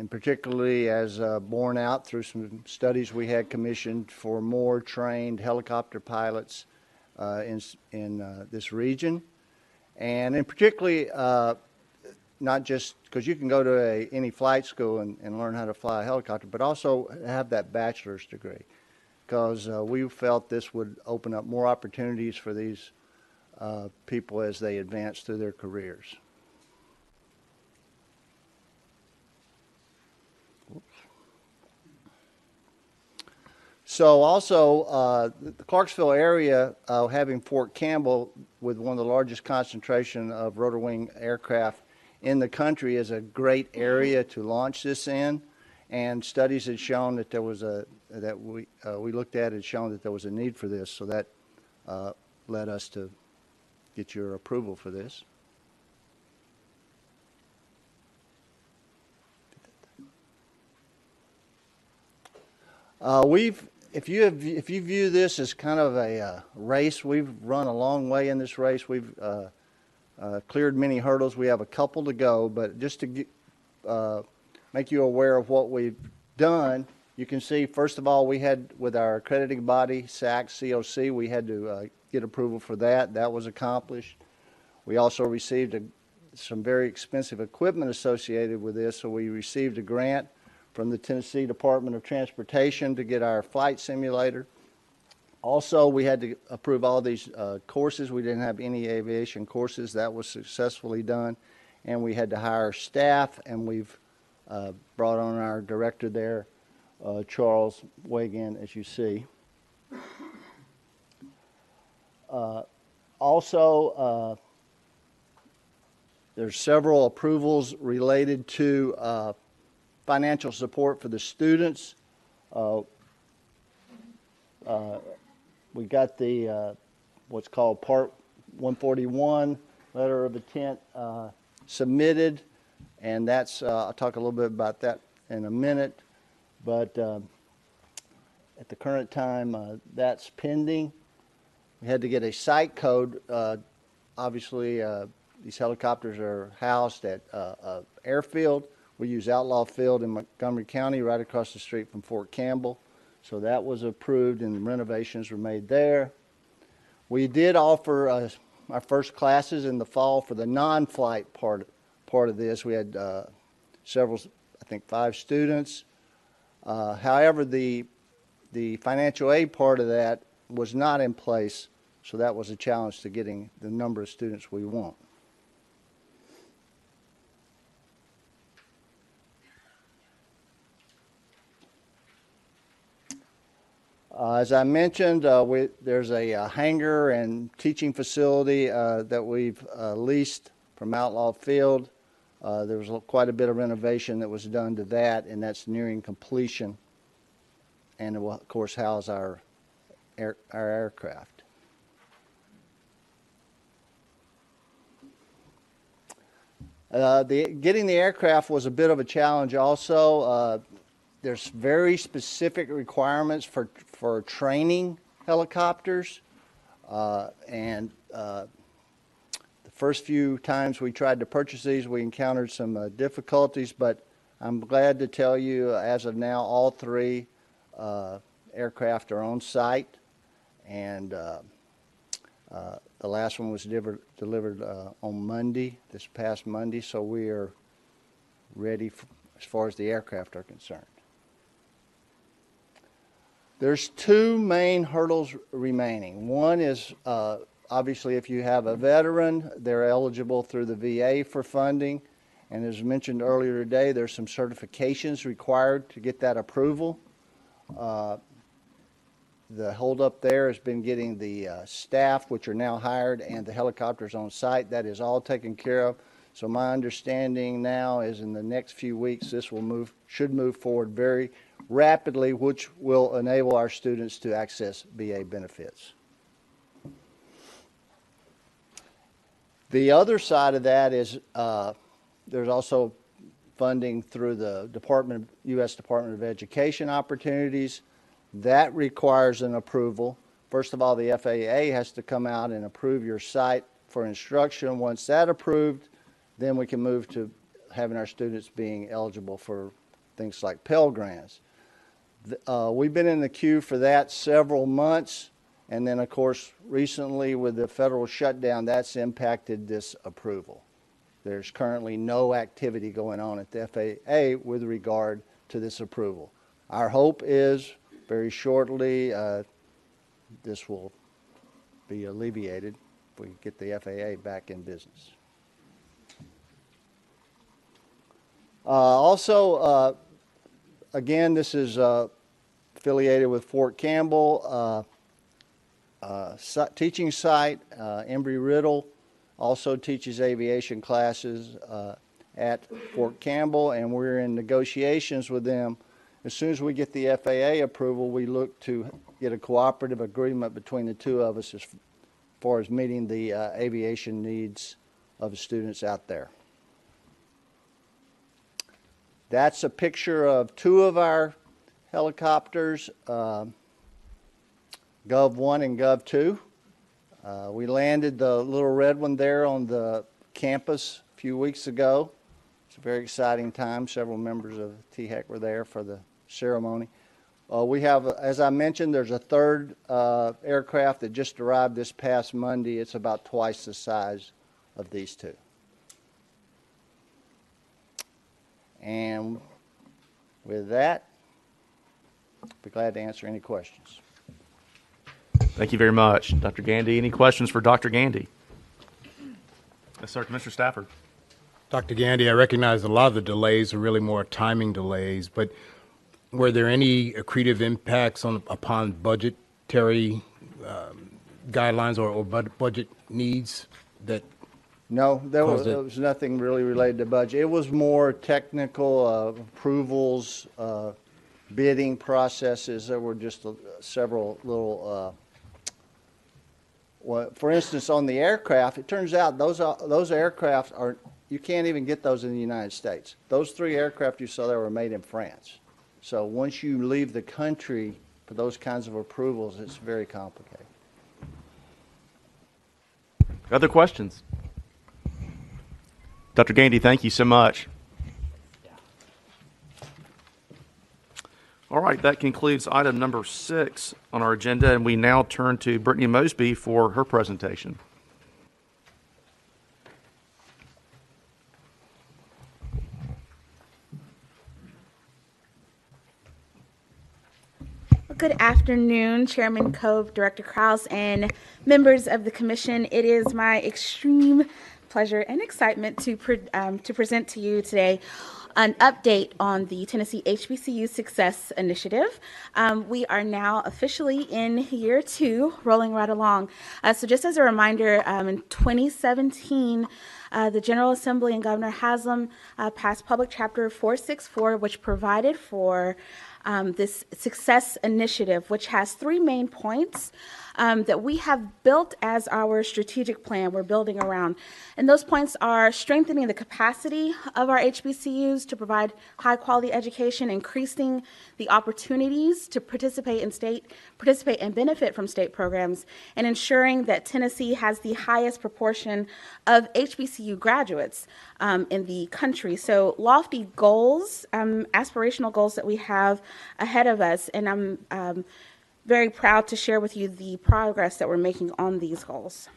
particularly as borne out through some studies we had commissioned, for more trained helicopter pilots in this region. And in particularly, not just because you can go to any flight school and learn how to fly a helicopter, but also have that bachelor's degree, because we felt this would open up more opportunities for these people as they advance through their careers. So also, the Clarksville area, having Fort Campbell with one of the largest concentration of rotor wing aircraft in the country, is a great area to launch this in. And studies had shown that there was we looked at had shown that there was a need for this. So that led us to get your approval for this. If you view this as kind of a race, we've run a long way in this race. We've cleared many hurdles. We have a couple to go, but just to make you aware of what we've done, you can see, first of all, we had, with our accrediting body, THEC, COC, we had to get approval for that. That was accomplished. We also received some very expensive equipment associated with this, so we received a grant from the Tennessee Department of Transportation to get our flight simulator. Also, we had to approve all these courses. We didn't have any aviation courses. That was successfully done. And we had to hire staff, and we've brought on our director there, Charles Wagan, as you see. Also, there's several approvals related to financial support for the students. We got the what's called Part 141 letter of intent submitted, and that's I'll talk a little bit about that in a minute. But at the current time, that's pending. We had to get a site code. Obviously, these helicopters are housed at airfield. We use Outlaw Field in Montgomery County, right across the street from Fort Campbell. So that was approved, and renovations were made there. We did offer our first classes in the fall for the non-flight part of this. We had several, I think 5 students. However, the financial aid part of that was not in place, so that was a challenge to getting the number of students we want. As I mentioned, there's a hangar and teaching facility that we've leased from Outlaw Field. There was quite a bit of renovation that was done to that, and that's nearing completion. And it will, of course, house our aircraft. Getting the aircraft was a bit of a challenge also. There's very specific requirements for training helicopters, and the first few times we tried to purchase these, we encountered some difficulties, but I'm glad to tell you, as of now, all three aircraft are on site, and the last one was delivered on Monday, this past Monday, so we are ready as far as the aircraft are concerned. There's two main hurdles remaining. One is obviously if you have a veteran, they're eligible through the VA for funding. And as mentioned earlier today, there's some certifications required to get that approval. The holdup there has been getting the staff, which are now hired, and the helicopters on site. That is all taken care of. So my understanding now is in the next few weeks, this will should move forward very rapidly, which will enable our students to access VA benefits. The other side of that is there's also funding through the U.S. Department of Education opportunities. That requires an approval. First of all, the FAA has to come out and approve your site for instruction. Once that's approved, then we can move to having our students being eligible for things like Pell Grants. We've been in the queue for that several months, and then of course recently with the federal shutdown, that's impacted this approval. There's currently no activity going on at the FAA with regard to this approval. Our hope is very shortly this will be alleviated if we get the FAA back in business. Also, again, this is affiliated with Fort Campbell teaching site. Embry-Riddle also teaches aviation classes at Fort Campbell, and we're in negotiations with them. As soon as we get the FAA approval, we look to get a cooperative agreement between the two of us as far as meeting the aviation needs of the students out there. That's a picture of two of our helicopters, Gov 1 and Gov 2. We landed the little red one there on the campus a few weeks ago. It's a very exciting time. Several members of THEC were there for the ceremony. We have, as I mentioned, there's a third aircraft that just arrived this past Monday. It's about twice the size of these two. And with that, I'll be glad to answer any questions. Thank you very much, Dr. Gandy. Any questions for Dr. Gandy? Yes, sir, Commissioner Stafford. Dr. Gandy, I recognize a lot of the delays are really more timing delays, but were there any accretive impacts upon budgetary guidelines or budget needs that? No, there was nothing really related to budget. It was more technical approvals, bidding processes. There were just several little. For instance, on the aircraft, it turns out those aircraft are, you can't even get those in the United States. Those three aircraft you saw there were made in France. So once you leave the country for those kinds of approvals, it's very complicated. Other questions? Dr. Gandy, thank you so much. All right, that concludes item number 6 on our agenda, and we now turn to Brittany Mosby for her presentation. Good afternoon, Chairman Cove, Director Krause, and members of the Commission. It is my extreme pleasure and excitement to present to you today an update on the Tennessee HBCU Success Initiative. We are now officially in year 2, rolling right along. So just as a reminder, in 2017, the General Assembly and Governor Haslam passed Public Chapter 464, which provided for this success initiative, which has 3 main points that we have built as our strategic plan we're building around. And those points are strengthening the capacity of our HBCUs to provide high quality education, increasing the opportunities to participate and benefit from state programs, and ensuring that Tennessee has the highest proportion of HBCU graduates in the country. So lofty goals, aspirational goals that we have ahead of us, and I'm very proud to share with you the progress that we're making on these goals.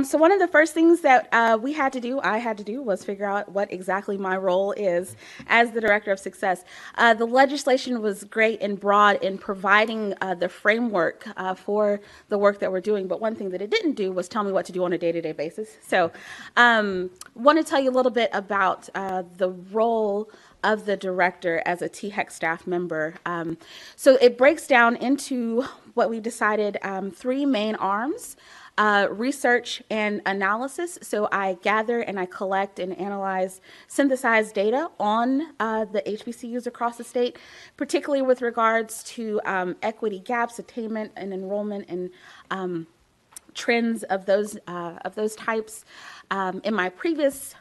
So one of the first things that I had to do, was figure out what exactly my role is as the Director of Success. The legislation was great and broad in providing the framework for the work that we're doing, but one thing that it didn't do was tell me what to do on a day-to-day basis. So want to tell you a little bit about the role of the director as a THEC staff member. So it breaks down into what we've decided 3 main arms. Research and analysis. So I gather and I collect and analyze, synthesize data on the HBCUs across the state, particularly with regards to equity gaps, attainment and enrollment, and trends of those types. In my previous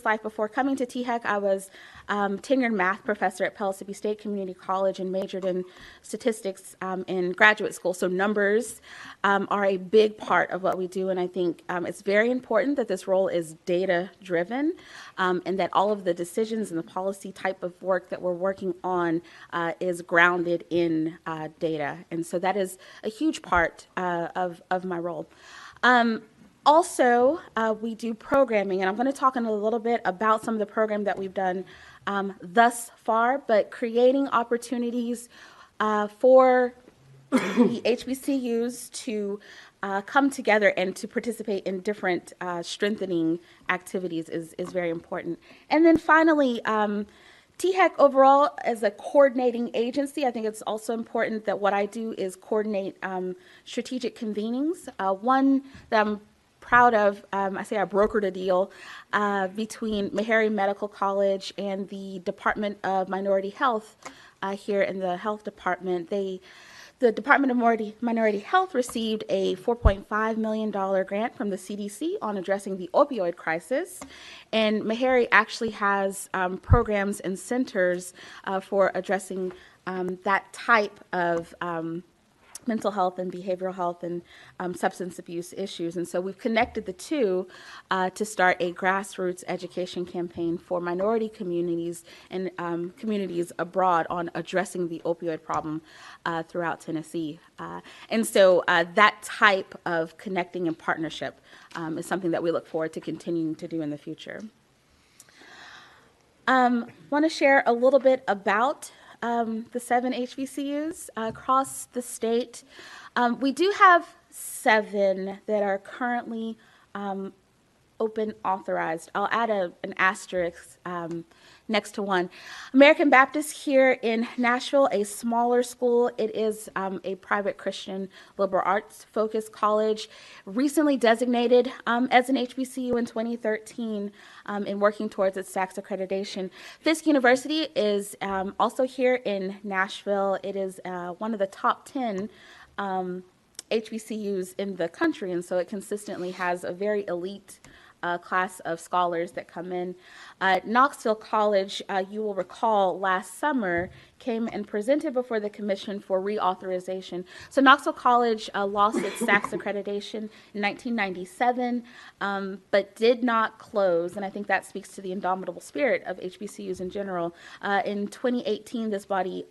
life before coming to THEC, I was tenured math professor at Pellissippi State Community College and majored in statistics in graduate school. So numbers are a big part of what we do, and I think it's very important that this role is data-driven and that all of the decisions and the policy type of work that we're working on is grounded in data. And so that is a huge part of my role. Also, we do programming, and I'm going to talk in a little bit about some of the program that we've done thus far, but creating opportunities for the HBCUs to come together and to participate in different strengthening activities is very important. And then finally, THEC overall as a coordinating agency, I think it's also important that what I do is coordinate strategic convenings. One that I'm proud of, I brokered a deal between Meharry Medical College and the Department of Minority Health here in the Health Department. The Department of Minority Health received a $4.5 million grant from the CDC on addressing the opioid crisis, and Meharry actually has programs and centers for addressing that type of mental health and behavioral health and substance abuse issues. And so we've connected the two to start a grassroots education campaign for minority communities and communities abroad on addressing the opioid problem throughout Tennessee. And so that type of connecting and partnership is something that we look forward to continuing to do in the future. Want to share a little bit about the 7 HBCUs across the state. We do have 7 that are currently open authorized. I'll add an asterisk next to one. American Baptist here in Nashville, a smaller school. It is a private Christian liberal arts focused college, recently designated as an HBCU in 2013 in working towards its THEC accreditation. THEC University is also here in Nashville. It is one of the top 10 HBCUs in the country, and so it consistently has a very elite class of scholars that come in. Knoxville College, you will recall last summer, came and presented before the commission for reauthorization. So Knoxville College lost its THEC accreditation in 1997, but did not close, and I think that speaks to the indomitable spirit of HBCUs in general. In 2018, this body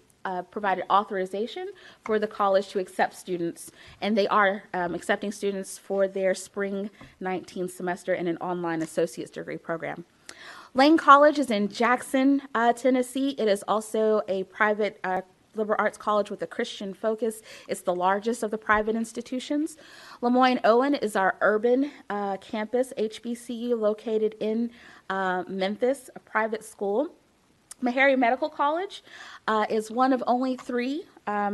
provided authorization for the college to accept students, and they are accepting students for their spring 19 semester in an online associate's degree program. Lane College is in Jackson, Tennessee. It is also a private liberal arts college with a Christian focus. It's the largest of the private institutions. Lemoyne-Owen is our urban campus, HBCU, located in Memphis, a private school. Meharry Medical College is one of only 3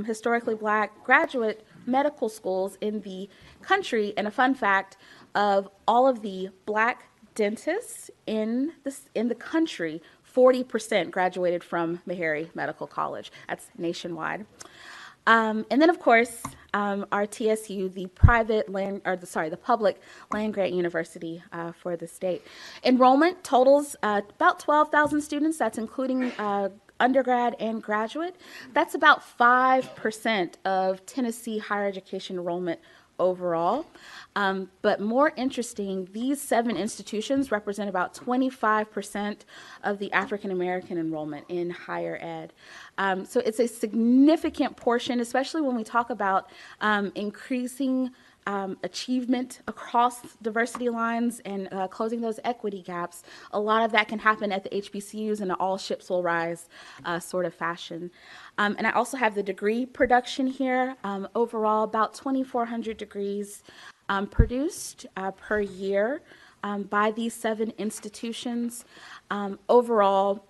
historically black graduate medical schools in the country. And a fun fact, of all of the black dentists in the country, 40% graduated from Meharry Medical College. That's nationwide. And then, of course, our TSU, the the public land-grant university for the state. Enrollment totals about 12,000 students. That's including undergrad and graduate. That's about 5% of Tennessee higher education enrollment overall. But more interesting, these 7 institutions represent about 25% of the African American enrollment in higher ed. So it's a significant portion, especially when we talk about increasing achievement across diversity lines and closing those equity gaps. A lot of that can happen at the HBCUs in an all ships will rise sort of fashion. And I also have the degree production here. Overall, about 2,400 degrees produced per year by these 7 institutions. Overall,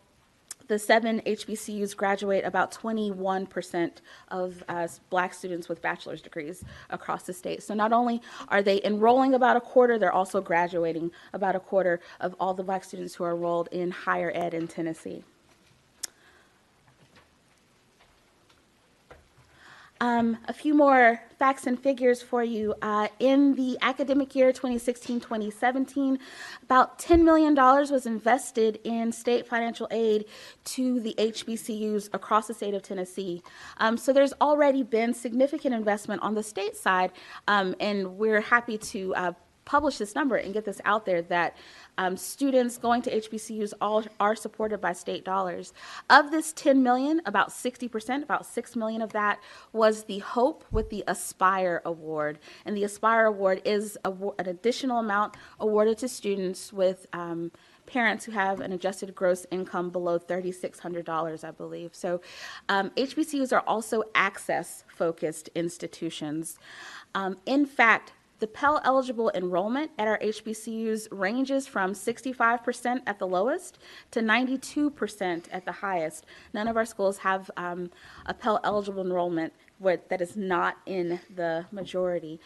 the 7 HBCUs graduate about 21% of black students with bachelor's degrees across the state. So not only are they enrolling about a quarter, they're also graduating about a quarter of all the black students who are enrolled in higher ed in Tennessee. A few more facts and figures for you. In the academic year 2016-2017, about $10 million was invested in state financial aid to the HBCUs across the state of Tennessee. So there's already been significant investment on the state side, and we're happy to publish this number and get this out there that students going to HBCUs all are supported by state dollars. Of this 10 million, about 60%, about 6 million of that was the HOPE with the Aspire Award. And the Aspire Award is an additional amount awarded to students with parents who have an adjusted gross income below $3,600, I believe. So HBCUs are also access-focused institutions. In fact, the Pell eligible enrollment at our HBCUs ranges from 65% at the lowest to 92% at the highest. None of our schools have a Pell eligible enrollment that is not in the majority.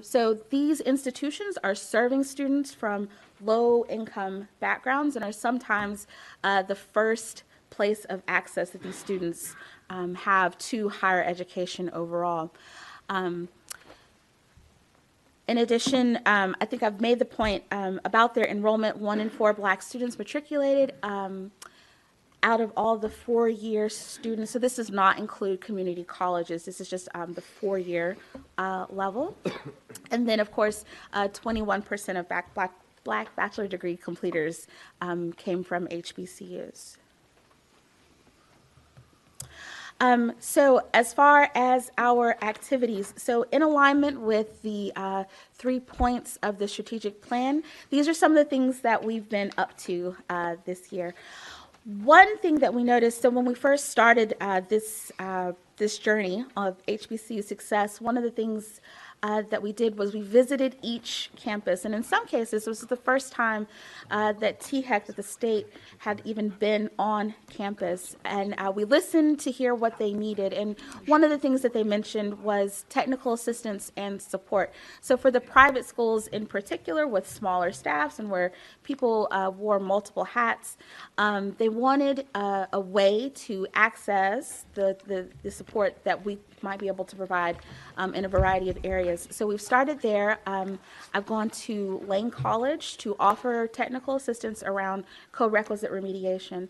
So these institutions are serving students from low income backgrounds and are sometimes the first place of access that these students have to higher education overall. In addition, I think I've made the point about their enrollment. 1 in 4 black students matriculated out of all the 4-year students. So this does not include community colleges. This is just the 4-year level. And then, of course, 21% of black bachelor degree completers came from HBCUs. So as far as our activities, so in alignment with the 3 points of the strategic plan, these are some of the things that we've been up to this year. One thing that we noticed, so when we first started this journey of HBCU success, one of the things that we did was we visited each campus, and in some cases, this was the first time that THEC, that the state, had even been on campus, and we listened to hear what they needed, and one of the things that they mentioned was technical assistance and support. So for the private schools in particular, with smaller staffs and where people wore multiple hats, they wanted a way to access the support that we might be able to provide in a variety of areas. So we've started there. I've gone to Lane College to offer technical assistance around co-requisite remediation.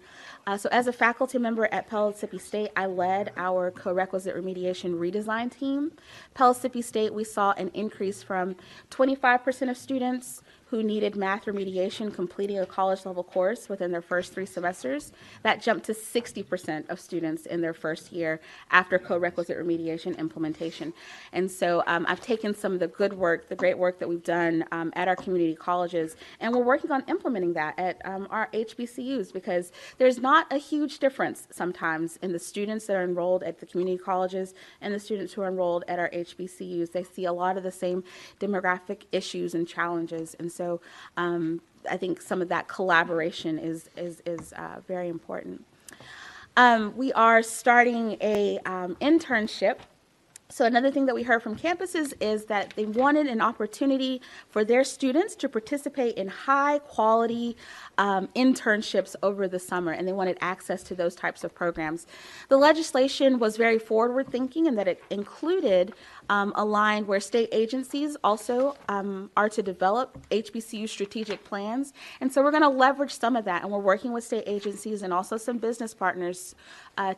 So as a faculty member at Pellissippi State, I led our co-requisite remediation redesign team. Pellissippi State, we saw an increase from 25% of students who needed math remediation completing a college level course within their first 3 semesters. That jumped to 60% of students in their first year after co-requisite remediation implementation. And so I've taken some of the good work, the great work that we've done at our community colleges, and we're working on implementing that at our HBCUs, because there's not a huge difference sometimes in the students that are enrolled at the community colleges and the students who are enrolled at our HBCUs. They see a lot of the same demographic issues and challenges. And so I think some of that collaboration is very important. We are starting a internship. So another thing that we heard from campuses is that they wanted an opportunity for their students to participate in high quality internships over the summer, and they wanted access to those types of programs. The legislation was very forward thinking in that it included a line where state agencies also are to develop HBCU strategic plans. And so we're going to leverage some of that, and we're working with state agencies and also some business partners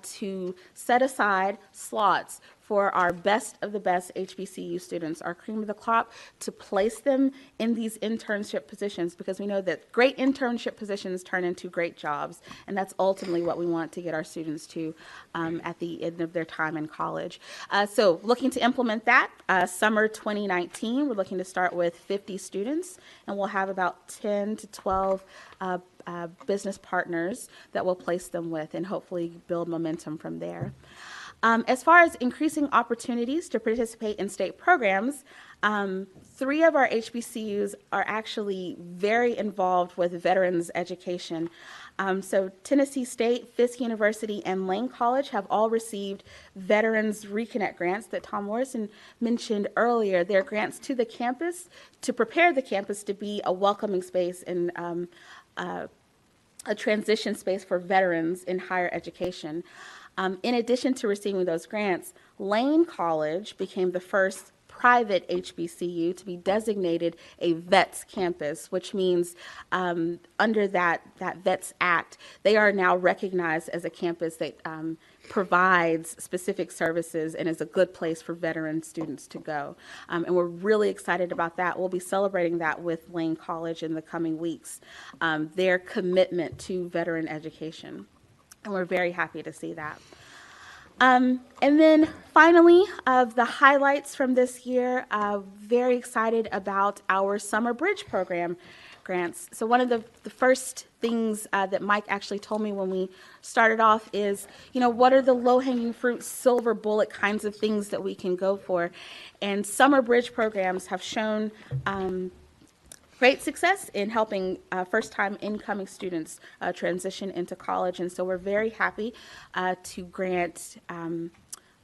to set aside slots for our best of the best HBCU students, our cream of the crop, to place them in these internship positions, because we know that great internship positions turn into great jobs, and that's ultimately what we want to get our students to at the end of their time in college. So looking to implement that, summer 2019, we're looking to start with 50 students, and we'll have about 10 to 12 business partners that we'll place them with, and hopefully build momentum from there. As far as increasing opportunities to participate in state programs, 3 of our HBCUs are actually very involved with veterans education. So Tennessee State, Fisk University, and Lane College have all received Veterans Reconnect grants that Tom Morrison mentioned earlier. They're grants to the campus to prepare the campus to be a welcoming space and a transition space for veterans in higher education. In addition to receiving those grants, Lane College became the first private HBCU to be designated a VETS campus, which means under that VETS Act, they are now recognized as a campus that provides specific services and is a good place for veteran students to go. And we're really excited about that. We'll be celebrating that with Lane College in the coming weeks, their commitment to veteran education. And we're very happy to see that. And then finally, of the highlights from this year, very excited about our Summer Bridge Program grants. So one of the first things that Mike actually told me when we started off is, what are the low-hanging fruit, silver bullet kinds of things that we can go for? And Summer Bridge programs have shown great success in helping first-time incoming students transition into college. And so we're very happy to grant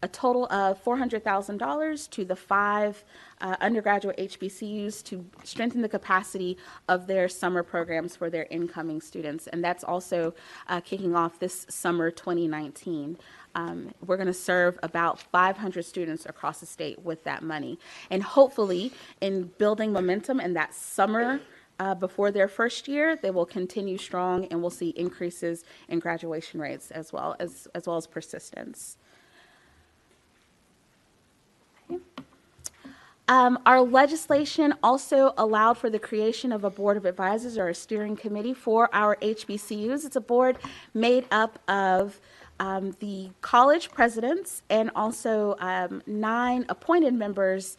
a total of $400,000 to the 5 undergraduate HBCUs to strengthen the capacity of their summer programs for their incoming students. And that's also kicking off this summer 2019. We're going to serve about 500 students across the state with that money. And hopefully, in building momentum in that summer before their first year, they will continue strong, and we'll see increases in graduation rates as well as persistence. Our legislation also allowed for the creation of a board of advisors, or a steering committee, for our HBCUs. It's a board made up of the college presidents and also 9 appointed members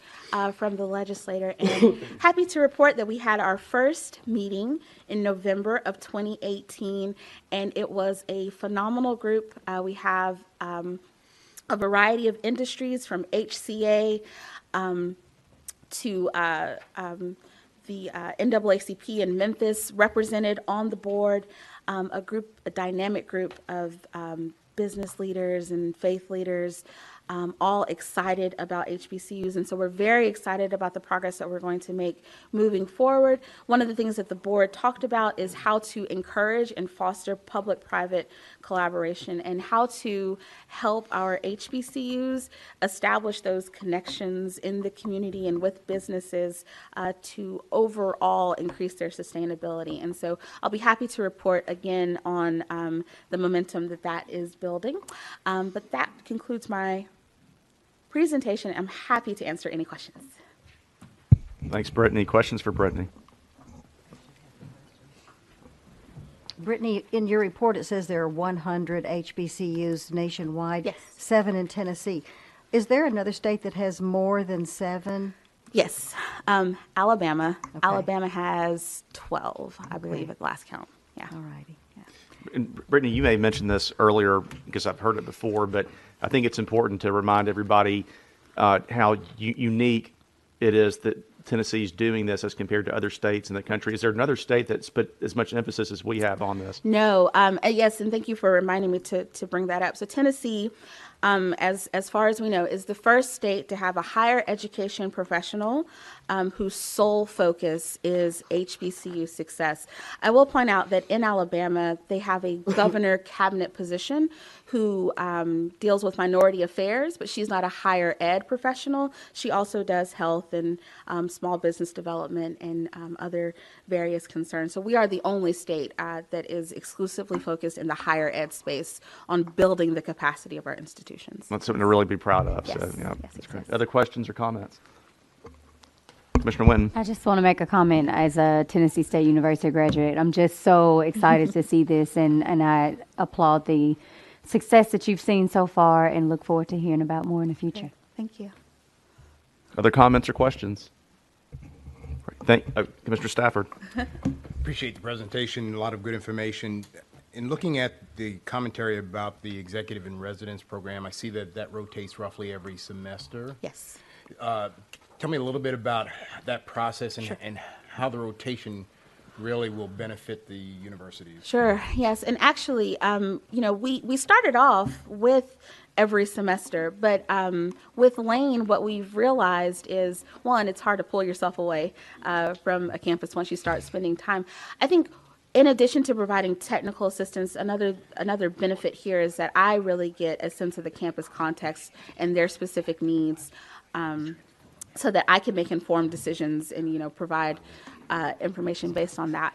from the legislature. And happy to report that we had our first meeting in November of 2018, and it was a phenomenal group. We have a variety of industries, from HCA to the NAACP in Memphis represented on the board, a dynamic group of business leaders and faith leaders, all excited about HBCUs. And so we're very excited about the progress that we're going to make moving forward. One of the things that the board talked about is how to encourage and foster public-private collaboration, and how to help our HBCUs establish those connections in the community and with businesses to overall increase their sustainability. And so I'll be happy to report again on the momentum that is building. But that concludes my presentation. I'm happy to answer any questions. Thanks, Brittany. Questions for Brittany? Brittany, in your report, it says there are 100 HBCUs nationwide. Yes. 7 in Tennessee. Is there another state that has more than 7? Yes. Alabama. Okay. Alabama has 12, I believe, at the last count. Yeah. All righty. And Brittany, you may have mentioned this earlier because I've heard it before, but I think it's important to remind everybody how unique it is that Tennessee's doing this as compared to other states in the country. Is there another state that's put as much emphasis as we have on this? No. Yes, and thank you for reminding me to bring that up. So Tennessee, as far as we know, is the first state to have a higher education professional whose sole focus is HBCU success. I will point out that in Alabama, they have a governor cabinet position who deals with minority affairs, but she's not a higher ed professional. She also does health and small business development and other various concerns. So we are the only state that is exclusively focused in the higher ed space on building the capacity of our institutions. That's something to really be proud of. Yes. So, yeah, Yes, that's great. Other questions or comments? Commissioner Winton. I just want to make a comment as a Tennessee State University graduate. I'm just so excited to see this, and I applaud the success that you've seen so far and look forward to hearing about more in the future. Thank you. Other comments or questions? Commissioner Stafford. Appreciate the presentation, a lot of good information. In looking at the commentary about the executive in residence program, I see that that rotates roughly every semester. Yes. Tell me a little bit about that process and, Sure. and how the rotation really will benefit the universities. Sure. Yes. And actually, we started off with every semester, but with Lane, what we've realized is, one, it's hard to pull yourself away from a campus once you start spending time. I think in addition to providing technical assistance, another benefit here is that I really get a sense of the campus context and their specific needs, so that I can make informed decisions and provide information based on that.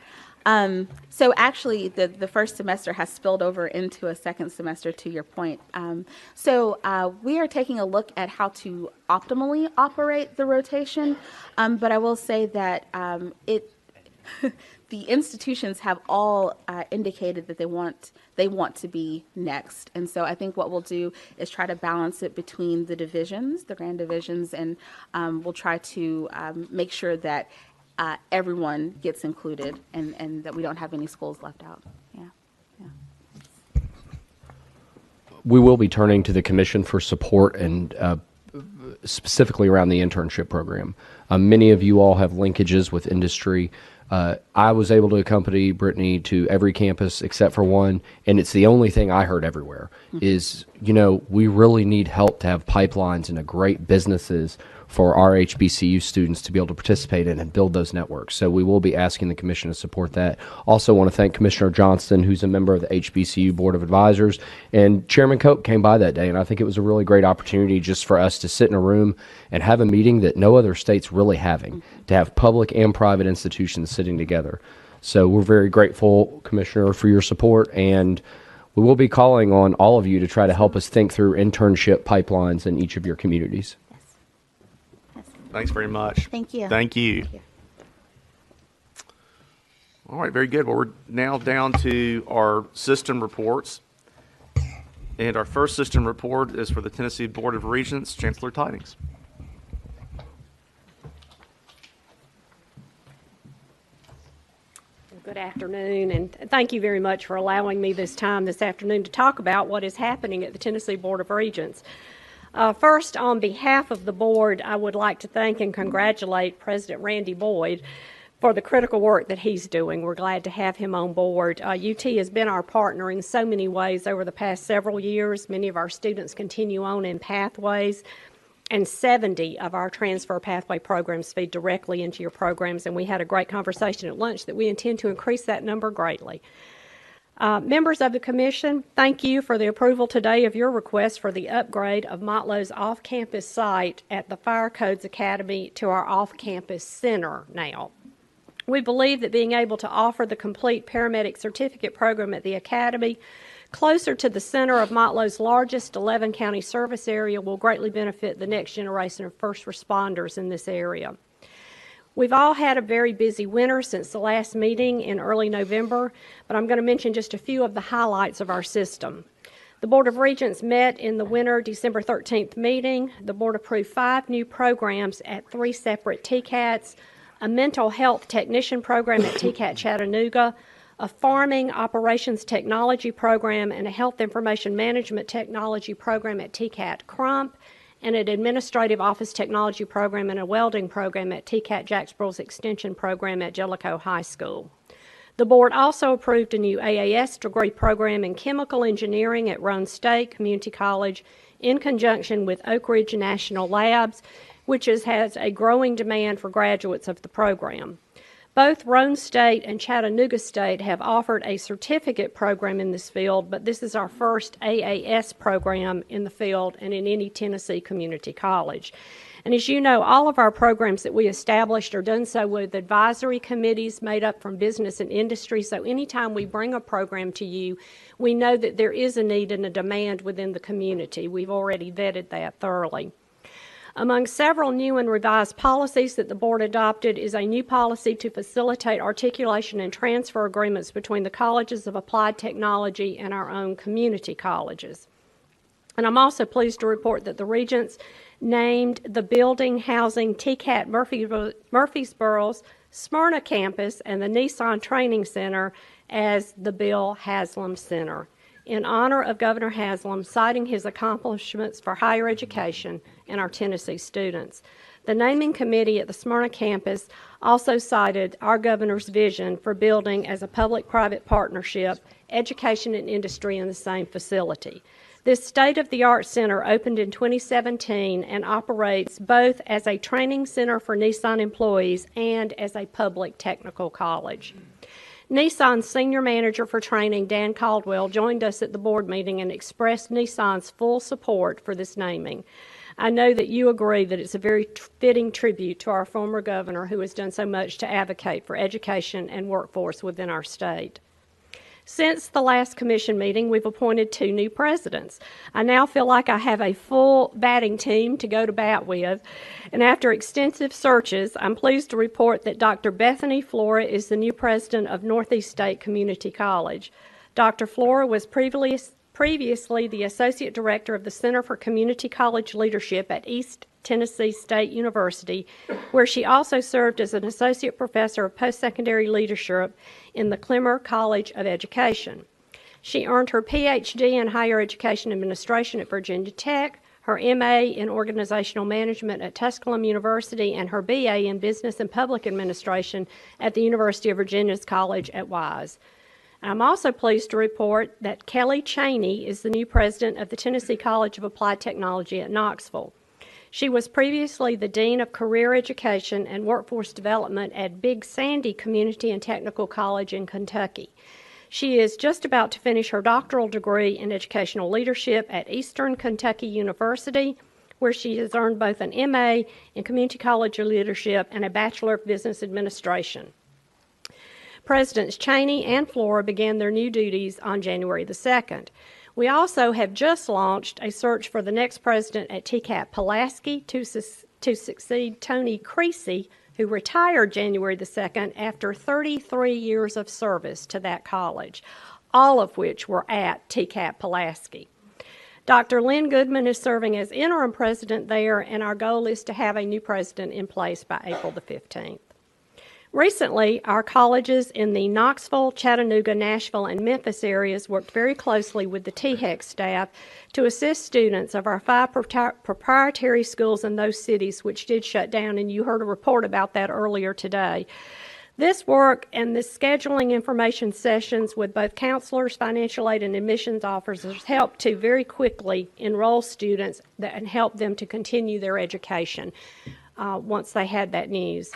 So actually, the first semester has spilled over into a second semester, to your point. So we are taking a look at how to optimally operate the rotation, but I will say that the institutions have all indicated that they want to be next. And so I think what we'll do is try to balance it between the divisions, the grand divisions, and we'll try to make sure that everyone gets included and that we don't have any schools left out. Yeah. We will be turning to the commission for support and specifically around the internship program. Many of you all have linkages with industry. I was able to accompany Brittany to every campus except for one, and it's the only thing I heard everywhere is, we really need help to have pipelines and great businesses for our HBCU students to be able to participate in and build those networks. So we will be asking the commission to support that. Also want to thank Commissioner Johnston, who's a member of the HBCU Board of Advisors, and Chairman Cope came by that day, and I think it was a really great opportunity just for us to sit in a room and have a meeting that no other state's really having, to have public and private institutions sitting together. So we're very grateful, Commissioner, for your support, and we will be calling on all of you to try to help us think through internship pipelines in each of your communities. Thanks very much. Thank you. Thank you. All right, very good. Well, we're now down to our system reports. And our first system report is for the Tennessee Board of Regents, Chancellor Tidings. Good afternoon, and thank you very much for allowing me this time this afternoon to talk about what is happening at the Tennessee Board of Regents. First, on behalf of the board, I would like to thank and congratulate President Randy Boyd for the critical work that he's doing. We're glad to have him on board. UT has been our partner in so many ways over the past several years. Many of our students continue on in pathways, and 70 of our transfer pathway programs feed directly into your programs, and we had a great conversation at lunch that we intend to increase that number greatly. Members of the Commission, thank you for the approval today of your request for the upgrade of Motlow's off-campus site at the Fire Codes Academy to our off-campus center now. We believe that being able to offer the complete paramedic certificate program at the Academy closer to the center of Motlow's largest 11-county service area will greatly benefit the next generation of first responders in this area. We've all had a very busy winter since the last meeting in early November, but I'm going to mention just a few of the highlights of our system. The Board of Regents met in the winter December 13th meeting. The board approved 5 new programs at 3 separate TCATs, a mental health technician program at TCAT Chattanooga, a farming operations technology program, and a health information management technology program at TCAT Crump, and an administrative office technology program and a welding program at TCAT Jacksboro's extension program at Jellicoe High School. The board also approved a new AAS degree program in chemical engineering at Roane State Community College in conjunction with Oak Ridge National Labs, which has a growing demand for graduates of the program. Both Roane State and Chattanooga State have offered a certificate program in this field, but this is our first AAS program in the field and in any Tennessee community college. And as you know, all of our programs that we established are done so with advisory committees made up from business and industry. So anytime we bring a program to you, we know that there is a need and a demand within the community. We've already vetted that thoroughly. Among several new and revised policies that the board adopted is a new policy to facilitate articulation and transfer agreements between the colleges of applied technology and our own community colleges. And I'm also pleased to report that the Regents named the Building Housing TCAT Murfreesboro's Smyrna campus and the Nissan Training Center as the Bill Haslam Center, in honor of Governor Haslam, citing his accomplishments for higher education and our Tennessee students. The naming committee at the Smyrna campus also cited our governor's vision for building as a public-private partnership, education and industry in the same facility. This state-of-the-art center opened in 2017 and operates both as a training center for Nissan employees and as a public technical college. Nissan's senior manager for training, Dan Caldwell, joined us at the board meeting and expressed Nissan's full support for this naming. I know that you agree that it's a very fitting tribute to our former governor who has done so much to advocate for education and workforce within our state. Since the last commission meeting, we've appointed 2 new presidents. I now feel like I have a full batting team to go to bat with, and after extensive searches, I'm pleased to report that Dr. Bethany Flora is the new president of Northeast State Community College. Dr. Flora was previously the associate director of the Center for Community College Leadership at East Tennessee State University, where she also served as an associate professor of post-secondary leadership in the Clemmer College of Education. She earned her PhD in higher education administration at Virginia Tech, her MA in organizational management at Tusculum University, and her BA in business and public administration at the University of Virginia's College at Wise. I'm also pleased to report that Kelly Cheney is the new president of the Tennessee College of Applied Technology at Knoxville. She was previously the Dean of Career Education and Workforce Development at Big Sandy Community and Technical College in Kentucky. She is just about to finish her doctoral degree in educational leadership at Eastern Kentucky University, where she has earned both an MA in Community College Leadership and a Bachelor of Business Administration. Presidents Cheney and Flora began their new duties on January the 2nd. We also have just launched a search for the next president at TCAT Pulaski to succeed Tony Creasy, who retired January the 2nd after 33 years of service to that college, all of which were at TCAT Pulaski. Dr. Lynn Goodman is serving as interim president there, and our goal is to have a new president in place by April the 15th. Recently, our colleges in the Knoxville, Chattanooga, Nashville, and Memphis areas worked very closely with the THEC staff to assist students of our 5 proprietary schools in those cities which did shut down, and you heard a report about that earlier today. This work and the scheduling information sessions with both counselors, financial aid, and admissions officers helped to very quickly enroll students and help them to continue their education once they had that news.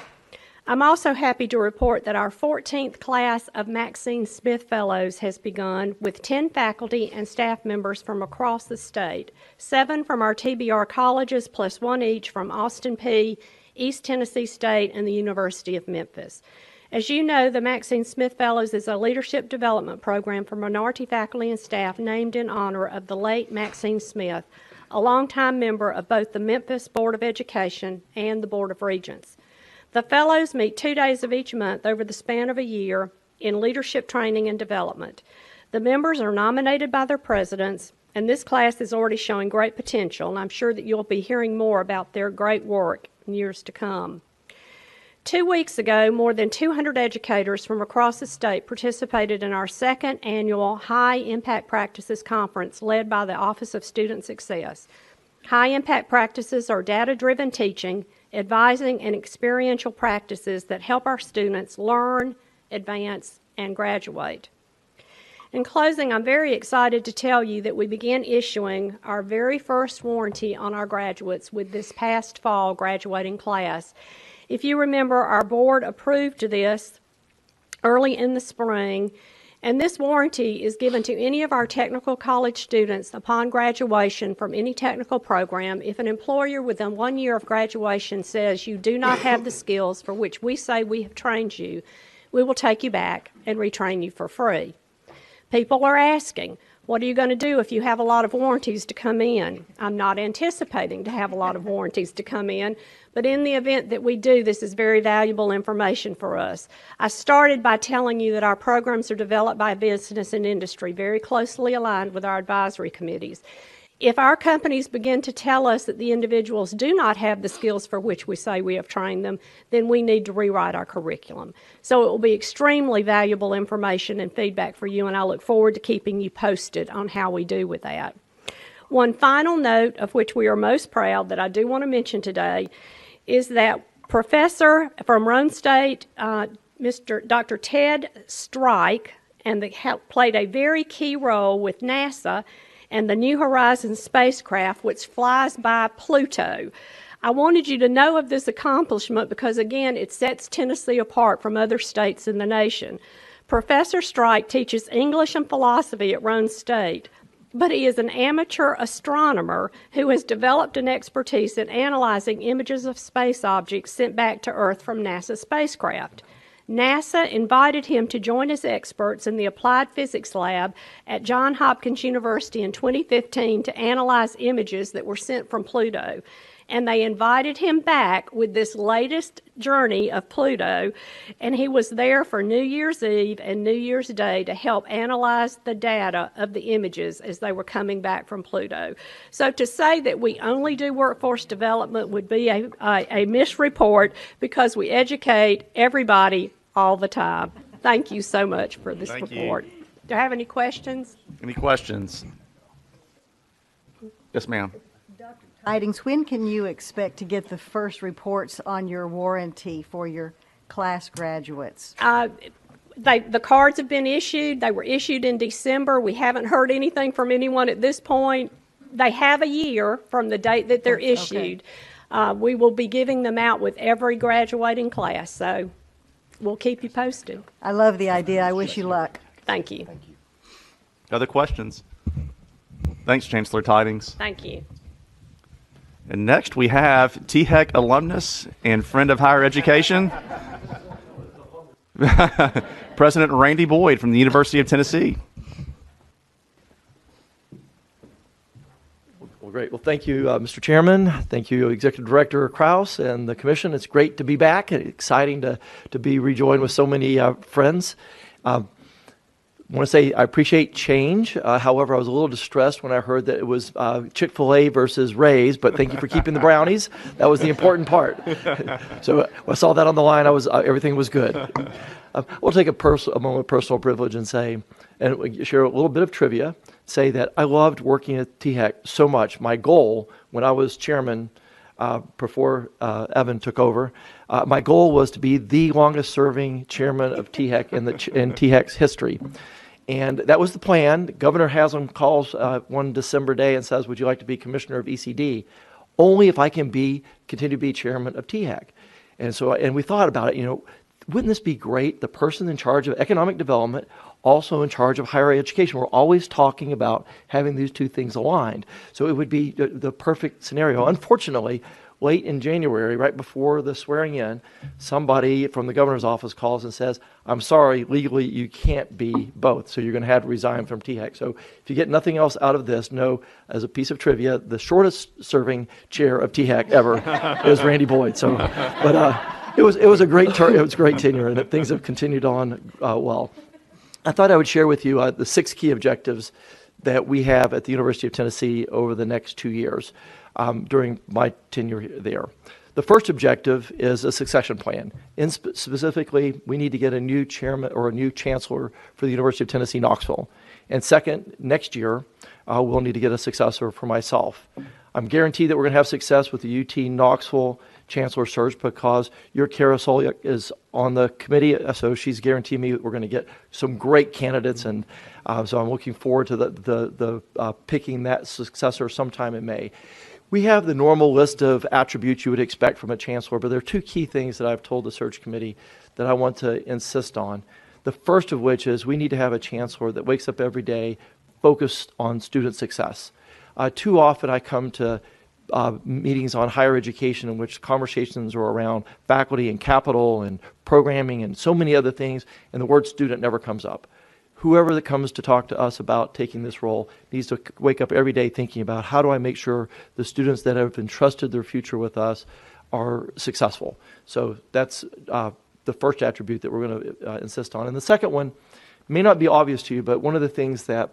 I'm also happy to report that our 14th class of Maxine Smith Fellows has begun with 10 faculty and staff members from across the state, 7 from our TBR colleges plus 1 each from Austin Peay, East Tennessee State, and the University of Memphis. As you know, the Maxine Smith Fellows is a leadership development program for minority faculty and staff named in honor of the late Maxine Smith, a longtime member of both the Memphis Board of Education and the Board of Regents. The fellows meet 2 days of each month over the span of a year in leadership training and development. The members are nominated by their presidents, and this class is already showing great potential, and I'm sure that you'll be hearing more about their great work in years to come. 2 weeks ago, more than 200 educators from across the state participated in our second annual High Impact Practices Conference led by the Office of Student Success. High Impact Practices are data-driven teaching, advising, and experiential practices that help our students learn, advance, and graduate. In closing, I'm very excited to tell you that we began issuing our very first warranty on our graduates with this past fall graduating class. If you remember, our board approved this early in the spring, and this warranty is given to any of our technical college students upon graduation from any technical program. If an employer within 1 year of graduation says you do not have the skills for which we say we have trained you, we will take you back and retrain you for free. People are asking, what are you going to do if you have a lot of warranties to come in? I'm not anticipating to have a lot of warranties to come in, but in the event that we do, this is very valuable information for us. I started by telling you that our programs are developed by business and industry, very closely aligned with our advisory committees. If our companies begin to tell us that the individuals do not have the skills for which we say we have trained them, then we need to rewrite our curriculum. So it will be extremely valuable information and feedback for you, and I look forward to keeping you posted on how we do with that. One final note of which we are most proud that I do want to mention today is that professor from Roane State, Dr. Ted Strike, played a very key role with NASA and the New Horizons spacecraft, which flies by Pluto. I wanted you to know of this accomplishment because, again, it sets Tennessee apart from other states in the nation. Professor Strike teaches English and philosophy at Roane State, but he is an amateur astronomer who has developed an expertise in analyzing images of space objects sent back to Earth from NASA spacecraft. NASA invited him to join as experts in the Applied Physics Lab at Johns Hopkins University in 2015 to analyze images that were sent from Pluto. And they invited him back with this latest journey of Pluto, and he was there for New Year's Eve and New Year's Day to help analyze the data of the images as they were coming back from Pluto. So to say that we only do workforce development would be a misreport because we educate everybody all the time. Thank you so much for this report. Do I have any questions? Any questions? Yes, ma'am. Tidings, when can you expect to get the first reports on your warranty for your class graduates? The cards have been issued. They were issued in December. We haven't heard anything from anyone at this point. They have a year from the date that they're issued. Okay. We will be giving them out with every graduating class, so we'll keep you posted. I love the idea. I wish you luck. Thank you. Thank you. Other questions? Thanks, Chancellor Tidings. Thank you. And next we have THEC alumnus and friend of higher education, President Randy Boyd from the University of Tennessee. Well, great. Well, thank you, Mr. Chairman. Thank you, Executive Director Krause and the Commission. It's great to be back and exciting to be rejoined with so many friends. I want to say I appreciate change. However, I was a little distressed when I heard that it was Chick-fil-A versus Ray's, but thank you for keeping the brownies. That was the important part. So when I saw that on the line, everything was good. We'll take a moment of personal privilege and share a little bit of trivia, say that I loved working at THEC so much. My goal when I was chairman before Evan took over, my goal was to be the longest serving chairman of THEC in THEC's history. And that was the plan. Governor Haslam calls one December day and says, would you like to be commissioner of ECD? Only if I can continue to be chairman of THEC. And we thought about it, wouldn't this be great? The person in charge of economic development, also in charge of higher education. We're always talking about having these two things aligned. So it would be the perfect scenario. Unfortunately, late in January, right before the swearing in, somebody from the governor's office calls and says, I'm sorry, legally you can't be both, so you're going to have to resign from THEC. So if you get nothing else out of this, know, as a piece of trivia, the shortest serving chair of THEC ever is Randy Boyd. So, It was a great it was great tenure, and things have continued on well. I thought I would share with you the 6 key objectives that we have at the University of Tennessee over the next 2 years during my tenure there. The first objective is a succession plan. Specifically, we need to get a new chairman or a new chancellor for the University of Tennessee, Knoxville. And second, next year, we'll need to get a successor for myself. I'm guaranteed that we're going to have success with the UT Knoxville chancellor search because your Kara Soliak is on the committee, so she's guaranteed me we're going to get some great candidates, and so I'm looking forward to the picking that successor sometime in May. We have the normal list of attributes you would expect from a chancellor, but there are 2 key things that I've told the search committee that I want to insist on. The first of which is we need to have a chancellor that wakes up every day focused on student success. Too often I come to meetings on higher education in which conversations are around faculty and capital and programming and so many other things, and the word student never comes up. Whoever that comes to talk to us about taking this role needs to wake up every day thinking about how do I make sure the students that have entrusted their future with us are successful. So that's the first attribute that we're going to insist on. And the second one may not be obvious to you, but one of the things that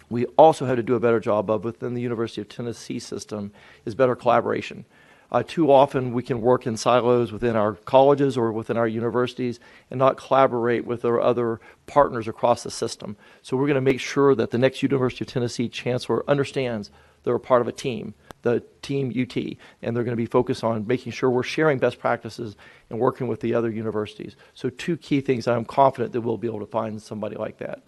we also have to do a better job of within the University of Tennessee system is better collaboration. Too often we can work in silos within our colleges or within our universities and not collaborate with our other partners across the system. So we're going to make sure that the next University of Tennessee chancellor understands they're a part of a team, the Team UT, and they're going to be focused on making sure we're sharing best practices and working with the other universities. So 2 key things I'm confident that we'll be able to find somebody like that.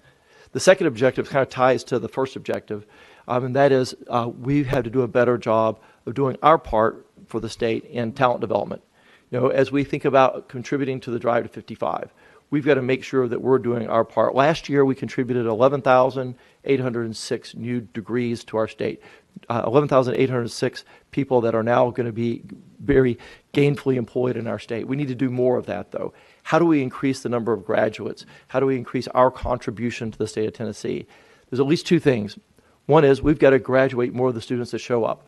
The second objective kind of ties to the first objective, and that is we have to do a better job of doing our part for the state in talent development. You know, as we think about contributing to the Drive to 55, we've got to make sure that we're doing our part. Last year, we contributed 11,806 new degrees to our state, 11,806 people that are now going to be very gainfully employed in our state. We need to do more of that, though. How do we increase the number of graduates? How do we increase our contribution to the state of Tennessee? There's at least 2 things. One is we've got to graduate more of the students that show up.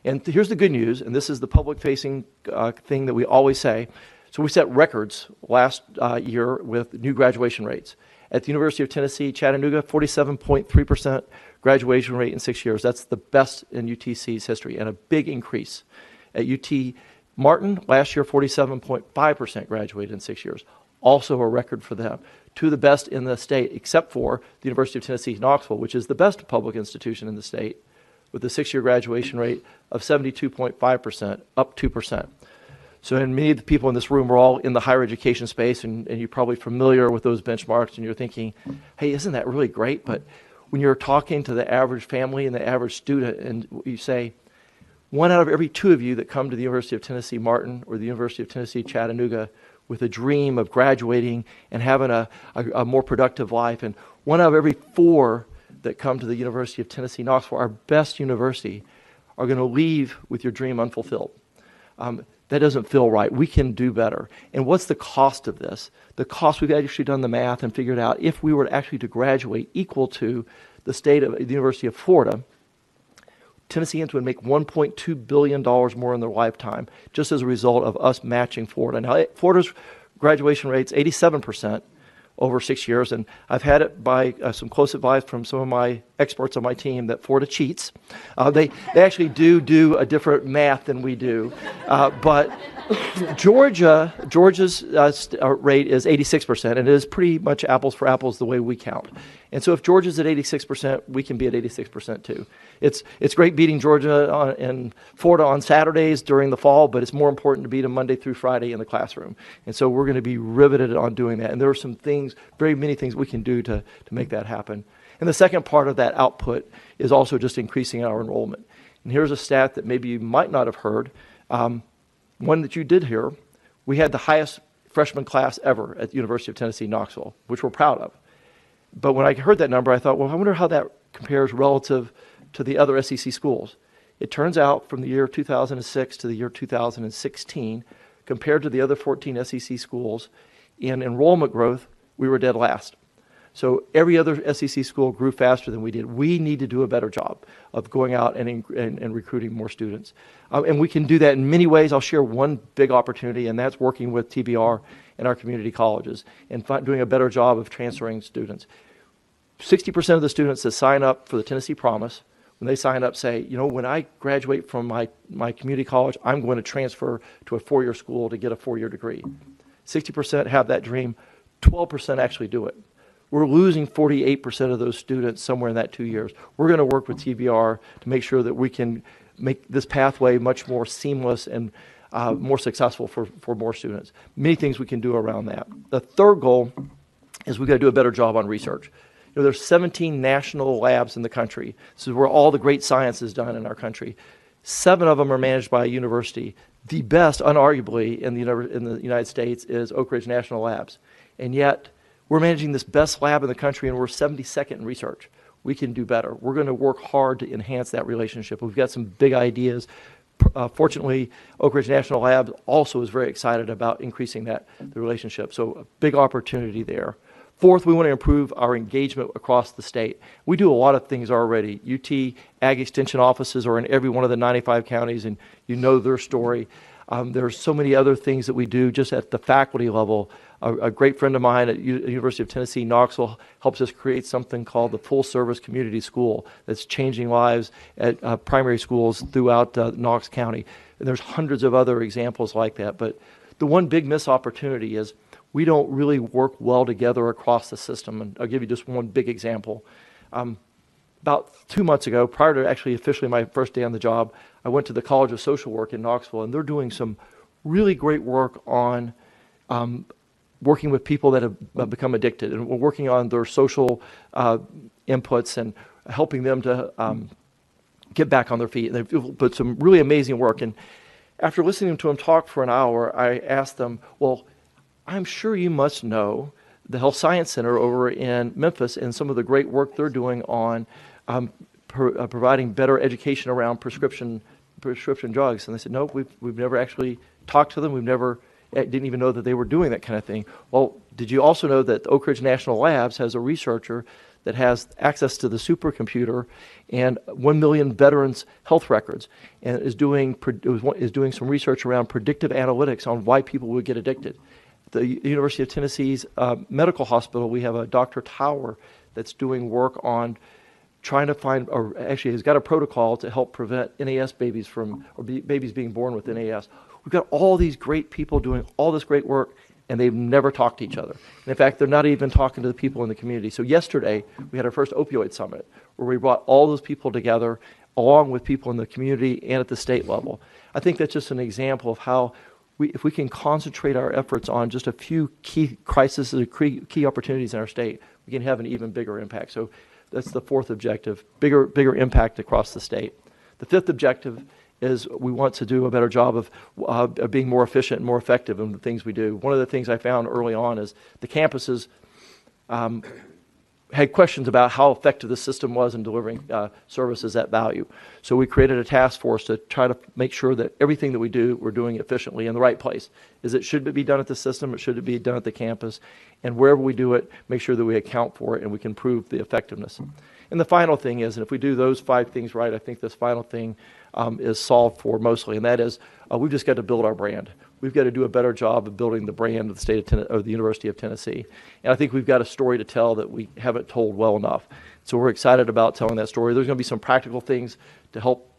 And here's the good news, and this is the public-facing thing that we always say. So we set records last year with new graduation rates. At the University of Tennessee, Chattanooga, 47.3% graduation rate in 6 years. That's the best in UTC's history, and a big increase. At UT Martin, last year, 47.5% graduated in 6 years. Also a record for them. 2 of the best in the state, except for the University of Tennessee, Knoxville, which is the best public institution in the state, with a 6-year graduation rate of 72.5%, up 2%. So, and many of the people in this room are all in the higher education space, and you're probably familiar with those benchmarks, and you're thinking, hey, isn't that really great? But when you're talking to the average family and the average student, and you say, 1 out of every 2 of you that come to the University of Tennessee Martin or the University of Tennessee Chattanooga with a dream of graduating and having a more productive life, and 1 out of every 4 that come to the University of Tennessee Knoxville, our best university, are going to leave with your dream unfulfilled. That doesn't feel right. We can do better. And what's the cost of this? The cost, we've actually done the math and figured out if we were actually to graduate equal to the state of the University of Florida, Tennesseans would make $1.2 billion more in their lifetime just as a result of us matching Florida. Now, Florida's graduation rate's 87% over 6 years, and I've had it by some close advice from some of my experts on my team that Florida cheats. They actually do a different math than we do, but Georgia's rate is 86%, and it is pretty much apples for apples the way we count. And so if Georgia's at 86%, we can be at 86% too. It's great beating Georgia and Florida on Saturdays during the fall, but it's more important to beat them Monday through Friday in the classroom. And so we're going to be riveted on doing that. And there are some things, very many things we can do to make that happen. And the second part of that output is also just increasing our enrollment. And here's a stat that maybe you might not have heard. One that you did hear, we had the highest freshman class ever at the University of Tennessee, Knoxville, which we're proud of. But when I heard that number, I thought, well, I wonder how that compares relative to the other SEC schools. It turns out from the year 2006 to the year 2016, compared to the other 14 SEC schools, in enrollment growth, we were dead last. So every other SEC school grew faster than we did. We need to do a better job of going out and recruiting more students. And we can do that in many ways. I'll share one big opportunity, and that's working with TBR and our community colleges and doing a better job of transferring students. 60% of the students that sign up for the Tennessee Promise, when they sign up, say, you know, when I graduate from my community college, I'm going to transfer to a four-year school to get a four-year degree. 60% have that dream. 12% actually do it. We're losing 48% of those students somewhere in that 2 years. We're going to work with TBR to make sure that we can make this pathway much more seamless and more successful for more students. Many things we can do around that. The third goal is we've got to do a better job on research. You know, there's 17 national labs in the country. This is where all the great science is done in our country. 7 of them are managed by a university. The best, unarguably, in the United States is Oak Ridge National Labs. And yet, we're managing this best lab in the country, and we're 72nd in research. We can do better. We're going to work hard to enhance that relationship. We've got some big ideas. Fortunately, Oak Ridge National Lab also is very excited about increasing the relationship. So a big opportunity there. Fourth, we want to improve our engagement across the state. We do a lot of things already. UT Ag Extension offices are in every one of the 95 counties, and you know their story. There's so many other things that we do just at the faculty level. A great friend of mine at University of Tennessee, Knoxville, helps us create something called the Full Service Community School that's changing lives at primary schools throughout Knox County. And there's hundreds of other examples like that. But the one big missed opportunity is we don't really work well together across the system. And I'll give you just one big example. About 2 months ago, prior to actually officially my first day on the job, I went to the College of Social Work in Knoxville, and they're doing some really great work on working with people that have become addicted, and we're working on their social inputs and helping them to get back on their feet. And they've put some really amazing work. And after listening to them talk for an hour, I asked them, well, I'm sure you must know the Health Science Center over in Memphis and some of the great work they're doing on providing better education around prescription drugs. And they said, no, we've never actually talked to them. We've never didn't even know that they were doing that kind of thing. Well, did you also know that Oak Ridge National Labs has a researcher that has access to the supercomputer and 1 million veterans' health records, and is doing some research around predictive analytics on why people would get addicted? The University of Tennessee's medical hospital, we have a Dr. Tower that's doing work on trying to find, or actually has got a protocol to help prevent NAS babies babies being born with NAS. We've got all these great people doing all this great work, and they've never talked to each other. And in fact, they're not even talking to the people in the community. So yesterday, we had our first opioid summit, where we brought all those people together, along with people in the community and at the state level. I think that's just an example of how if we can concentrate our efforts on just a few key crises or key opportunities in our state, we can have an even bigger impact. So that's the fourth objective, bigger impact across the state. The fifth objective is we want to do a better job of being more efficient and more effective in the things we do. One of the things I found early on is the campuses had questions about how effective the system was in delivering services at value. So we created a task force to try to make sure that everything that we do, we're doing efficiently in the right place. Should it be done at the system, or should it be done at the campus? And wherever we do it, make sure that we account for it and we can prove the effectiveness. And the final thing is, and if we do those 5 things right, I think this final thing is solved for mostly, and that is we've just got to build our brand. We've got to do a better job of building the brand of the state of the University of Tennessee. And I think we've got a story to tell that we haven't told well enough. So we're excited about telling that story. There's going to be some practical things to help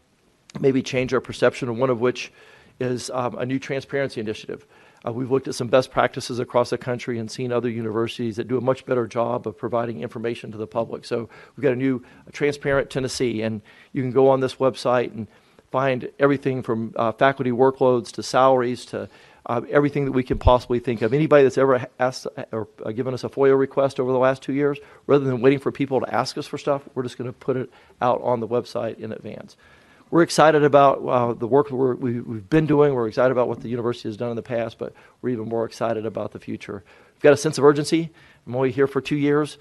maybe change our perception, and one of which is a new transparency initiative. We've looked at some best practices across the country and seen other universities that do a much better job of providing information to the public. So we've got a new Transparent Tennessee, and you can go on this website and find everything from faculty workloads to salaries to everything that we can possibly think of. Anybody that's ever asked or given us a FOIA request over the last 2 years, rather than waiting for people to ask us for stuff, we're just going to put it out on the website in advance. We're excited about the work we've been doing. We're excited about what the university has done in the past, but we're even more excited about the future. We've got a sense of urgency. I'm only here for 2 years,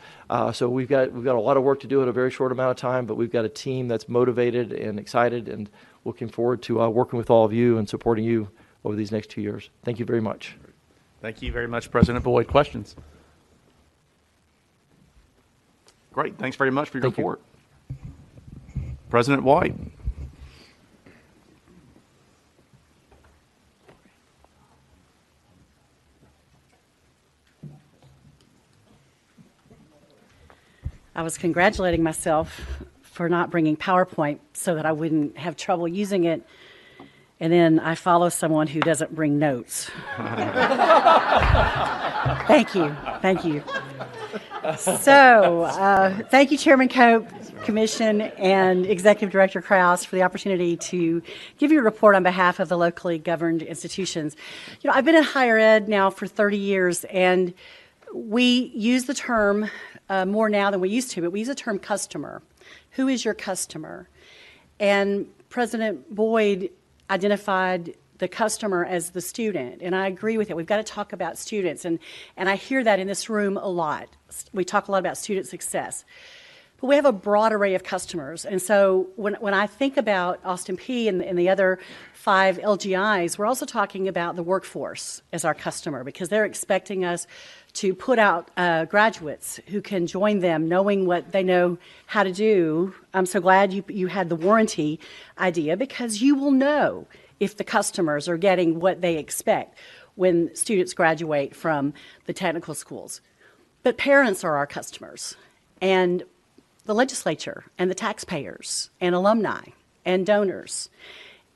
so we've got a lot of work to do in a very short amount of time, but we've got a team that's motivated and excited and looking forward to working with all of you and supporting you over these next 2 years. Thank you very much. Thank you very much, President Boyd. Questions? Great. Thanks very much for your Thank you. report. President White. I was congratulating myself for not bringing PowerPoint so that I wouldn't have trouble using it. And then I follow someone who doesn't bring notes. Thank you. Thank you. So, thank you, Chairman Cope, Commission, and Executive Director Krause for the opportunity to give you a report on behalf of the locally governed institutions. You know, I've been in higher ed now for 30 years, and we use the term more now than we used to, but we use the term customer. Who is your customer? And President Boyd identified the customer as the student, and I agree with it. We've got to talk about students, and I hear that in this room a lot. We talk a lot about student success. But we have a broad array of customers, and so when I think about Austin P and the other 5 LGIs, we're also talking about the workforce as our customer, because they're expecting us to put out graduates who can join them knowing what they know how to do. I'm so glad you had the warranty idea, because you will know if the customers are getting what they expect when students graduate from the technical schools. But parents are our customers, and the legislature, and the taxpayers, and alumni, and donors.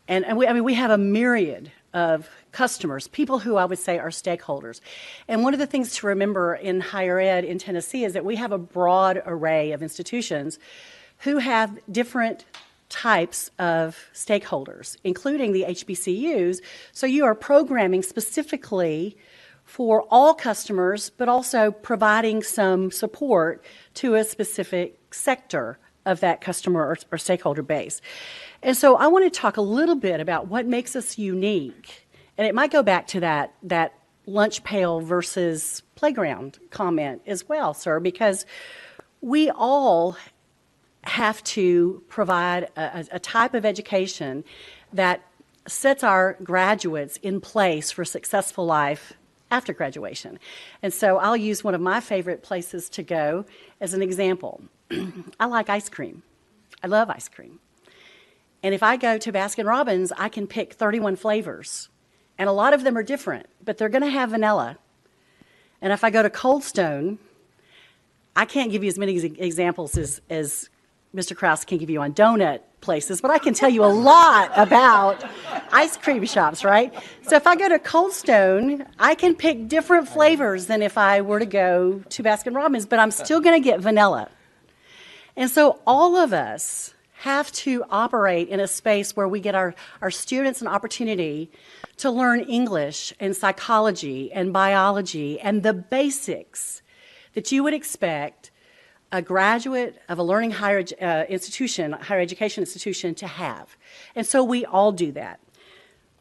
And we have a myriad of customers, people who I would say are stakeholders. And one of the things to remember in higher ed in Tennessee is that we have a broad array of institutions who have different types of stakeholders, including the HBCUs. So you are programming specifically for all customers, but also providing some support to a specific sector of that customer or stakeholder base. And so I want to talk a little bit about what makes us unique. And it might go back to that lunch pail versus playground comment as well, sir, because we all have to provide a type of education that sets our graduates in place for a successful life after graduation. And so I'll use one of my favorite places to go as an example. I like ice cream. I love ice cream. And if I go to Baskin-Robbins, I can pick 31 flavors. And a lot of them are different, but they're going to have vanilla. And if I go to Cold Stone, I can't give you as many examples as Mr. Krause can give you on donut places, but I can tell you a lot about ice cream shops, right? So if I go to Cold Stone, I can pick different flavors than if I were to go to Baskin-Robbins, but I'm still going to get vanilla. And so all of us have to operate in a space where we get our students an opportunity to learn English and psychology and biology and the basics that you would expect a graduate of a learning higher education institution to have. And so we all do that.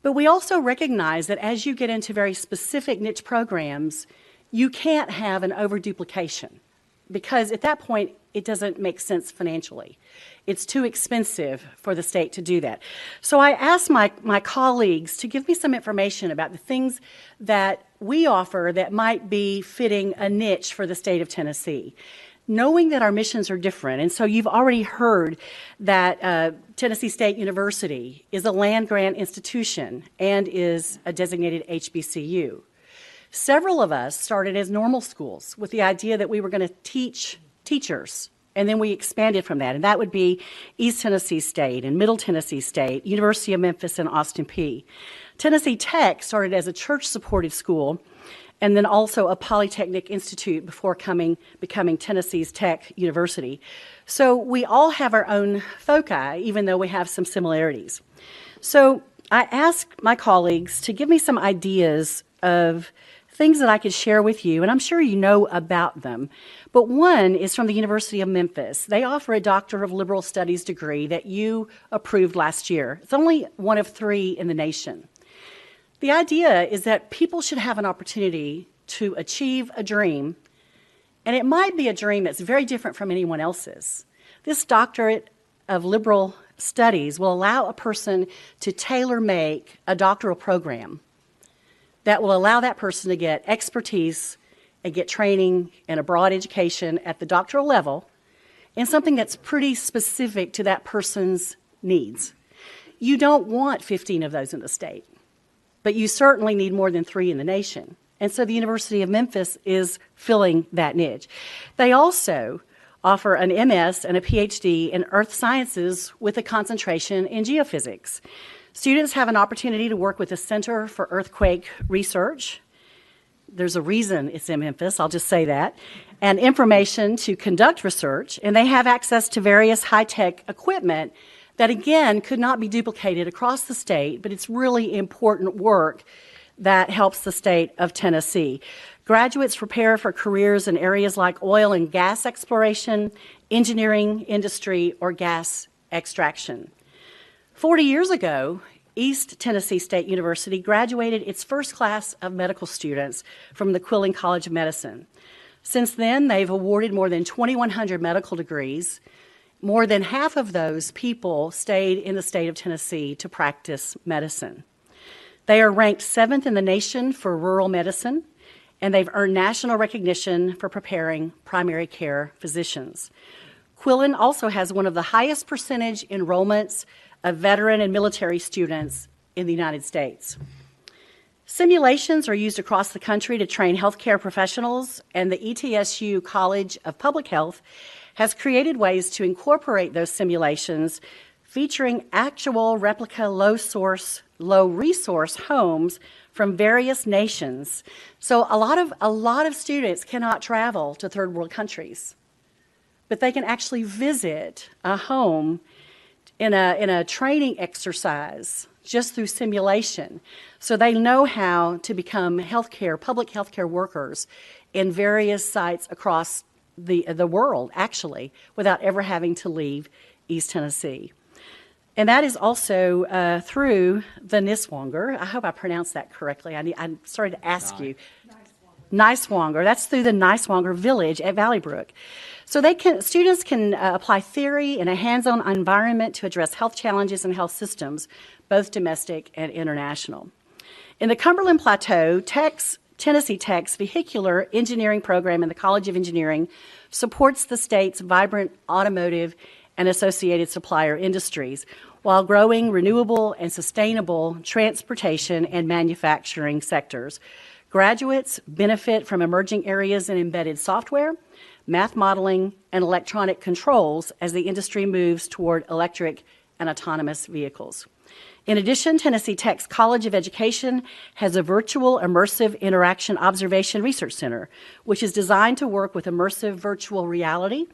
But we also recognize that as you get into very specific niche programs, you can't have an overduplication, because at that point, it doesn't make sense financially. It's too expensive for the state to do that. So I asked my colleagues to give me some information about the things that we offer that might be fitting a niche for the state of Tennessee, knowing that our missions are different. And so you've already heard that Tennessee State University is a land-grant institution and is a designated HBCU. Several of us started as normal schools with the idea that we were going to teach teachers, and then we expanded from that, and that would be East Tennessee State and Middle Tennessee State, University of Memphis, and Austin P. Tennessee Tech started as a church-supported school, and then also a Polytechnic Institute before becoming Tennessee's Tech University. So we all have our own foci, even though we have some similarities. So I asked my colleagues to give me some ideas of things that I could share with you, and I'm sure you know about them. But one is from the University of Memphis. They offer a Doctor of Liberal Studies degree that you approved last year. It's only one of 3 in the nation. The idea is that people should have an opportunity to achieve a dream, and it might be a dream that's very different from anyone else's. This Doctorate of Liberal Studies will allow a person to tailor-make a doctoral program that will allow that person to get expertise and get training and a broad education at the doctoral level and something that's pretty specific to that person's needs. You don't want 15 of those in the state, but you certainly need more than 3 in the nation. And so the University of Memphis is filling that niche. They also offer an MS and a PhD in earth sciences with a concentration in geophysics. Students have an opportunity to work with the Center for Earthquake Research. There's a reason it's in Memphis, I'll just say that, and information to conduct research, and they have access to various high-tech equipment that, again, could not be duplicated across the state, but it's really important work that helps the state of Tennessee. Graduates prepare for careers in areas like oil and gas exploration, engineering, industry, or gas extraction. 40 years ago, East Tennessee State University graduated its first class of medical students from the Quillen College of Medicine. Since then, they've awarded more than 2,100 medical degrees. More than half of those people stayed in the state of Tennessee to practice medicine. They are ranked 7th in the nation for rural medicine, and they've earned national recognition for preparing primary care physicians. Quillen also has one of the highest percentage enrollments of veteran and military students in the United States. Simulations are used across the country to train healthcare professionals, and the ETSU College of Public Health has created ways to incorporate those simulations featuring actual replica low resource homes from various nations. So a lot of students cannot travel to third world countries, but they can actually visit a home in a training exercise just through simulation. So they know how to become public healthcare workers in various sites across the world, actually, without ever having to leave East Tennessee. And that is also through the Niswonger. I hope I pronounced that correctly. I'm sorry to ask you. Niswonger. That's through the Niswonger Village at Valley Brook. So students can apply theory in a hands-on environment to address health challenges and health systems, both domestic and international. In the Cumberland Plateau, Tennessee Tech's vehicular engineering program in the College of Engineering supports the state's vibrant automotive and associated supplier industries while growing renewable and sustainable transportation and manufacturing sectors. Graduates benefit from emerging areas in embedded software, math modeling, and electronic controls as the industry moves toward electric and autonomous vehicles. In addition, Tennessee Tech's College of Education has a virtual immersive interaction observation research center, which is designed to work with immersive virtual reality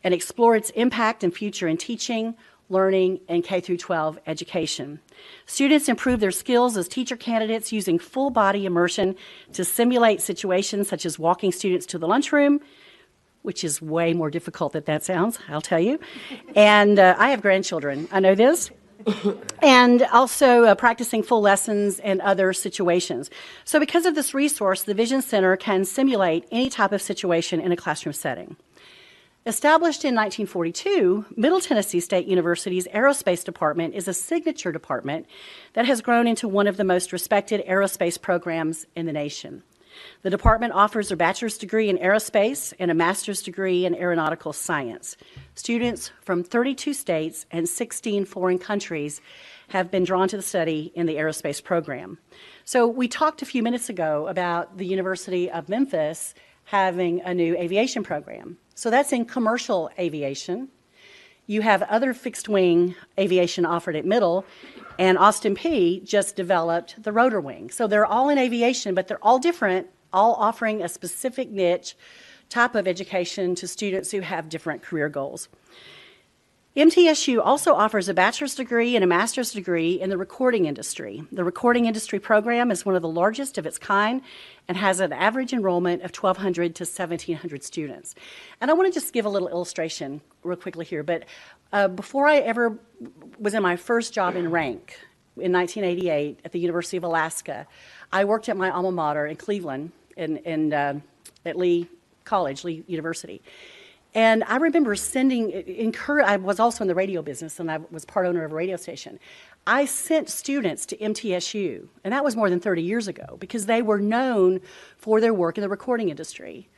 and explore its impact and future in teaching, learning, and K-12 education. Students improve their skills as teacher candidates using full-body immersion to simulate situations such as walking students to the lunchroom, which is way more difficult than that sounds, I'll tell you. And I have grandchildren, I know this. And also practicing full lessons and other situations. So because of this resource, the Vision Center can simulate any type of situation in a classroom setting. Established in 1942, Middle Tennessee State University's Aerospace Department is a signature department that has grown into one of the most respected aerospace programs in the nation. The department offers a bachelor's degree in aerospace and a master's degree in aeronautical science. Students from 32 states and 16 foreign countries have been drawn to the study in the aerospace program. So we talked a few minutes ago about the University of Memphis having a new aviation program. So that's in commercial aviation. You have other fixed-wing aviation offered at Middle, and Austin Peay just developed the rotor wing. So they're all in aviation, but they're all different, all offering a specific niche type of education to students who have different career goals. MTSU also offers a bachelor's degree and a master's degree in the recording industry. The recording industry program is one of the largest of its kind and has an average enrollment of 1,200 to 1,700 students. And I want to just give a little illustration real quickly here, but before I ever was in my first job in rank in 1988 at the University of Alaska, I worked at my alma mater in Cleveland at Lee College, Lee University. And I remember I was also in the radio business, and I was part owner of a radio station. I sent students to MTSU, and that was more than 30 years ago, because they were known for their work in the recording industry.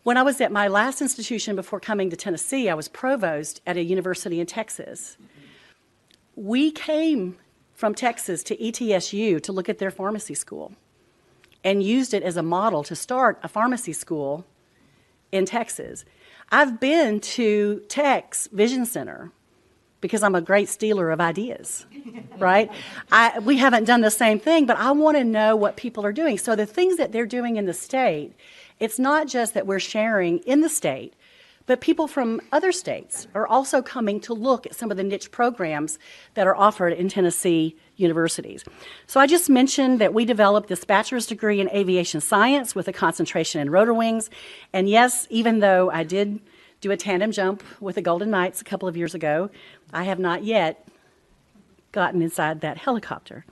When I was at my last institution before coming to Tennessee, I was provost at a university in Texas. We came from Texas to ETSU to look at their pharmacy school and used it as a model to start a pharmacy school in Texas. I've been to THEC's Vision Center because I'm a great stealer of ideas, right? We haven't done the same thing, but I want to know what people are doing. So the things that they're doing in the state, it's not just that we're sharing in the state, but people from other states are also coming to look at some of the niche programs that are offered in Tennessee universities. So I just mentioned that we developed this bachelor's degree in aviation science with a concentration in rotor wings. And yes, even though I did do a tandem jump with the Golden Knights a couple of years ago, I have not yet gotten inside that helicopter.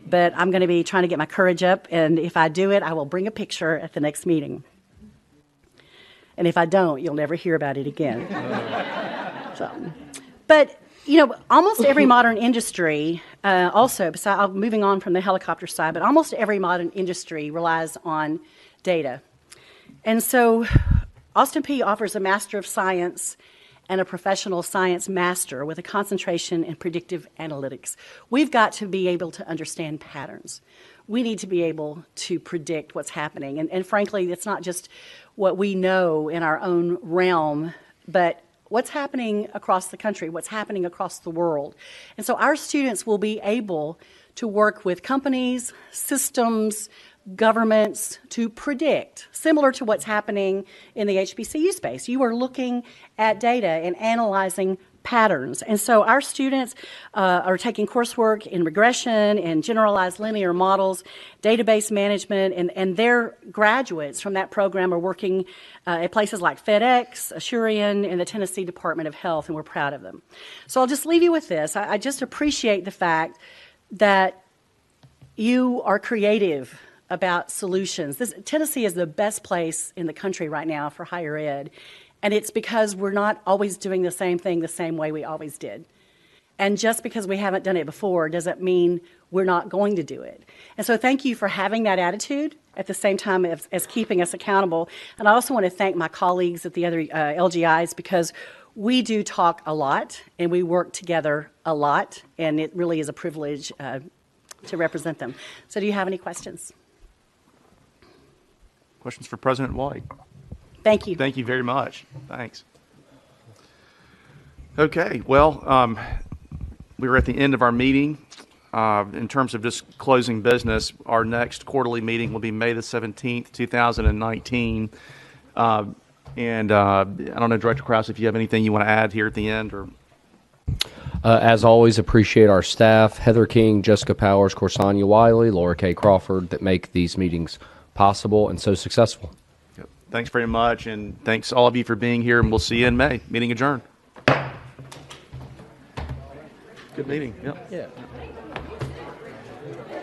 But I'm going to be trying to get my courage up, and if I do it, I will bring a picture at the next meeting. And if I don't, you'll never hear about it again. But, you know, almost every modern industry, moving on from the helicopter side, but almost every modern industry relies on data. And so Austin Peay offers a Master of Science and a Professional Science Master with a concentration in predictive analytics. We've got to be able to understand patterns. We need to be able to predict what's happening. And frankly, it's not just what we know in our own realm, but what's happening across the country, what's happening across the world. And so our students will be able to work with companies, systems, governments to predict, similar to what's happening in the HBCU space. You are looking at data and analyzing patterns. And so our students are taking coursework in regression and generalized linear models, database management, and their graduates from that program are working at places like FedEx, Asurion, and the Tennessee Department of Health, and we're proud of them. So I'll just leave you with this. I just appreciate the fact that you are creative about solutions. Tennessee is the best place in the country right now for higher ed, and it's because we're not always doing the same thing the same way we always did. And just because we haven't done it before doesn't mean we're not going to do it. And so thank you for having that attitude at the same time as keeping us accountable. And I also want to thank my colleagues at the other LGIs, because we do talk a lot and we work together a lot, and it really is a privilege to represent them. So do you have any questions? Questions for President White? Thank you. Thank you very much. Thanks. Okay, well, we were at the end of our meeting. In terms of just closing business, our next quarterly meeting will be May the 17th, 2019. And I don't know, Director Krause, if you have anything you want to add here at the end, or... As always, appreciate our staff, Heather King, Jessica Powers, Corsania Wiley, Laura K. Crawford, that make these meetings possible and so successful. Yep. Thanks very much, and thanks all of you for being here, and we'll see you in May. Meeting adjourned. Good meeting. Yep. Yeah.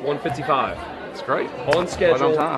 1:55. It's great. On schedule. Right on time.